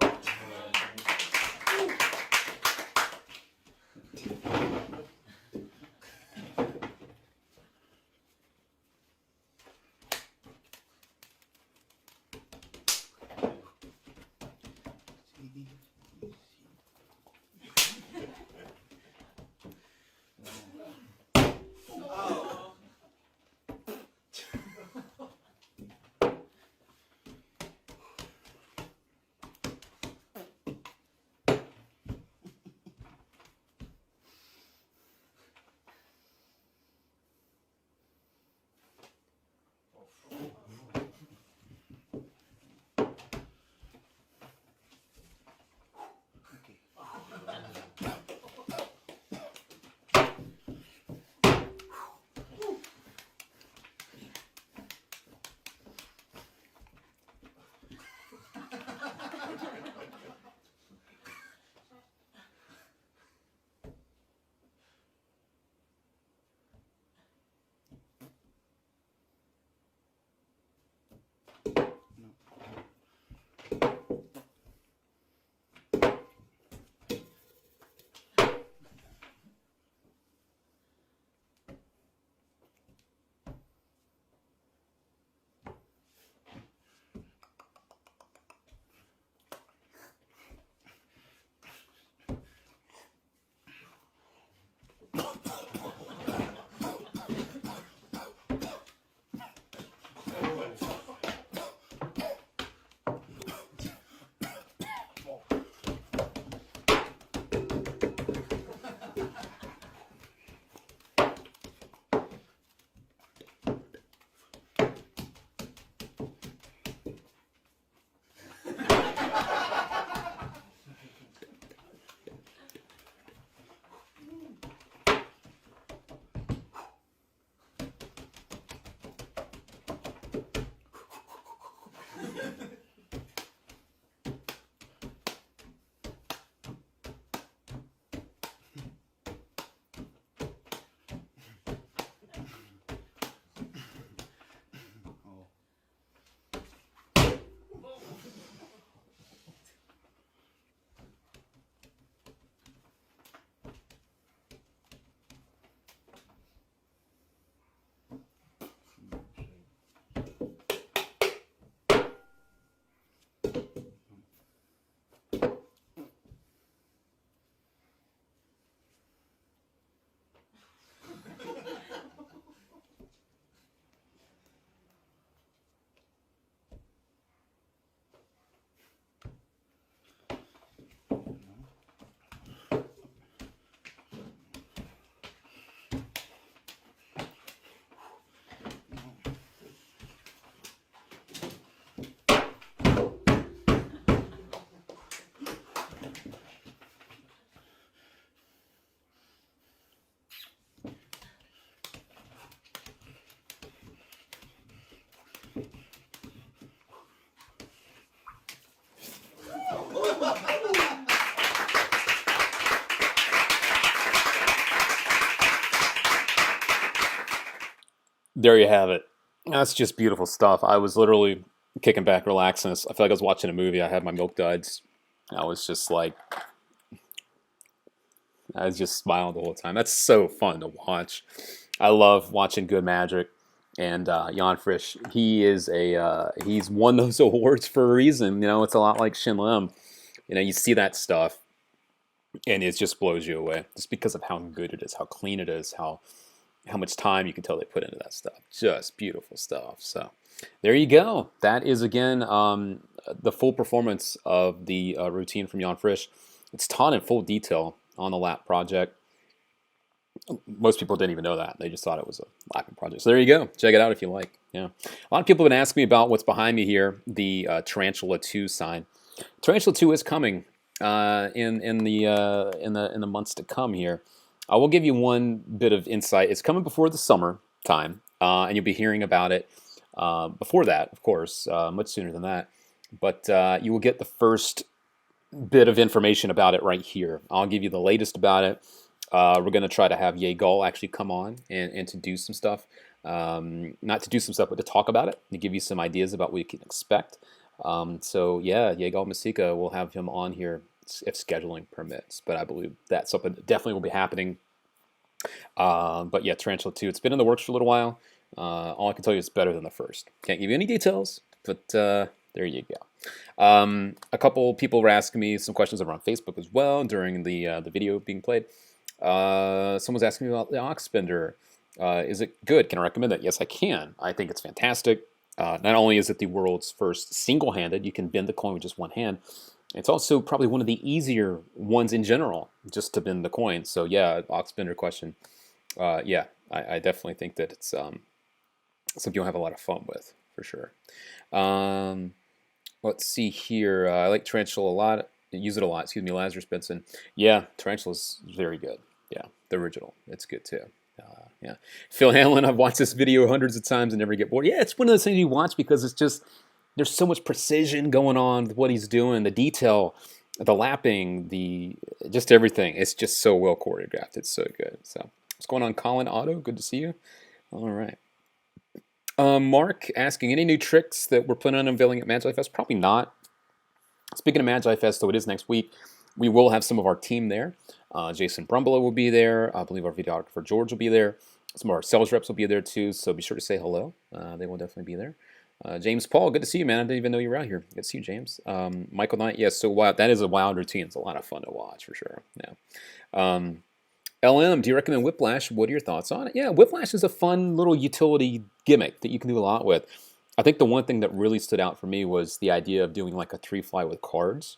There you have it. That's just beautiful stuff. I was literally kicking back, relaxing. I feel like I was watching a movie. I had my milk duds. I was just like, I was just smiling the whole time. That's so fun to watch. I love watching good magic. And Jan Frisch, he's won those awards for a reason. You know, it's a lot like Shin Lim. You know, you see that stuff, and it just blows you away, just because of how good it is, how clean it is, how much time you can tell they put into that stuff. Just beautiful stuff. So there you go. That is, again, the full performance of the routine from Jan Frisch. It's taught in full detail on the lap project. Most people didn't even know that. They just thought it was a lapping project. So there you go. Check it out if you like. Yeah, a lot of people have been asking me about what's behind me here, the Tarantula 2 sign. Tarantula 2 is coming in the months to come here. I will give you one bit of insight. It's coming before the summer time, and you'll be hearing about it before that, of course, much sooner than that. But you will get the first bit of information about it right here. I'll give you the latest about it. We're going to try to have Ye Gull actually come on and to do some stuff. Not to do some stuff, but to talk about it, to give you some ideas about what you can expect. So yeah, Yegal Masika, we'll have him on here if scheduling permits. But I believe that's something that definitely will be happening. But yeah, Tarantula 2, it's been in the works for a little while. All I can tell you is better than the first. Can't give you any details, but there you go. A couple people were asking me some questions over on Facebook as well during the video being played. Someone's asking me about the Ox Spender. Is it good? Can I recommend it? Yes, I can. I think it's fantastic. Not only is it the world's first single-handed, you can bend the coin with just one hand, it's also probably one of the easier ones in general, just to bend the coin. So yeah, Ox Bender question. Yeah, I definitely think that it's something you'll have a lot of fun with, for sure. Let's see here. I like Tarantula a lot. Use it a lot. Excuse me, Lazarus Benson. Yeah, Tarantula's very good. Yeah, the original. It's good too. Yeah, Phil Hanlon. I've watched this video hundreds of times and never get bored. Yeah, it's one of those things you watch because it's just there's so much precision going on with what he's doing, the detail, the lapping, just everything. It's just so well choreographed. It's so good. So what's going on, Colin Otto? Good to see you. All right. Mark asking, any new tricks that we're planning on unveiling at Magi Fest? Probably not. Speaking of Magi Fest, though, it is next week. We will have some of our team there. Jason Brumbelow will be there. I believe our videographer George will be there. Some of our sales reps will be there too, so be sure to say hello. They will definitely be there. James Paul, good to see you, man. I didn't even know you were out here. Good to see you, James. Michael Knight, yes, so wild. That is a wild routine. It's a lot of fun to watch, for sure. Yeah. LM, do you recommend Whiplash? What are your thoughts on it? Yeah, Whiplash is a fun little utility gimmick that you can do a lot with. I think the one thing that really stood out for me was the idea of doing like a 3-fly with cards.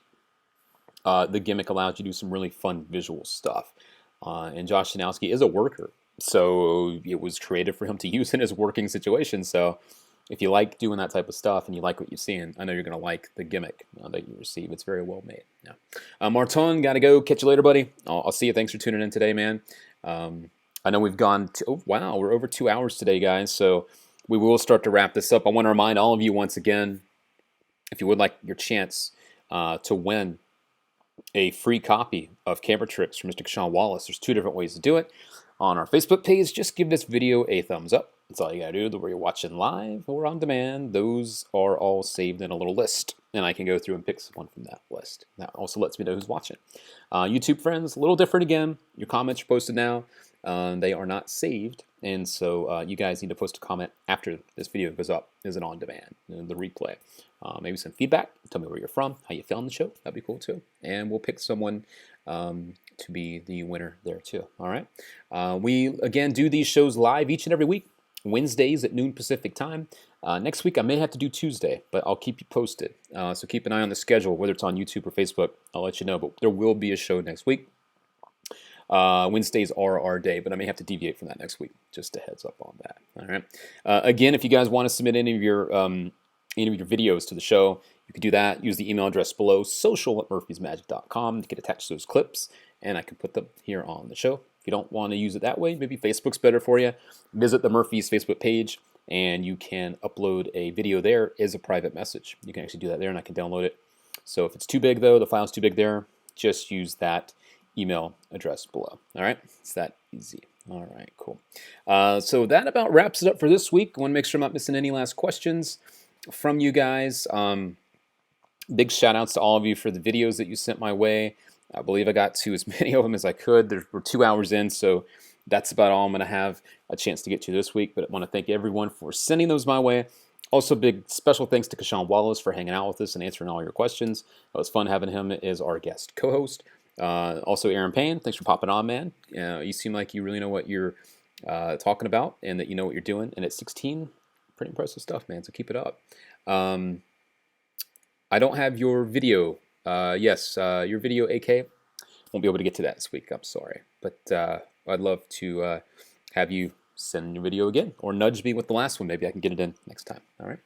The gimmick allows you to do some really fun visual stuff. And Josh Janowski is a worker, so it was created for him to use in his working situation. So if you like doing that type of stuff and you like what you've seen, I know you're going to like the gimmick that you receive. It's very well made. Yeah. Martin, got to go. Catch you later, buddy. I'll see you. Thanks for tuning in today, man. I know we've gone to, oh, wow, we're over 2 hours today, guys. So we will start to wrap this up. I want to remind all of you once again, if you would like your chance to win a free copy of Camera Tricks from Mr. Casshan Wallace, there's 2 different ways to do it. On our Facebook page, just give this video a thumbs up. That's all you gotta do, whether you're watching live or on demand. Those are all saved in a little list, and I can go through and pick someone from that list. That also lets me know who's watching. YouTube friends, a little different again. Your comments are posted now. They are not saved, and so you guys need to post a comment after this video goes up. Is it on demand? The replay. Maybe some feedback. Tell me where you're from, how you found the show. That'd be cool too. And we'll pick someone to be the winner there too. All right. We again do these shows live each and every week, Wednesdays at noon Pacific time. Next week I may have to do Tuesday, but I'll keep you posted. So keep an eye on the schedule, whether it's on YouTube or Facebook. I'll let you know. But there will be a show next week. Wednesdays are our day, but I may have to deviate from that next week. Just a heads up on that. All right. Again, if you guys want to submit any of your videos to the show, you can do that. Use the email address below, social@murphysmagic.com, to get attached to those clips, and I can put them here on the show. If you don't want to use it that way, maybe Facebook's better for you. Visit the Murphys Facebook page, and you can upload a video there as a private message. You can actually do that there, and I can download it. So if it's too big, though, the file's too big there, just use that email address below. All right, it's that easy. All right, cool. So that about wraps it up for this week. I want to make sure I'm not missing any last questions from you guys. Big shout outs to all of you for the videos that you sent my way. I believe I got to as many of them as I could. We're 2 hours in, so that's about all I'm going to have a chance to get to this week. But I want to thank everyone for sending those my way. Also, big special thanks to Casshan Wallace for hanging out with us and answering all your questions. It was fun having him as our guest co-host. Also, Aaron Payne, thanks for popping on, man. You seem like you really know what you're talking about and that you know what you're doing. And at 16, pretty impressive stuff, man, so keep it up. I don't have your video. Yes, your video, AK. Won't be able to get to that this week. I'm sorry. But I'd love to have you send your video again or nudge me with the last one. Maybe I can get it in next time. All right.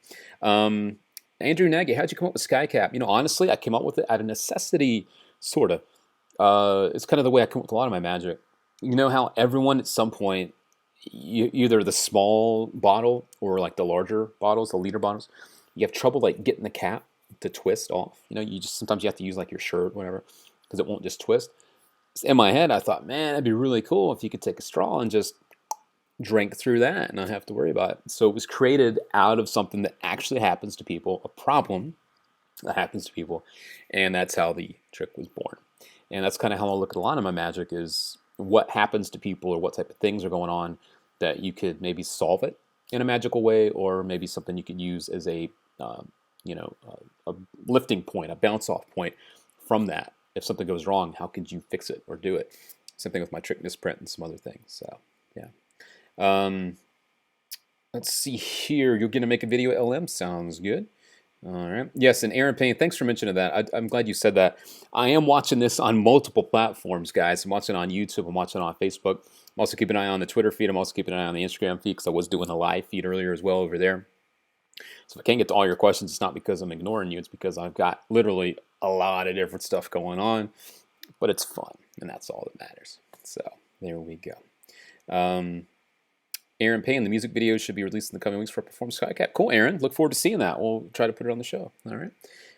Andrew Nagy, how'd you come up with Skycap? You know, honestly, I came up with it out of necessity, sort of. It's kind of the way I come up with a lot of my magic. You know how everyone at some point, either the small bottle or like the larger bottles, the liter bottles, you have trouble like getting the cap to twist off. You know, you just sometimes you have to use like your shirt, or whatever, because it won't just twist. So in my head, I thought, man, that'd be really cool if you could take a straw and just drink through that and not have to worry about it. So it was created out of something that actually happens to people, a problem that happens to people, and that's how the trick was born. And that's kind of how I look at a lot of my magic, is what happens to people or what type of things are going on that you could maybe solve it in a magical way, or maybe something you could use as a a lifting point, a bounce off point from that. If something goes wrong, how could you fix it or do it? Same thing with my trick misprint and some other things. So yeah. Let's see here. You're going to make a video, LM. Sounds good. All right. Yes, and Aaron Payne, thanks for mentioning that. I'm glad you said that. I am watching this on multiple platforms, guys. I'm watching it on YouTube. I'm watching it on Facebook. I'm also keeping an eye on the Twitter feed. I'm also keeping an eye on the Instagram feed, because I was doing a live feed earlier as well over there. So if I can't get to all your questions, it's not because I'm ignoring you. It's because I've got literally a lot of different stuff going on. But it's fun, and that's all that matters. So there we go. Aaron Payne, the music video should be released in the coming weeks for Performance Skycap. Cool, Aaron. Look forward to seeing that. We'll try to put it on the show. All right.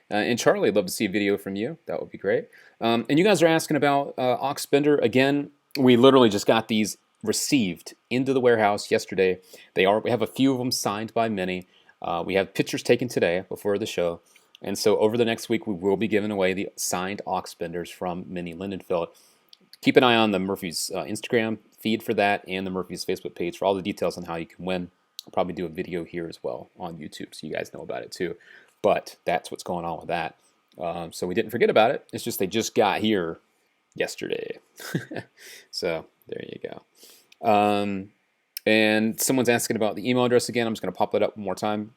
And Charlie, I'd love to see a video from you. That would be great. And you guys are asking about Oxbender. Again, we literally just got these received into the warehouse yesterday. We have a few of them signed by Minnie. We have pictures taken today before the show. And so over the next week, we will be giving away the signed Oxbenders from Minnie Lindenfeld. Keep an eye on the Murphy's Instagram feed for that, and the Murphy's Facebook page for all the details on how you can win. I'll probably do a video here as well on YouTube, so you guys know about it too. But that's what's going on with that. So we didn't forget about it. It's just they just got here yesterday. So there you go. And someone's asking about the email address again. I'm just going to pop that up one more time.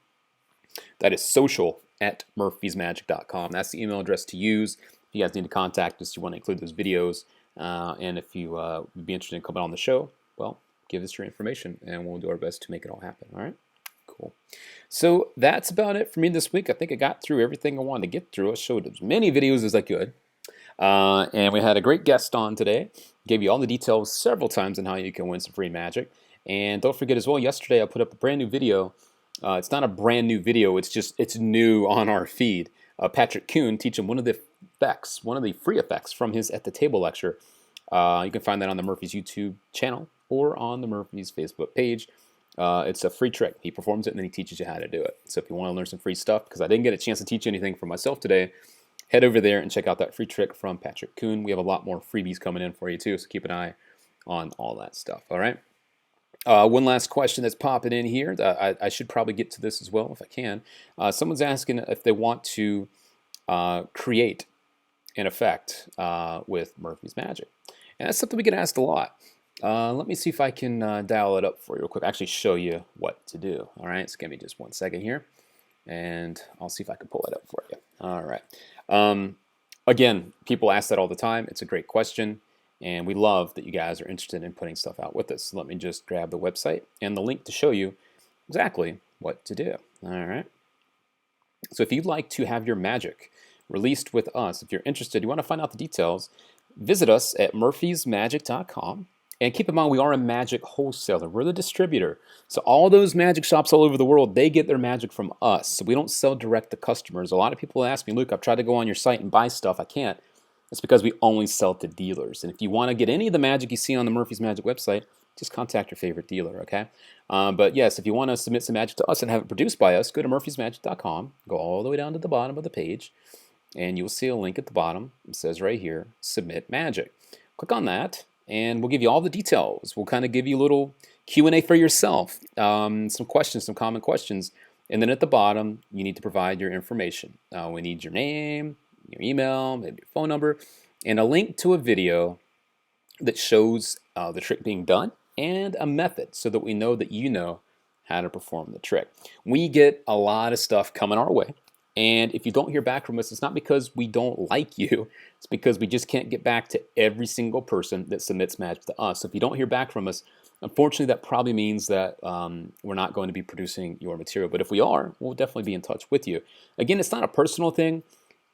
That is social@murphysmagic.com. That's the email address to use. If you guys need to contact us, you want to include those videos. And if you would be interested in coming on the show, well, give us your information, and we'll do our best to make it all happen. All right? Cool. So that's about it for me this week. I think I got through everything I wanted to get through. I showed as many videos as I could. And we had a great guest on today. Gave you all the details several times on how you can win some free magic. And don't forget as well, yesterday I put up a brand new video. It's not a brand new video. It's new on our feed. Patrick Kuhn teaching one of the effects, one of the free effects from his At the Table lecture. You can find that on the Murphy's YouTube channel or on the Murphy's Facebook page. It's a free trick. He performs it and then he teaches you how to do it. So if you want to learn some free stuff, because I didn't get a chance to teach anything for myself today, head over there and check out that free trick from Patrick Kuhn. We have a lot more freebies coming in for you too, so keep an eye on all that stuff. All right. One last question that's popping in here. I should probably get to this as well if I can. Someone's asking if they want to create an effect with Murphy's Magic. And that's something we get asked a lot. Let me see if I can dial it up for you real quick. Actually show you what to do. All right, so give me just 1 second here. And I'll see if I can pull it up for you. All right. Again, people ask that all the time. It's a great question. And we love that you guys are interested in putting stuff out with us. So let me just grab the website and the link to show you exactly what to do. All right. So if you'd like to have your magic released with us, if you're interested, you want to find out the details, visit us at murphysmagic.com. And keep in mind, we are a magic wholesaler. We're the distributor. So all those magic shops all over the world, they get their magic from us. So we don't sell direct to customers. A lot of people ask me, Luke, I've tried to go on your site and buy stuff. I can't. It's because we only sell to dealers. And if you want to get any of the magic you see on the Murphy's Magic website, just contact your favorite dealer, okay? But yes, if you want to submit some magic to us and have it produced by us, go to murphysmagic.com, go all the way down to the bottom of the page, and you'll see a link at the bottom. It says right here, Submit Magic. Click on that, and we'll give you all the details. We'll kind of give you a little Q&A for yourself, some questions, some common questions. And then at the bottom, you need to provide your information. We need your name, your email, maybe your phone number, and a link to a video that shows the trick being done and a method so that we know that you know how to perform the trick. We get a lot of stuff coming our way, and if you don't hear back from us, it's not because we don't like you, it's because we just can't get back to every single person that submits magic to us. So if you don't hear back from us, unfortunately, that probably means that we're not going to be producing your material. But if we are, we'll definitely be in touch with you. Again, it's not a personal thing.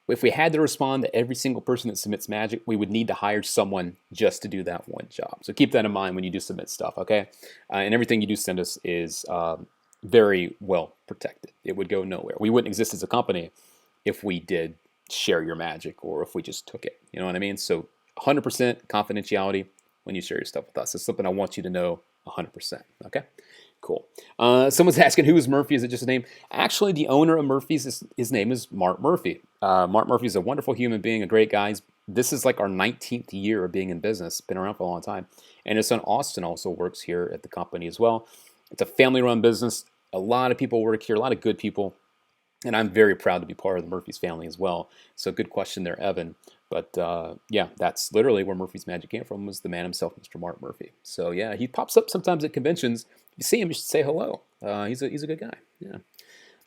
If we had to respond to every single person that submits magic, we would need to hire someone just to do that one job. So keep that in mind when you do submit stuff, okay? And everything you do send us is very well protected. It would go nowhere. We wouldn't exist as a company if we did share your magic or if we just took it. You know what I mean? So 100% confidentiality when you share your stuff with us. It's something I want you to know 100%, okay? Cool. Someone's asking, who is Murphy? Is it just a name? Actually, the owner of Murphy's, his name is Mark Murphy. Mark Murphy is a wonderful human being, a great guy. This is like our 19th year of being in business. Been around for a long time. And his son Austin also works here at the company as well. It's a family-run business. A lot of people work here, a lot of good people. And I'm very proud to be part of the Murphy's family as well. So good question there, Evan. But yeah, that's literally where Murphy's Magic came from, was the man himself, Mr. Mark Murphy. So yeah, he pops up sometimes at conventions. If you see him, you should say hello. He's a good guy. Yeah.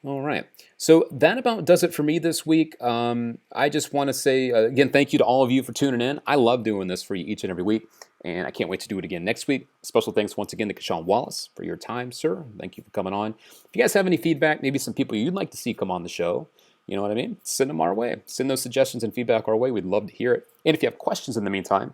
All right. So that about does it for me this week. I just want to say, again, thank you to all of you for tuning in. I love doing this for you each and every week, and I can't wait to do it again next week. Special thanks once again to Casshan Wallace for your time, sir. Thank you for coming on. If you guys have any feedback, maybe some people you'd like to see come on the show, you know what I mean? Send them our way. Send those suggestions and feedback our way. We'd love to hear it. And if you have questions in the meantime,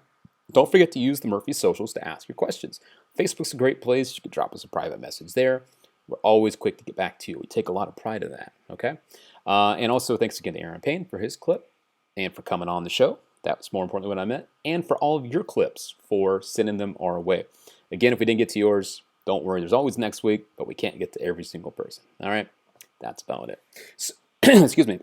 don't forget to use the Murphy socials to ask your questions. Facebook's a great place. You can drop us a private message there. We're always quick to get back to you. We take a lot of pride in that, okay? And also, thanks again to Aaron Payne for his clip and for coming on the show. That was more importantly what I meant. And for all of your clips, for sending them our way. Again, if we didn't get to yours, don't worry. There's always next week, but we can't get to every single person, all right? That's about it. So, excuse me.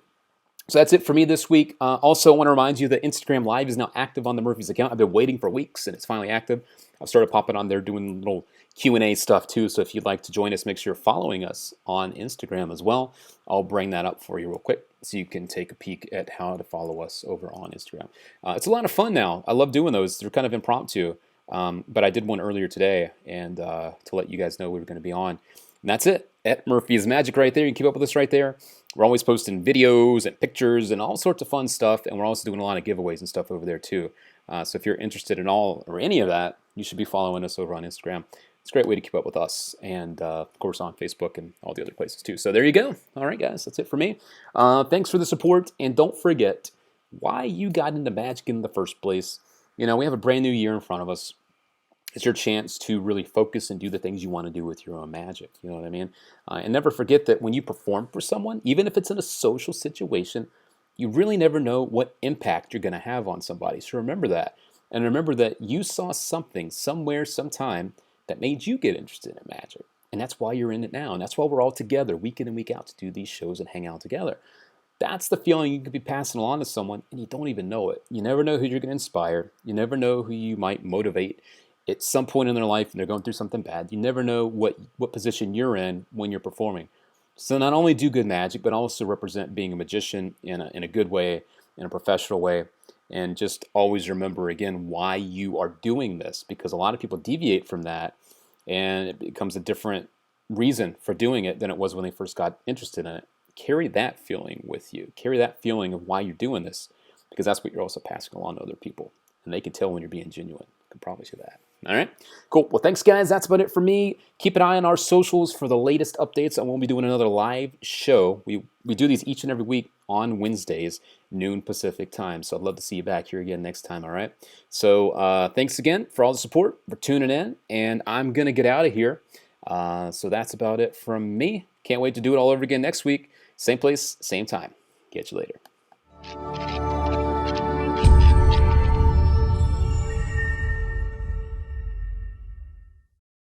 So that's it for me this week. Also, I want to remind you that Instagram Live is now active on the Murphy's account. I've been waiting for weeks, and it's finally active. I've started popping on there doing little Q&A stuff too, so if you'd like to join us, make sure you're following us on Instagram as well. I'll bring that up for you real quick so you can take a peek at how to follow us over on Instagram. It's a lot of fun now. I love doing those. They're kind of impromptu, but I did one earlier today and to let you guys know we were going to be on. And that's it. At Murphy's Magic right there. You can keep up with us right there. We're always posting videos and pictures and all sorts of fun stuff, and we're also doing a lot of giveaways and stuff over there too. So if you're interested in all or any of that, you should be following us over on Instagram. It's a great way to keep up with us, and of course on Facebook and all the other places too. So there you go. All right, guys, that's it for me. Thanks for the support, and don't forget why you got into Magic in the first place. You know, we have a brand new year in front of us. It's your chance to really focus and do the things you want to do with your own magic. You know what I mean? And never forget that when you perform for someone, even if it's in a social situation, you really never know what impact you're going to have on somebody. So remember that. And remember that you saw something somewhere, sometime that made you get interested in magic. And that's why you're in it now. And that's why we're all together week in and week out to do these shows and hang out together. That's the feeling you could be passing along to someone, and you don't even know it. You never know who you're going to inspire. You never know who you might motivate at some point in their life, and they're going through something bad. You never know what position you're in when you're performing. So not only do good magic, but also represent being a magician in a good way, in a professional way, and just always remember, again, why you are doing this, because a lot of people deviate from that, and it becomes a different reason for doing it than it was when they first got interested in it. Carry that feeling with you. Carry that feeling of why you're doing this, because that's what you're also passing along to other people, and they can tell when you're being genuine. I can promise you that. All right, cool. Well, thanks, guys. That's about it for me. Keep an eye on our socials for the latest updates. I won't be doing another live show. We do these each and every week on Wednesdays, noon Pacific time. So I'd love to see you back here again next time, all right? So thanks again for all the support, for tuning in, and I'm going to get out of here. So that's about it from me. Can't wait to do it all over again next week. Same place, same time. Catch you later.